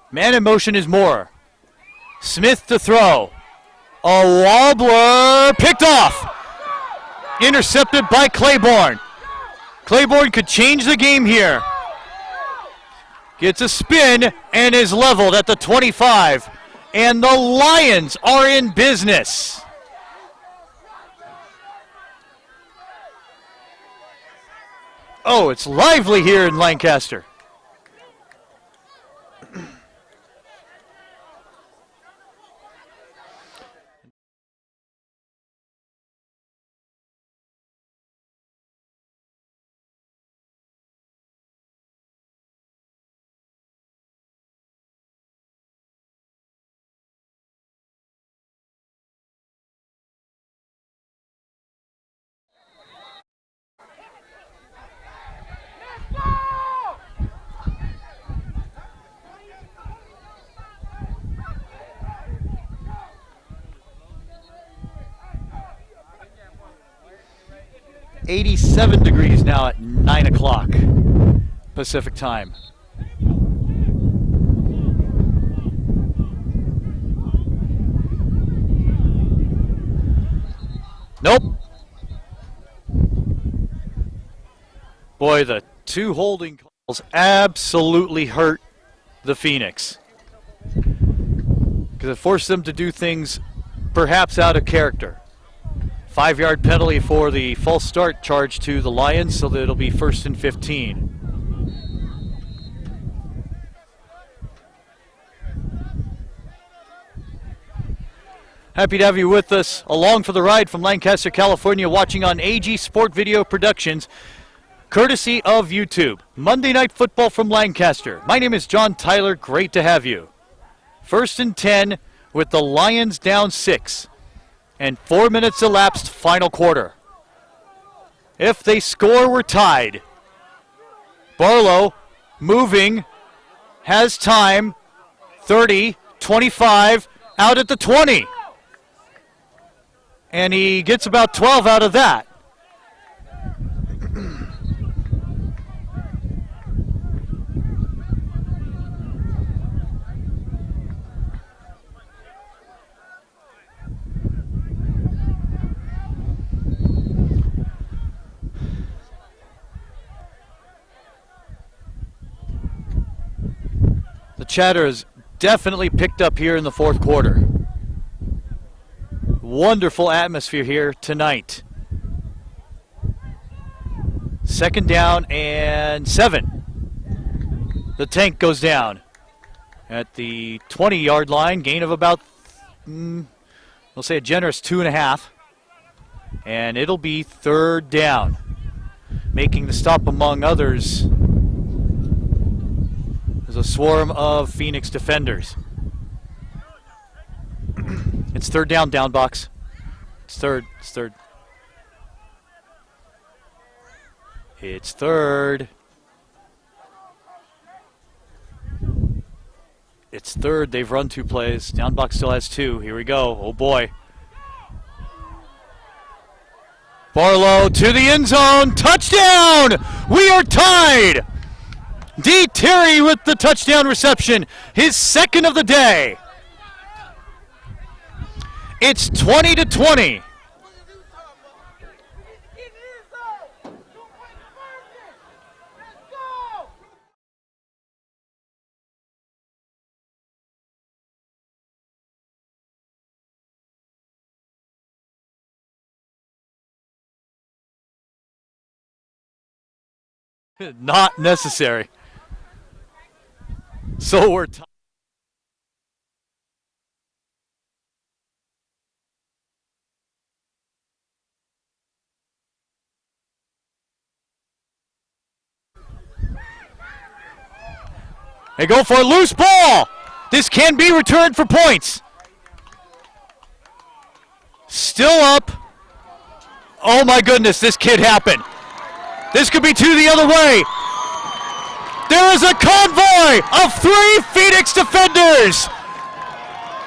Man in motion is Moore. Smith to throw. A wobbler, picked off. Intercepted by Claiborne. Claiborne could change the game here. Gets a spin and is leveled at the 25. And the Lions are in business. Oh, it's lively here in Lancaster. .87 degrees now at 9 o'clock Pacific time. Nope. Boy, the two holding calls absolutely hurt the Phoenix, because it forced them to do things perhaps out of character. 5-yard penalty for the false start charge to the Lions, so that it'll be 1st and 15. Happy to have you with us along for the ride from Lancaster, California, watching on AG Sport Video Productions, courtesy of YouTube. Monday Night Football from Lancaster. My name is John Tyler. Great to have you. 1st and 10 with the Lions down 6. And 4 minutes elapsed, final quarter. If they score, we're tied. Barlow moving, has time, 30, 25, out at the 20. And he gets about 12 out of that. The chatter is definitely picked up here in the fourth quarter. Wonderful atmosphere here tonight. 2nd down and 7. The tank goes down at the 20-yard line. Gain of about, we'll say a generous 2.5. And it'll be 3rd down. Making the stop among others is a swarm of Phoenix defenders. It's 3rd down, down box. It's third. It's 3rd. It's 3rd. They've run 2 plays. Down box still has 2. Here we go. Oh boy. Barlow to the end zone. Touchdown! We are tied! D. Terry with the touchdown reception. His 2nd of the day. It's 20-20. Not necessary. So we're tied. They go for a loose ball. This can be returned for points. Still up. Oh my goodness, this could happen. This could be 2 the other way. There is a convoy of 3 Phoenix defenders.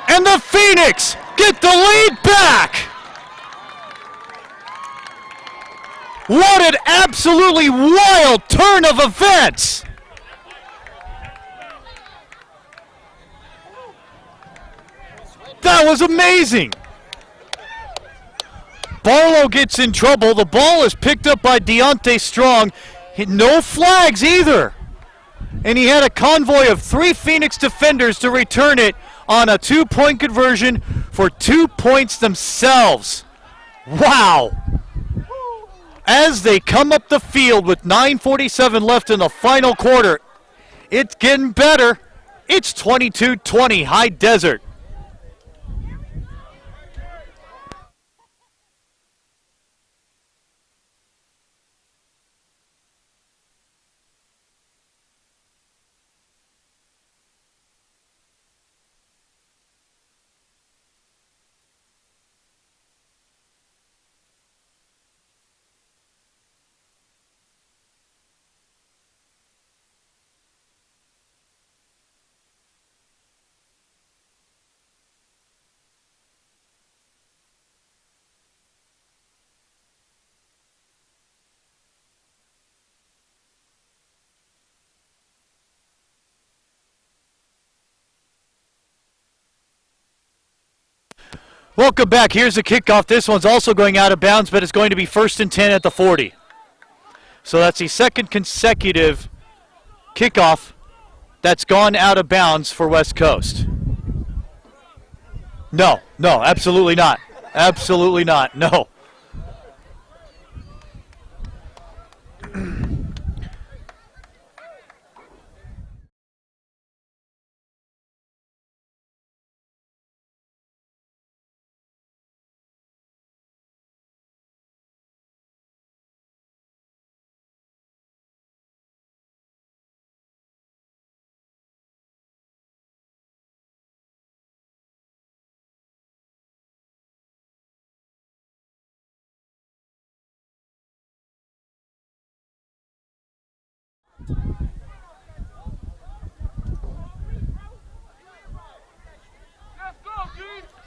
And the Phoenix get the lead back. What an absolutely wild turn of events. That was amazing. Barlow gets in trouble. The ball is picked up by Deontay Strong. No flags either. And he had a convoy of 3 Phoenix defenders to return it on a 2-point conversion for 2 points themselves. Wow. As they come up the field with 9:47 left in the final quarter, it's getting better. It's 22-20 High Desert. Welcome back. Here's the kickoff. This one's also going out of bounds, but it's going to be 1st and 10 at the 40. So that's the 2nd consecutive kickoff that's gone out of bounds for West Coast. No, absolutely not. Absolutely not. No.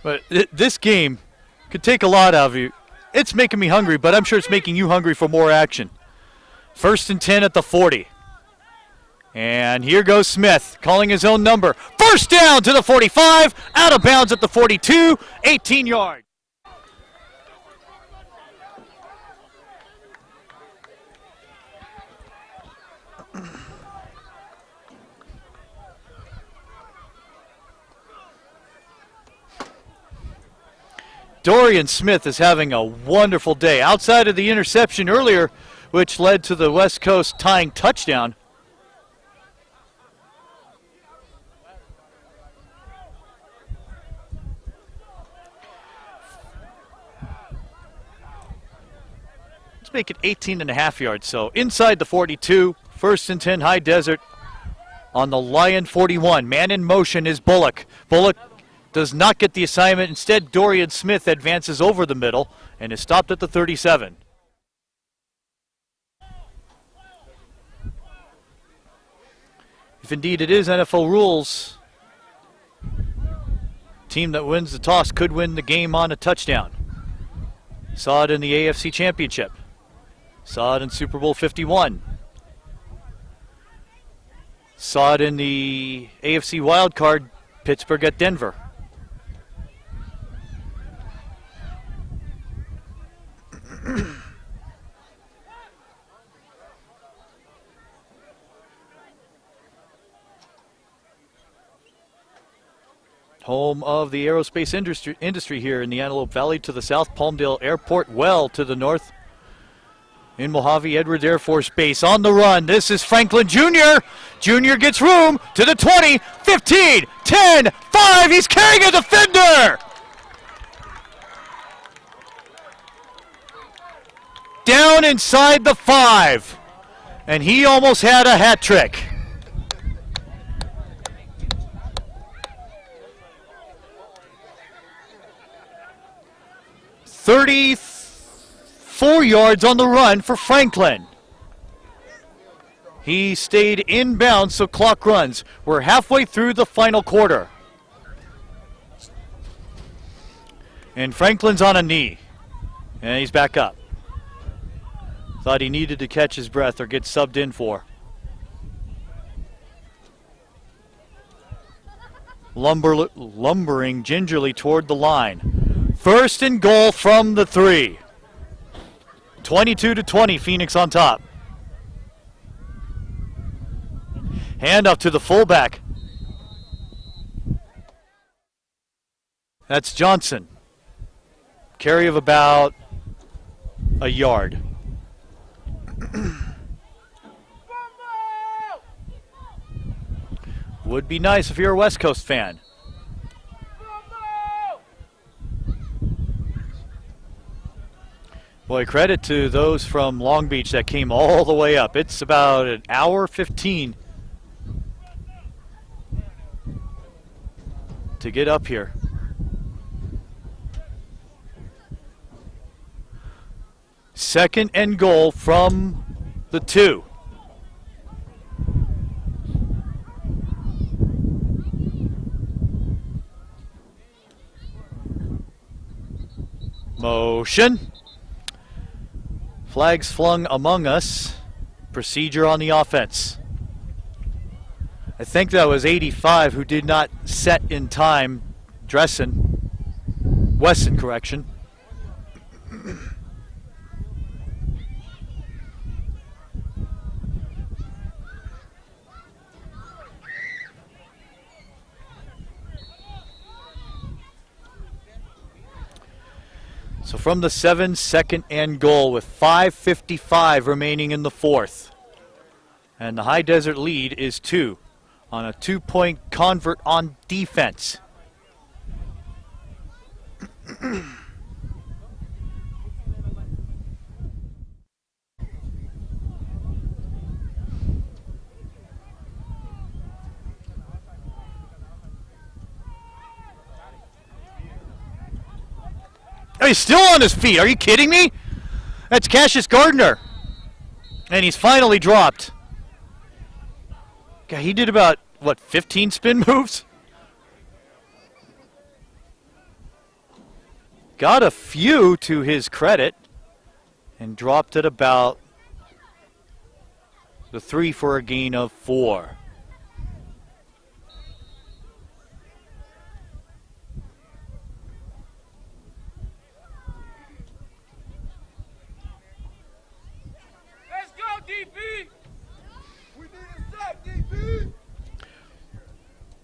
But this game could take a lot out of you. It's making me hungry, but I'm sure it's making you hungry for more action. 1st and 10 at the 40. And here goes Smith, calling his own number. First down to the 45, out of bounds at the 42, 18 yards. Dorian Smith is having a wonderful day. Outside of the interception earlier, which led to the West Coast tying touchdown, let's make it 18.5 yards. So inside the 42, 1st and 10 High Desert on the Lion 41. Man in motion is Bullock. Bullock does not get the assignment. Instead, Dorian Smith advances over the middle and is stopped at the 37. If indeed it is NFL rules, team that wins the toss could win the game on a touchdown. Saw it in the AFC Championship. Saw it in Super Bowl 51. Saw it in the AFC wildcard, Pittsburgh at Denver. Home of the aerospace industry here in the Antelope Valley to the south, Palmdale Airport well to the north. In Mojave Edwards Air Force Base on the run. This is Franklin Jr. Jr. gets room to the 20, 15, 10, 5. He's carrying a defender. Down inside the 5. And he almost had a hat trick. "34 yards on the run for Franklin. He stayed inbounds, so clock runs. We're halfway through the final quarter. And Franklin's on a knee. And he's back up. Thought he needed to catch his breath or get subbed in for. Lumbering gingerly toward the line. 1st and goal from the 3. 22-20, Phoenix on top. Handoff to the fullback. That's Johnson. Carry of about a yard. Would be nice if you're a West Coast fan. Boy, credit to those from Long Beach that came all the way up. It's about an hour 15 to get up here. Second and goal from the 2. Motion. Flags flung among us. Procedure on the offense. I think that was 85 who did not set in time. Wesson, correction. So from the 7, second and goal with 5:55 remaining in the 4th. And the High Desert lead is 2 on a 2-point convert on defense. Oh, he's still on his feet. Are you kidding me? That's Cassius Gardner. And he's finally dropped. God, he did about, 15 spin moves? got a few to his credit and dropped it about the 3 for a gain of 4. Let's go, DP! We need a sack, DP!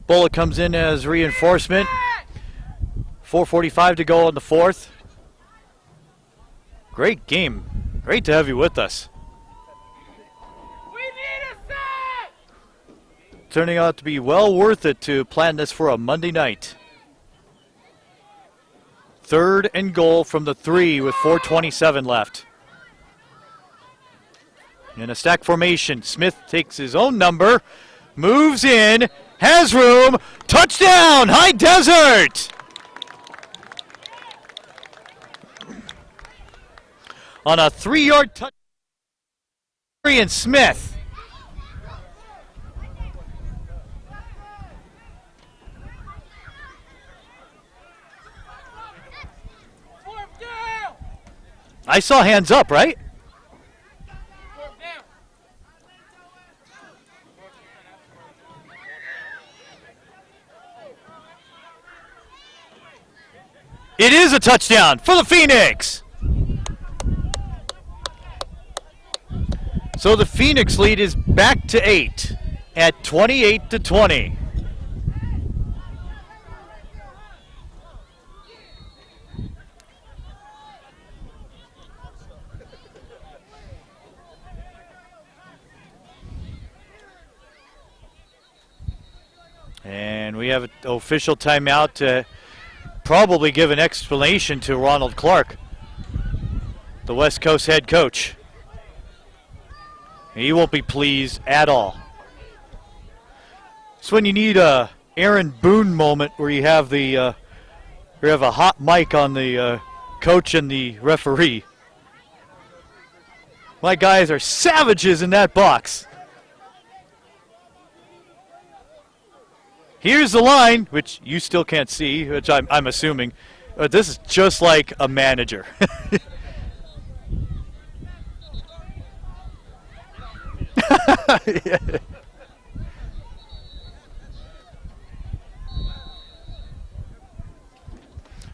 Bullock comes in as reinforcement. 4:45 to go in the fourth. Great game. Great to have you with us. We need a sack! Turning out to be well worth it to plan this for a Monday night. 3rd and goal from the 3 with 4:27 left. In a stack formation, Smith takes his own number, moves in, has room, touchdown, High Desert! On a 3-yard touch, and Smith. I saw hands up, right? It is a touchdown for the Phoenix. So the Phoenix lead is back to 8 at 28-20. And we have an official timeout to probably give an explanation to Ronald Clark, the West Coast head coach. He won't be pleased at all. It's when you need a Aaron Boone moment where you have a hot mic on the coach and the referee. My guys are savages in that box. Here's the line, which you still can't see, which I'm assuming. But this is just like a manager. Yeah.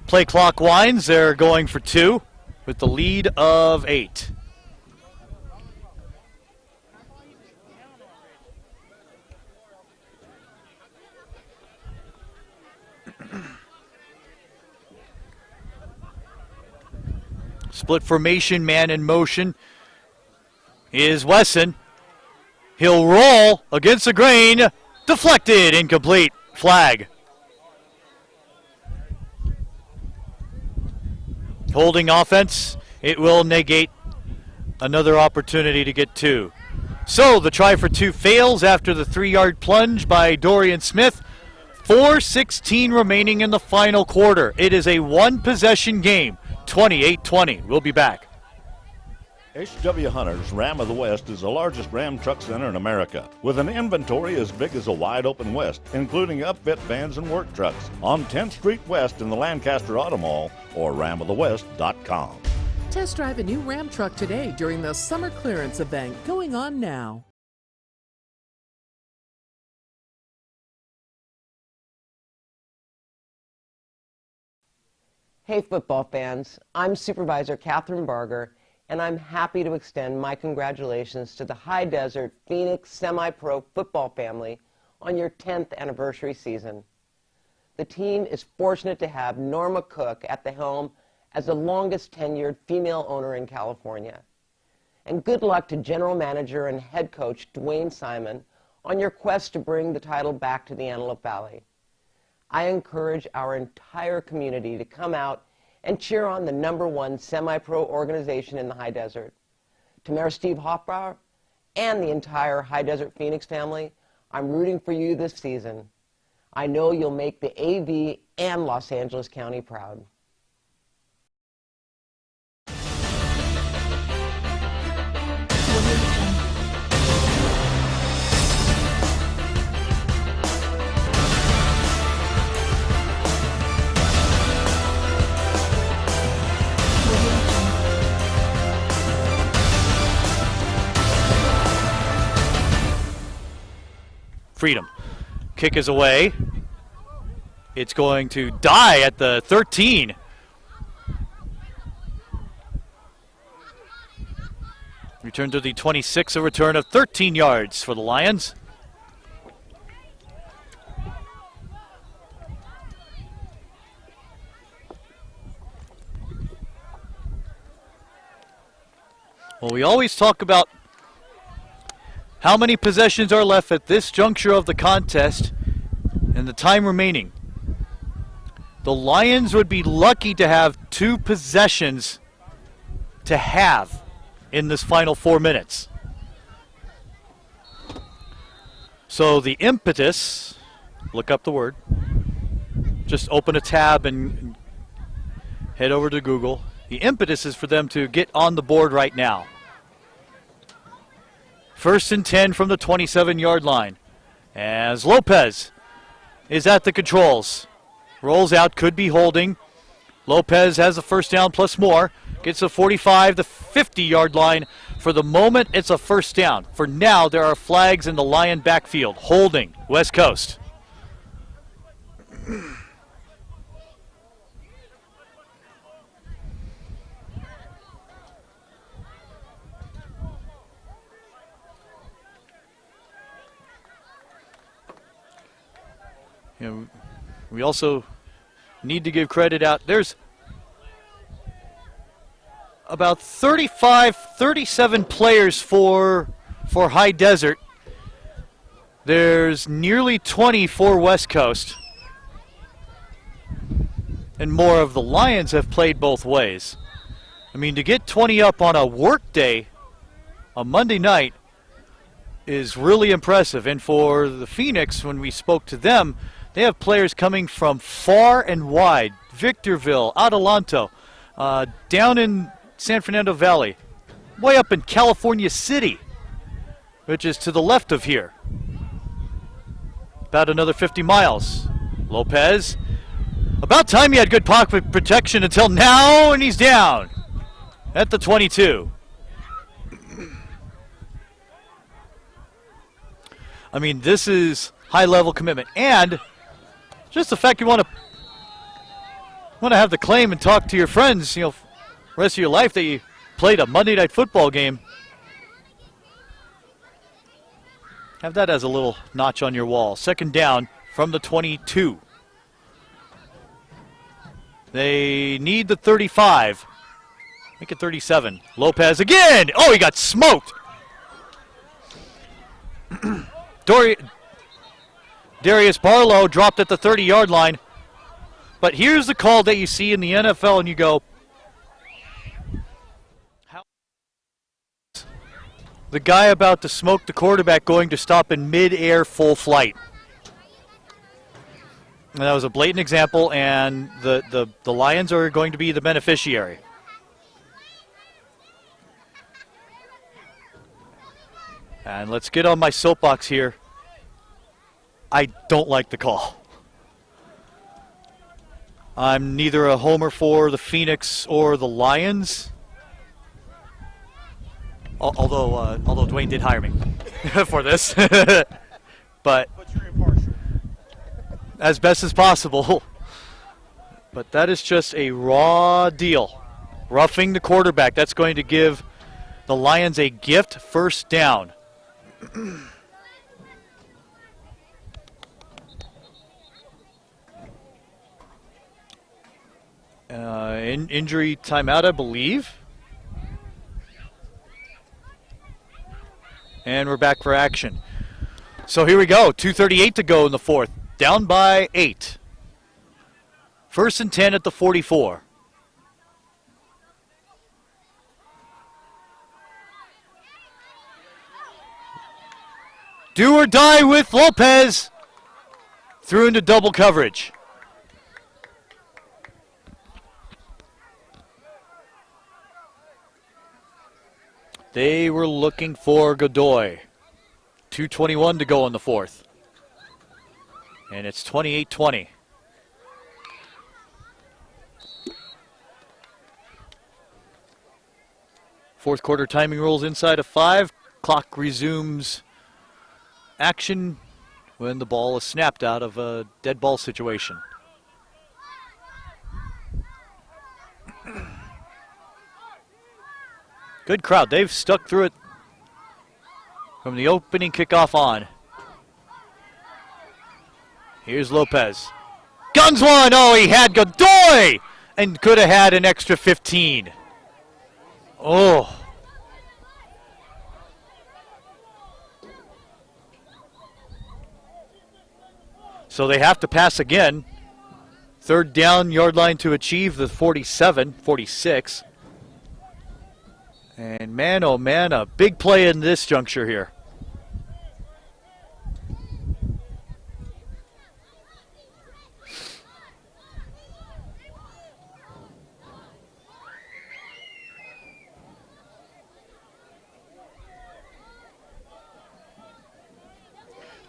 Play clock winds. They're going for 2 with the lead of 8. Split formation, man in motion is Wesson. He'll roll against the grain. Deflected, incomplete. Flag. Holding offense. It will negate another opportunity to get 2. So the try for 2 fails after the 3-yard plunge by Dorian Smith. 4:16 remaining in the final quarter. It is a 1-possession game. 28-20. We'll be back. H.W. Hunter's Ram of the West is the largest Ram truck center in America, with an inventory as big as a wide open West, including upfit vans and work trucks, on 10th Street West in the Lancaster Auto Mall or ramofthewest.com. Test drive a new Ram truck today during the summer clearance event going on now. Hey football fans, I'm Supervisor Catherine Barger, and I'm happy to extend my congratulations to the High Desert Phoenix Semi-Pro football family on your 10th anniversary season. The team is fortunate to have Norma Cook at the helm as the longest tenured female owner in California. And good luck to General Manager and Head Coach Dwayne Simon on your quest to bring the title back to the Antelope Valley. I encourage our entire community to come out and cheer on the #1 semi-pro organization in the High Desert. To Mayor Steve Hoffbauer and the entire High Desert Phoenix family, I'm rooting for you this season. I know you'll make the AV and Los Angeles County proud. freedom. Kick is away. It's going to die at the 13. Return to the 26, a return of 13 yards for the Lions. Well, we always talk about how many possessions are left at this juncture of the contest and the time remaining. The Lions would be lucky to have 2 possessions to have in this final 4 minutes. So the impetus, look up the word, just open a tab and head over to Google. The impetus is for them to get on the board right now. 1st and 10 from the 27-yard line as Lopez is at the controls. Rolls out, could be holding. Lopez has a first down plus more. Gets a 45, the 50-yard line. For the moment, it's a first down. For now, there are flags in the Lion backfield. Holding, West Coast. You know, we also need to give credit out. There's about 35, 37 players for High Desert. There's nearly 20 for West Coast. And more of the Lions have played both ways. I mean, to get 20 up on a work day, a Monday night, is really impressive. And for the Phoenix, when we spoke to them, they have players coming from far and wide. Victorville, Adelanto, down in San Fernando Valley, way up in California City, which is to the left of here. About another 50 miles. Lopez, about time he had good pocket protection until now, and he's down at the 22. I mean, this is high-level commitment. And just the fact you want to have the claim and talk to your friends, you know, rest of your life that you played a Monday Night Football game. Have that as a little notch on your wall. 2nd down from the 22. They need the 35. Make it 37. Lopez again. Oh, he got smoked. Darius Barlow dropped at the 30-yard line. But here's the call that you see in the NFL, and you go, the guy about to smoke the quarterback going to stop in mid-air full flight. And that was a blatant example, and the Lions are going to be the beneficiary. And let's get on my soapbox here. I don't like the call. I'm neither a homer for the Phoenix or the Lions. Although Dwayne did hire me for this. But you're impartial. As best as possible. But that is just a raw deal. Roughing the quarterback. That's going to give the Lions a gift first down. Injury timeout, I believe. And we're back for action. So here we go. 2:38 to go in the 4th. Down by 8. 1st and 10 at the 44. Do or die with Lopez. Through into double coverage. They were looking for Godoy. 2:21 to go in the 4th. And it's 28-20. Fourth quarter timing rules inside of 5. Clock resumes action when the ball is snapped out of a dead ball situation. Good crowd. They've stuck through it from the opening kickoff on. Here's Lopez. Guns one. Oh, he had Godoy and could have had an extra 15. Oh. So they have to pass again. Third down, yard line to achieve the 47, 46. And man, oh man, a big play in this juncture here.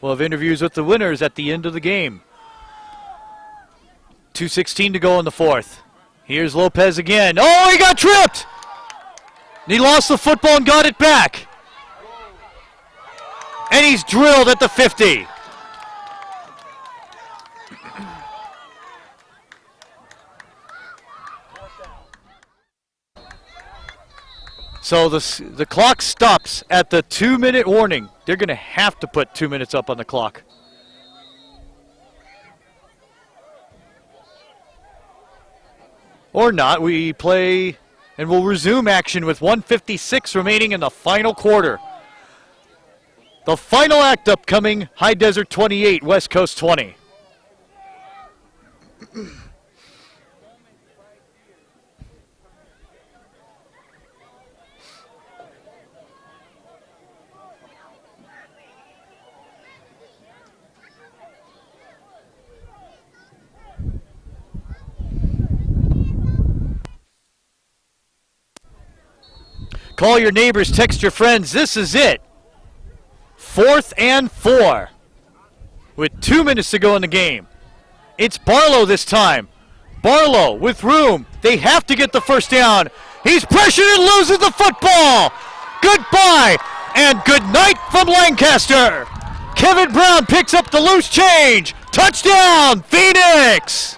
We'll have interviews with the winners at the end of the game. 2:16 to go in the fourth. Here's Lopez again. Oh, he got tripped! He lost the football and got it back. And he's drilled at the 50. So the clock stops at the 2-minute warning. They're going to have to put 2 minutes up on the clock. Or not. We play and we'll resume action with 1:56 remaining in the final quarter. The final act upcoming, High Desert 28, West Coast 20. Call your neighbors, text your friends. This is it. 4th and 4. With 2 minutes to go in the game. It's Barlow this time. Barlow with room. They have to get the first down. He's pressured and loses the football. Goodbye and good night from Lancaster. Kevin Brown picks up the loose change. Touchdown, Phoenix!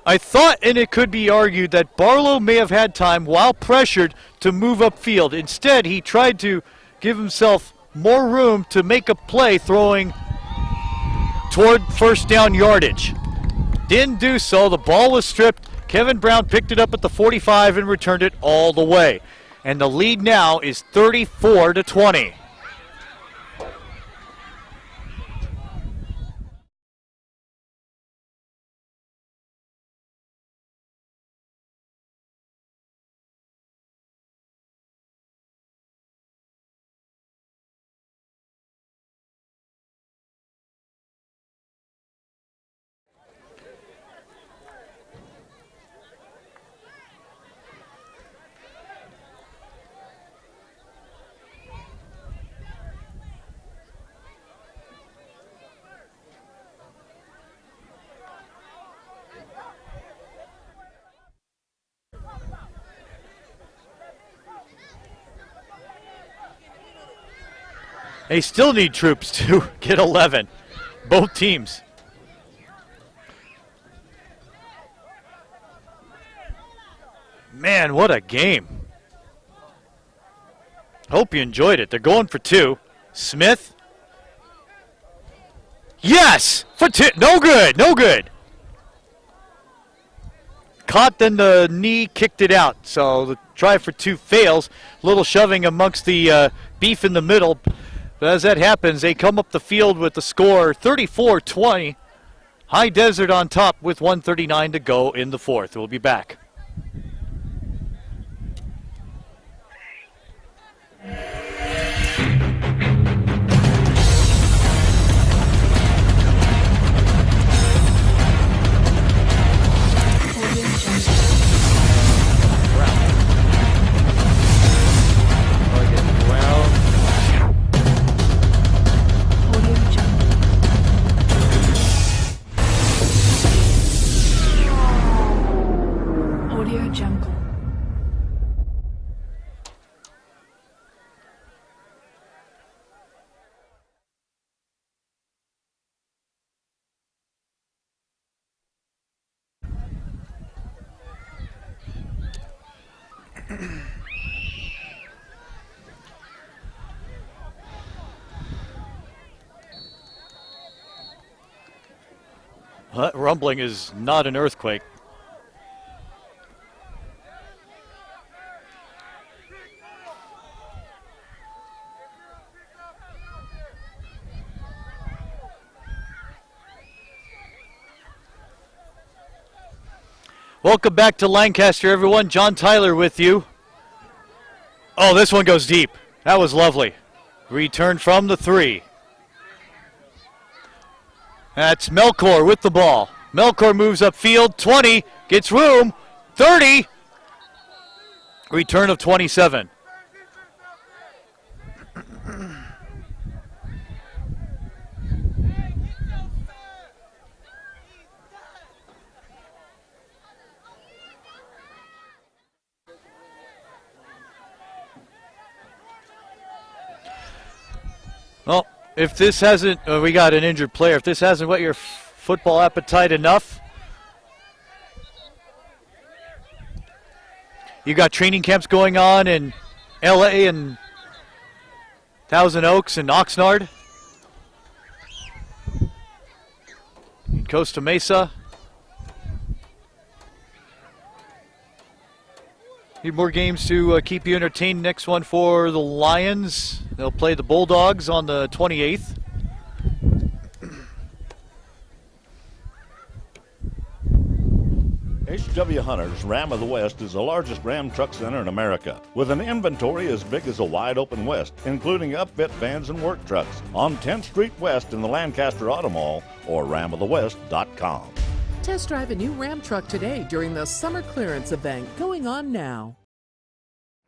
I thought, and it could be argued, that Barlow may have had time while pressured to move upfield. Instead, he tried to give himself more room to make a play throwing toward first down yardage. Didn't do so. The ball was stripped. Kevin Brown picked it up at the 45 and returned it all the way. And the lead now is 34-20. They still need troops to get 11, both teams. Man, what a game. Hope you enjoyed it. They're going for 2. Smith. Yes! For 2. No good, no good. Caught, then the knee kicked it out. So the try for 2 fails. Little shoving amongst the beef in the middle. But as that happens, they come up the field with the score 34-20. High Desert on top with 1:39 to go in the fourth. We'll be back. Audio Rumbling is not an earthquake. Welcome back to Lancaster, everyone. John Tyler with you. Oh, this one goes deep. That was lovely. Return from the 3. That's Melkor with the ball. Melkor moves upfield. 20. Gets room. 30. Return of 27. Well, if this hasn't, we got an injured player. If this hasn't whet your football appetite enough, you got training camps going on in LA and Thousand Oaks and Oxnard, in Costa Mesa. Need more games to keep you entertained. Next one for the Lions. They'll play the Bulldogs on the 28th. H.W. Hunter's Ram of the West is the largest Ram truck center in America, with an inventory as big as a wide open West, including upfit vans and work trucks, on 10th Street West in the Lancaster Auto Mall or ramofthewest.com. Test drive a new Ram truck today during the summer clearance event going on now.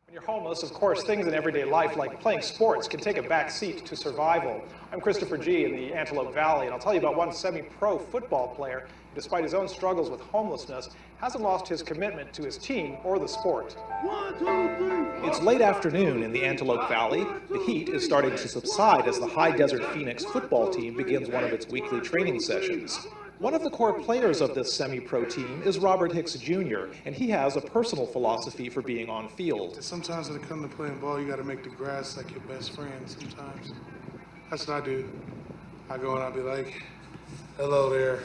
When you're homeless, of course, things in everyday life like playing sports can take a back seat to survival. I'm Christopher G. in the Antelope Valley, and I'll tell you about one semi-pro football player who, despite his own struggles with homelessness, hasn't lost his commitment to his team or the sport. 1, 2, 3. It's late afternoon in the Antelope Valley. The heat is starting to subside as the High Desert Phoenix football team begins one of its weekly training sessions. One of the core players of this semi-pro team is Robert Hicks Jr., and he has a personal philosophy for being on field. Sometimes when it comes to playing ball, you got to make the grass like your best friend sometimes. That's what I do. I go and I'll be like, hello there.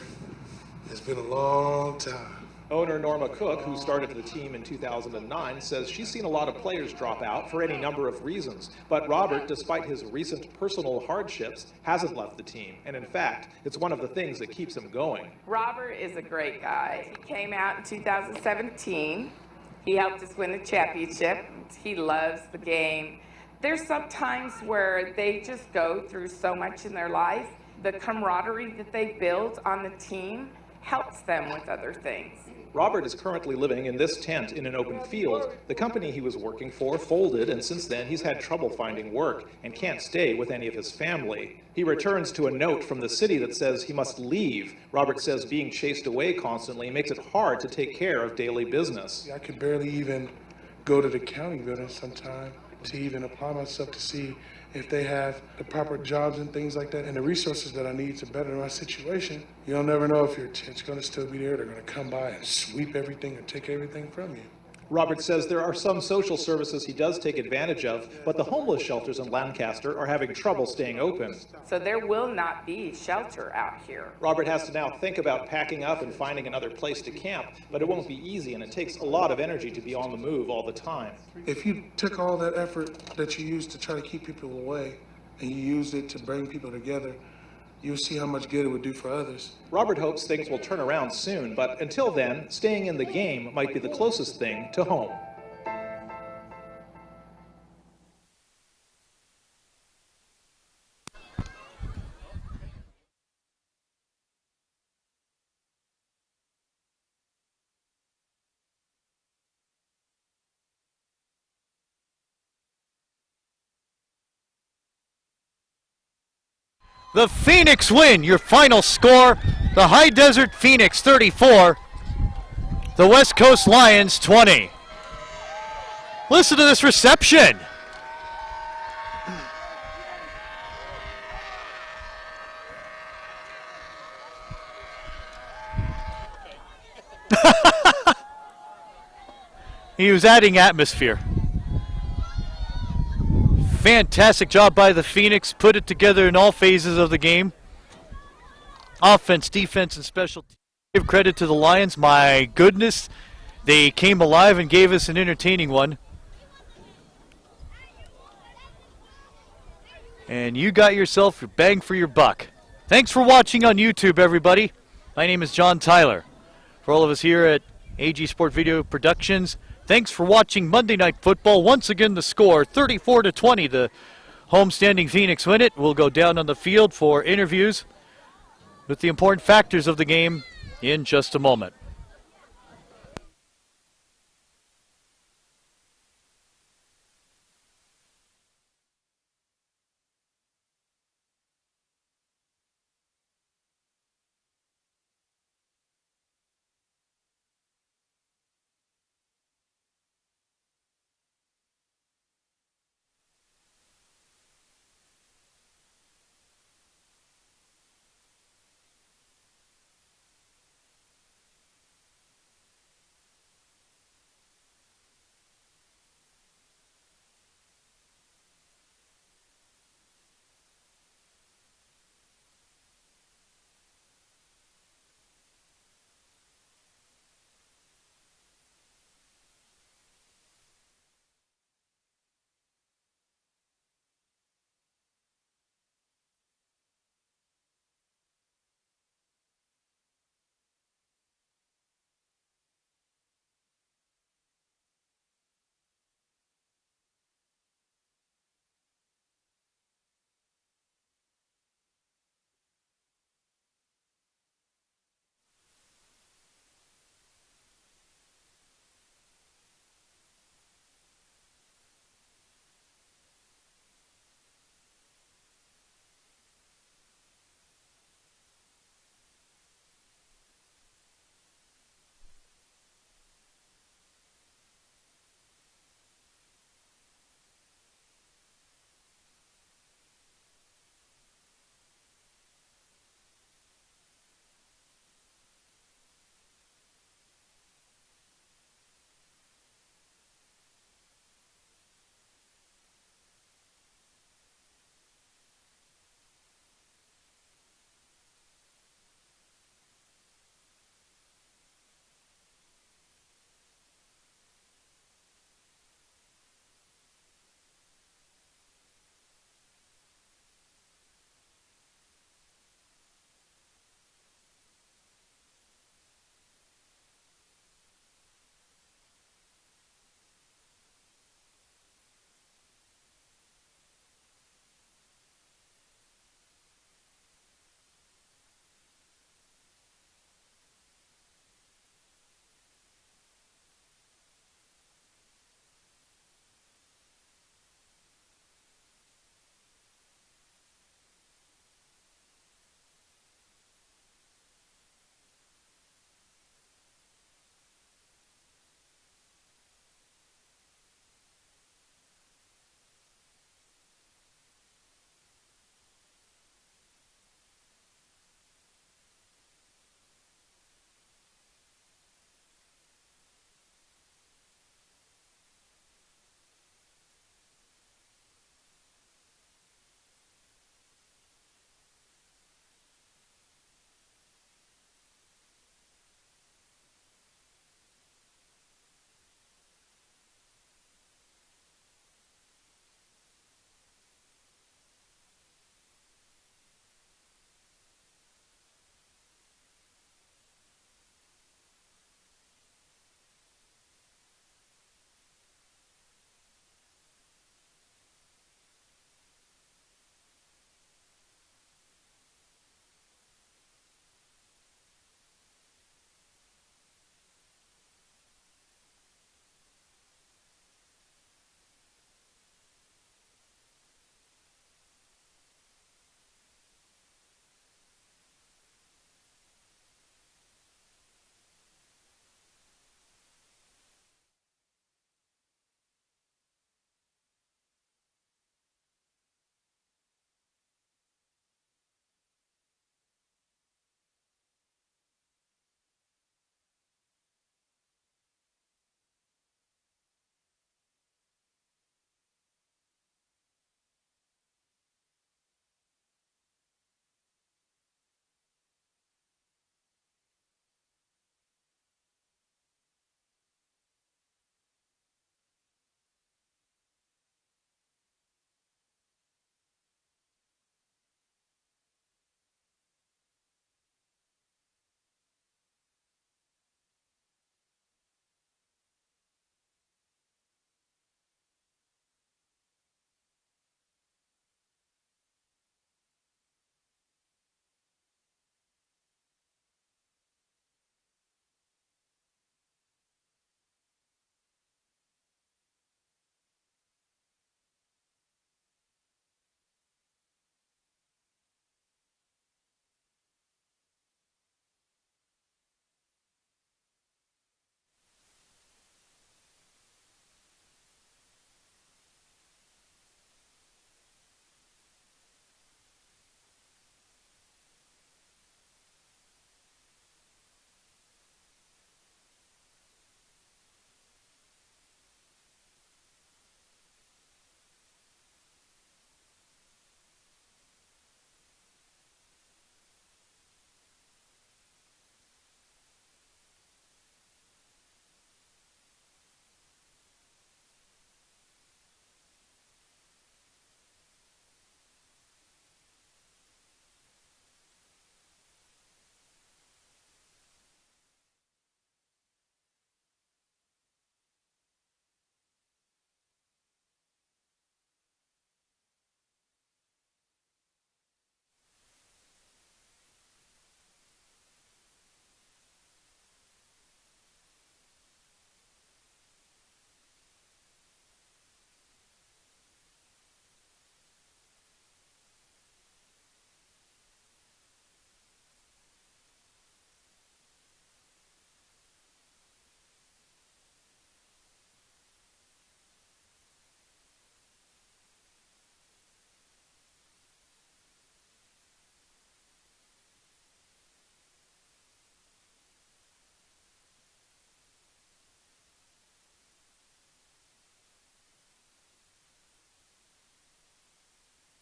It's been a long time. Owner Norma Cook, who started the team in 2009, says she's seen a lot of players drop out for any number of reasons. But Robert, despite his recent personal hardships, hasn't left the team. And in fact, it's one of the things that keeps him going. Robert is a great guy. He came out in 2017. He helped us win the championship. He loves the game. There's some times where they just go through so much in their life. The camaraderie that they build on the team helps them with other things. Robert is currently living in this tent in an open field. The company he was working for folded, and since then he's had trouble finding work and can't stay with any of his family. He returns to a note from the city that says he must leave. Robert says being chased away constantly makes it hard to take care of daily business. I could barely even go to the county building sometime to even apply myself to see if they have the proper jobs and things like that and the resources that I need to better my situation. You'll never know if your tent's going to still be there. They're going to come by and sweep everything or take everything from you. Robert says there are some social services he does take advantage of, but the homeless shelters in Lancaster are having trouble staying open. So there will not be shelter out here. Robert has to now think about packing up and finding another place to camp, but it won't be easy, and it takes a lot of energy to be on the move all the time. If you took all that effort that you used to try to keep people away and you used it to bring people together, you'll see how much good it would do for others. Robert hopes things will turn around soon, but until then, staying in the game might be the closest thing to home. The Phoenix win. Your final score, the High Desert Phoenix 34, the West Coast Lions 20. Listen to this reception. He was adding atmosphere. Fantastic job by the Phoenix. Put it together in all phases of the game. Offense, defense, and special teams. Give credit to the Lions. My goodness, they came alive and gave us an entertaining one. And you got yourself your bang for your buck. Thanks for watching on YouTube, everybody. My name is John Tyler. For all of us here at AG Sport Video Productions, thanks for watching Monday Night Football. Once again, the score, 34-20. The homestanding Phoenix win it. We'll go down on the field for interviews with the important factors of the game in just a moment.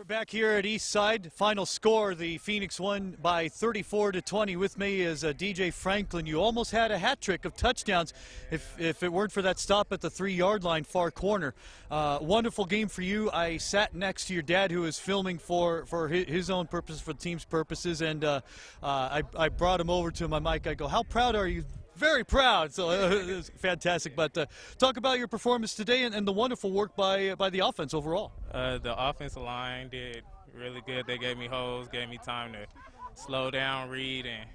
Back here at Eastside, final score, the Phoenix won by 34-20. With me is DJ Franklin. You almost had a hat trick of touchdowns if it weren't for that stop at the 3-yard line, far corner. Wonderful game for you. I sat next to your dad, who was filming for his own purposes, for the team's purposes, and I brought him over to my mic. I go, how proud are you? Very proud. So it was fantastic. But talk about your performance today and the wonderful work by the offense overall. The offensive line did really good. They gave me holes, gave me time to slow down, read, and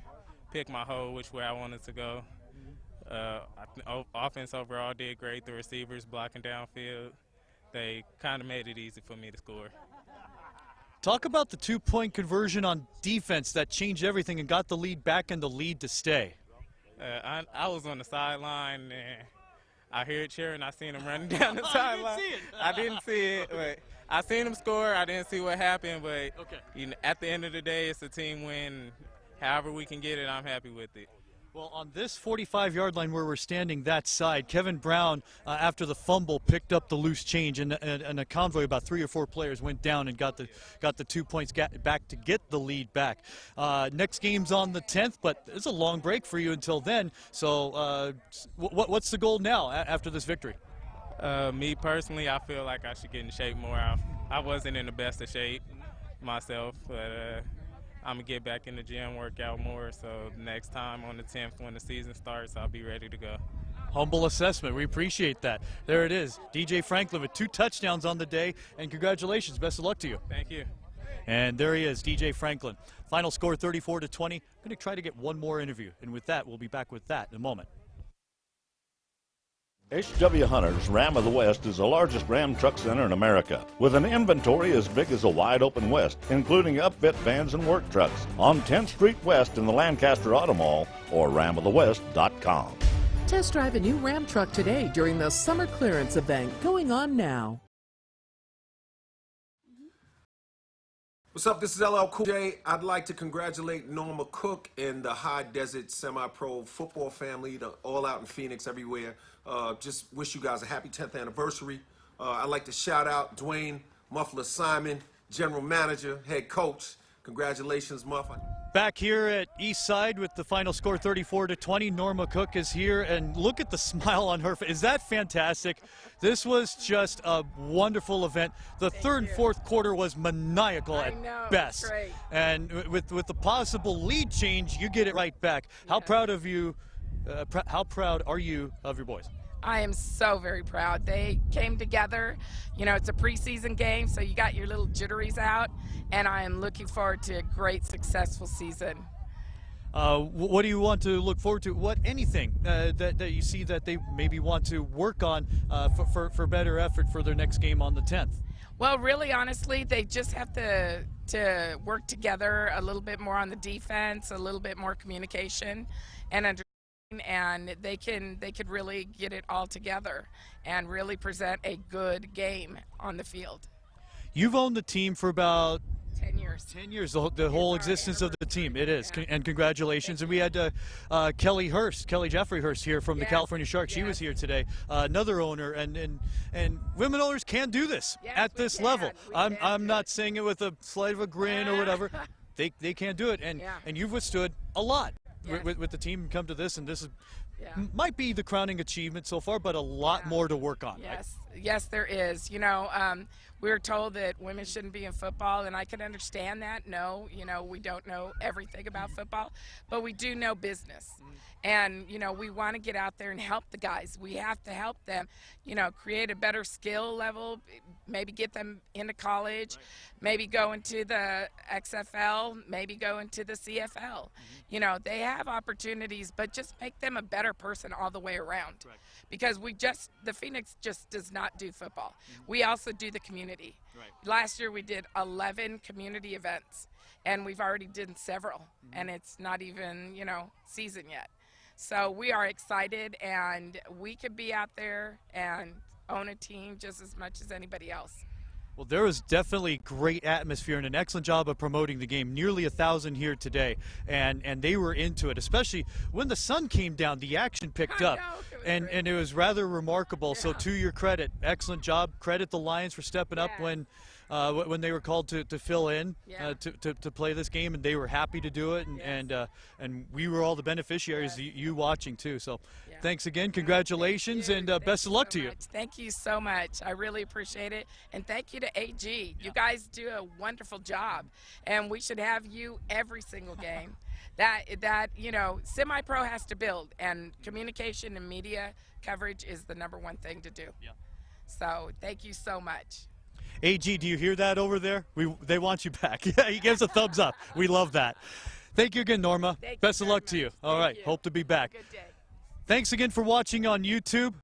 pick my hole which way I wanted to go. Offense overall did great. The receivers blocking downfield, they kind of made it easy for me to score. Talk about the 2-point conversion on defense that changed everything and got the lead back and the lead to stay. I was on the sideline and I heard cheering. I seen him running down the sideline. I didn't see it, but I seen him score. I didn't see what happened, but you know, at the end of the day, it's a team win. However we can get it, I'm happy with it. Well, on this 45-yard line where we're standing that side, Kevin Brown, after the fumble, picked up the loose change, and a convoy, about 3 or 4 players, went down and got the 2 points back to get the lead back. Next game's on the 10th, but it's a long break for you until then. So what's the goal now after this victory? Me personally, I feel like I should get in shape more. I wasn't in the best of shape myself, but I'm going to get back in the gym, work out more, so next time on the 10th when the season starts, I'll be ready to go. Humble assessment. We appreciate that. There it is. DJ Franklin with 2 touchdowns on the day, and congratulations. Best of luck to you. Thank you. And there he is, DJ Franklin. Final score 34-20. I'm going to try to get one more interview, and with that, we'll be back with that in a moment. H.W. Hunter's Ram of the West is the largest Ram truck center in America, with an inventory as big as a wide-open West, including upfit vans and work trucks, on 10th Street West in the Lancaster Auto Mall, or ramofthewest.com. Test drive a new Ram truck today during the summer clearance event going on now. What's up? This is LL Cool J. I'd like to congratulate Norma Cook and the High Desert Semi-Pro football family, all out in Phoenix, everywhere. Just wish you guys a happy 10th anniversary. I'd like to shout out Dwayne Muffler Simon, general manager, head coach. Congratulations, Muff. Back here at Eastside with the final score 34-20. Norma Cook is here, and look at the smile on her face. Is that fantastic? This was just a wonderful event. The third and fourth quarter was maniacal at best. Great. And with the possible lead change, you get it right back. How proud of you? How proud are you of your boys? I am so very proud. They came together. You know, it's a preseason game, so you got your little jitteries out, and I am looking forward to a great, successful season. What do you want to look forward to? Anything that you see that they maybe want to work on for better effort for their next game on the 10th? Well, really, honestly, they just have to work together a little bit more on the defense, a little bit more communication, and they could really get it all together and really present a good game on the field. You've owned the team for about 10 years. 10 years, the whole existence of the team. It is, and congratulations. And we had Kelly Jeffrey Hurst here from the California Sharks. She was here today. Another owner, and women owners can do this at this level. I'm not saying it with a slight of a grin or whatever. They can do it, and you've withstood a lot. With the team come to this, and this is might be the crowning achievement so far, but a lot more to work on. Yes, there is. You know, we were told that women shouldn't be in football, and I can understand that. No, you know, we don't know everything about football, but we do know business. And, you know, we want to get out there and help the guys. We have to help them, you know, create a better skill level, maybe get them into college, maybe go into the XFL, maybe go into the CFL. You know, they have opportunities, but just make them a better person all the way around. Because the Phoenix just does not do football. We also do the community. Last year we did 11 community events, and we've already done several, and it's not even, you know, season yet. So we are excited, and we could be out there and own a team just as much as anybody else. Well, there was definitely great atmosphere and an excellent job of promoting the game. Nearly 1,000 here today, and they were into it, especially when the sun came down. The action picked up, and it was rather remarkable. So to your credit, excellent job. Credit the Lions for stepping up when when they were called to fill in to play this game, and they were happy to do it, and we were all the beneficiaries, you watching too. So thanks again, congratulations, and best of luck to you. Thank you so much. I really appreciate it, and thank you to AG. You guys do a wonderful job, and we should have you every single game. That semi-pro has to build, and communication and media coverage is the #1 thing to do. So thank you so much. AG, do you hear that over there? They want you back. Yeah, he gives a thumbs up. We love that. Thank you again, Norma. Best of luck to you. All right, hope to be back. Thanks again for watching on YouTube.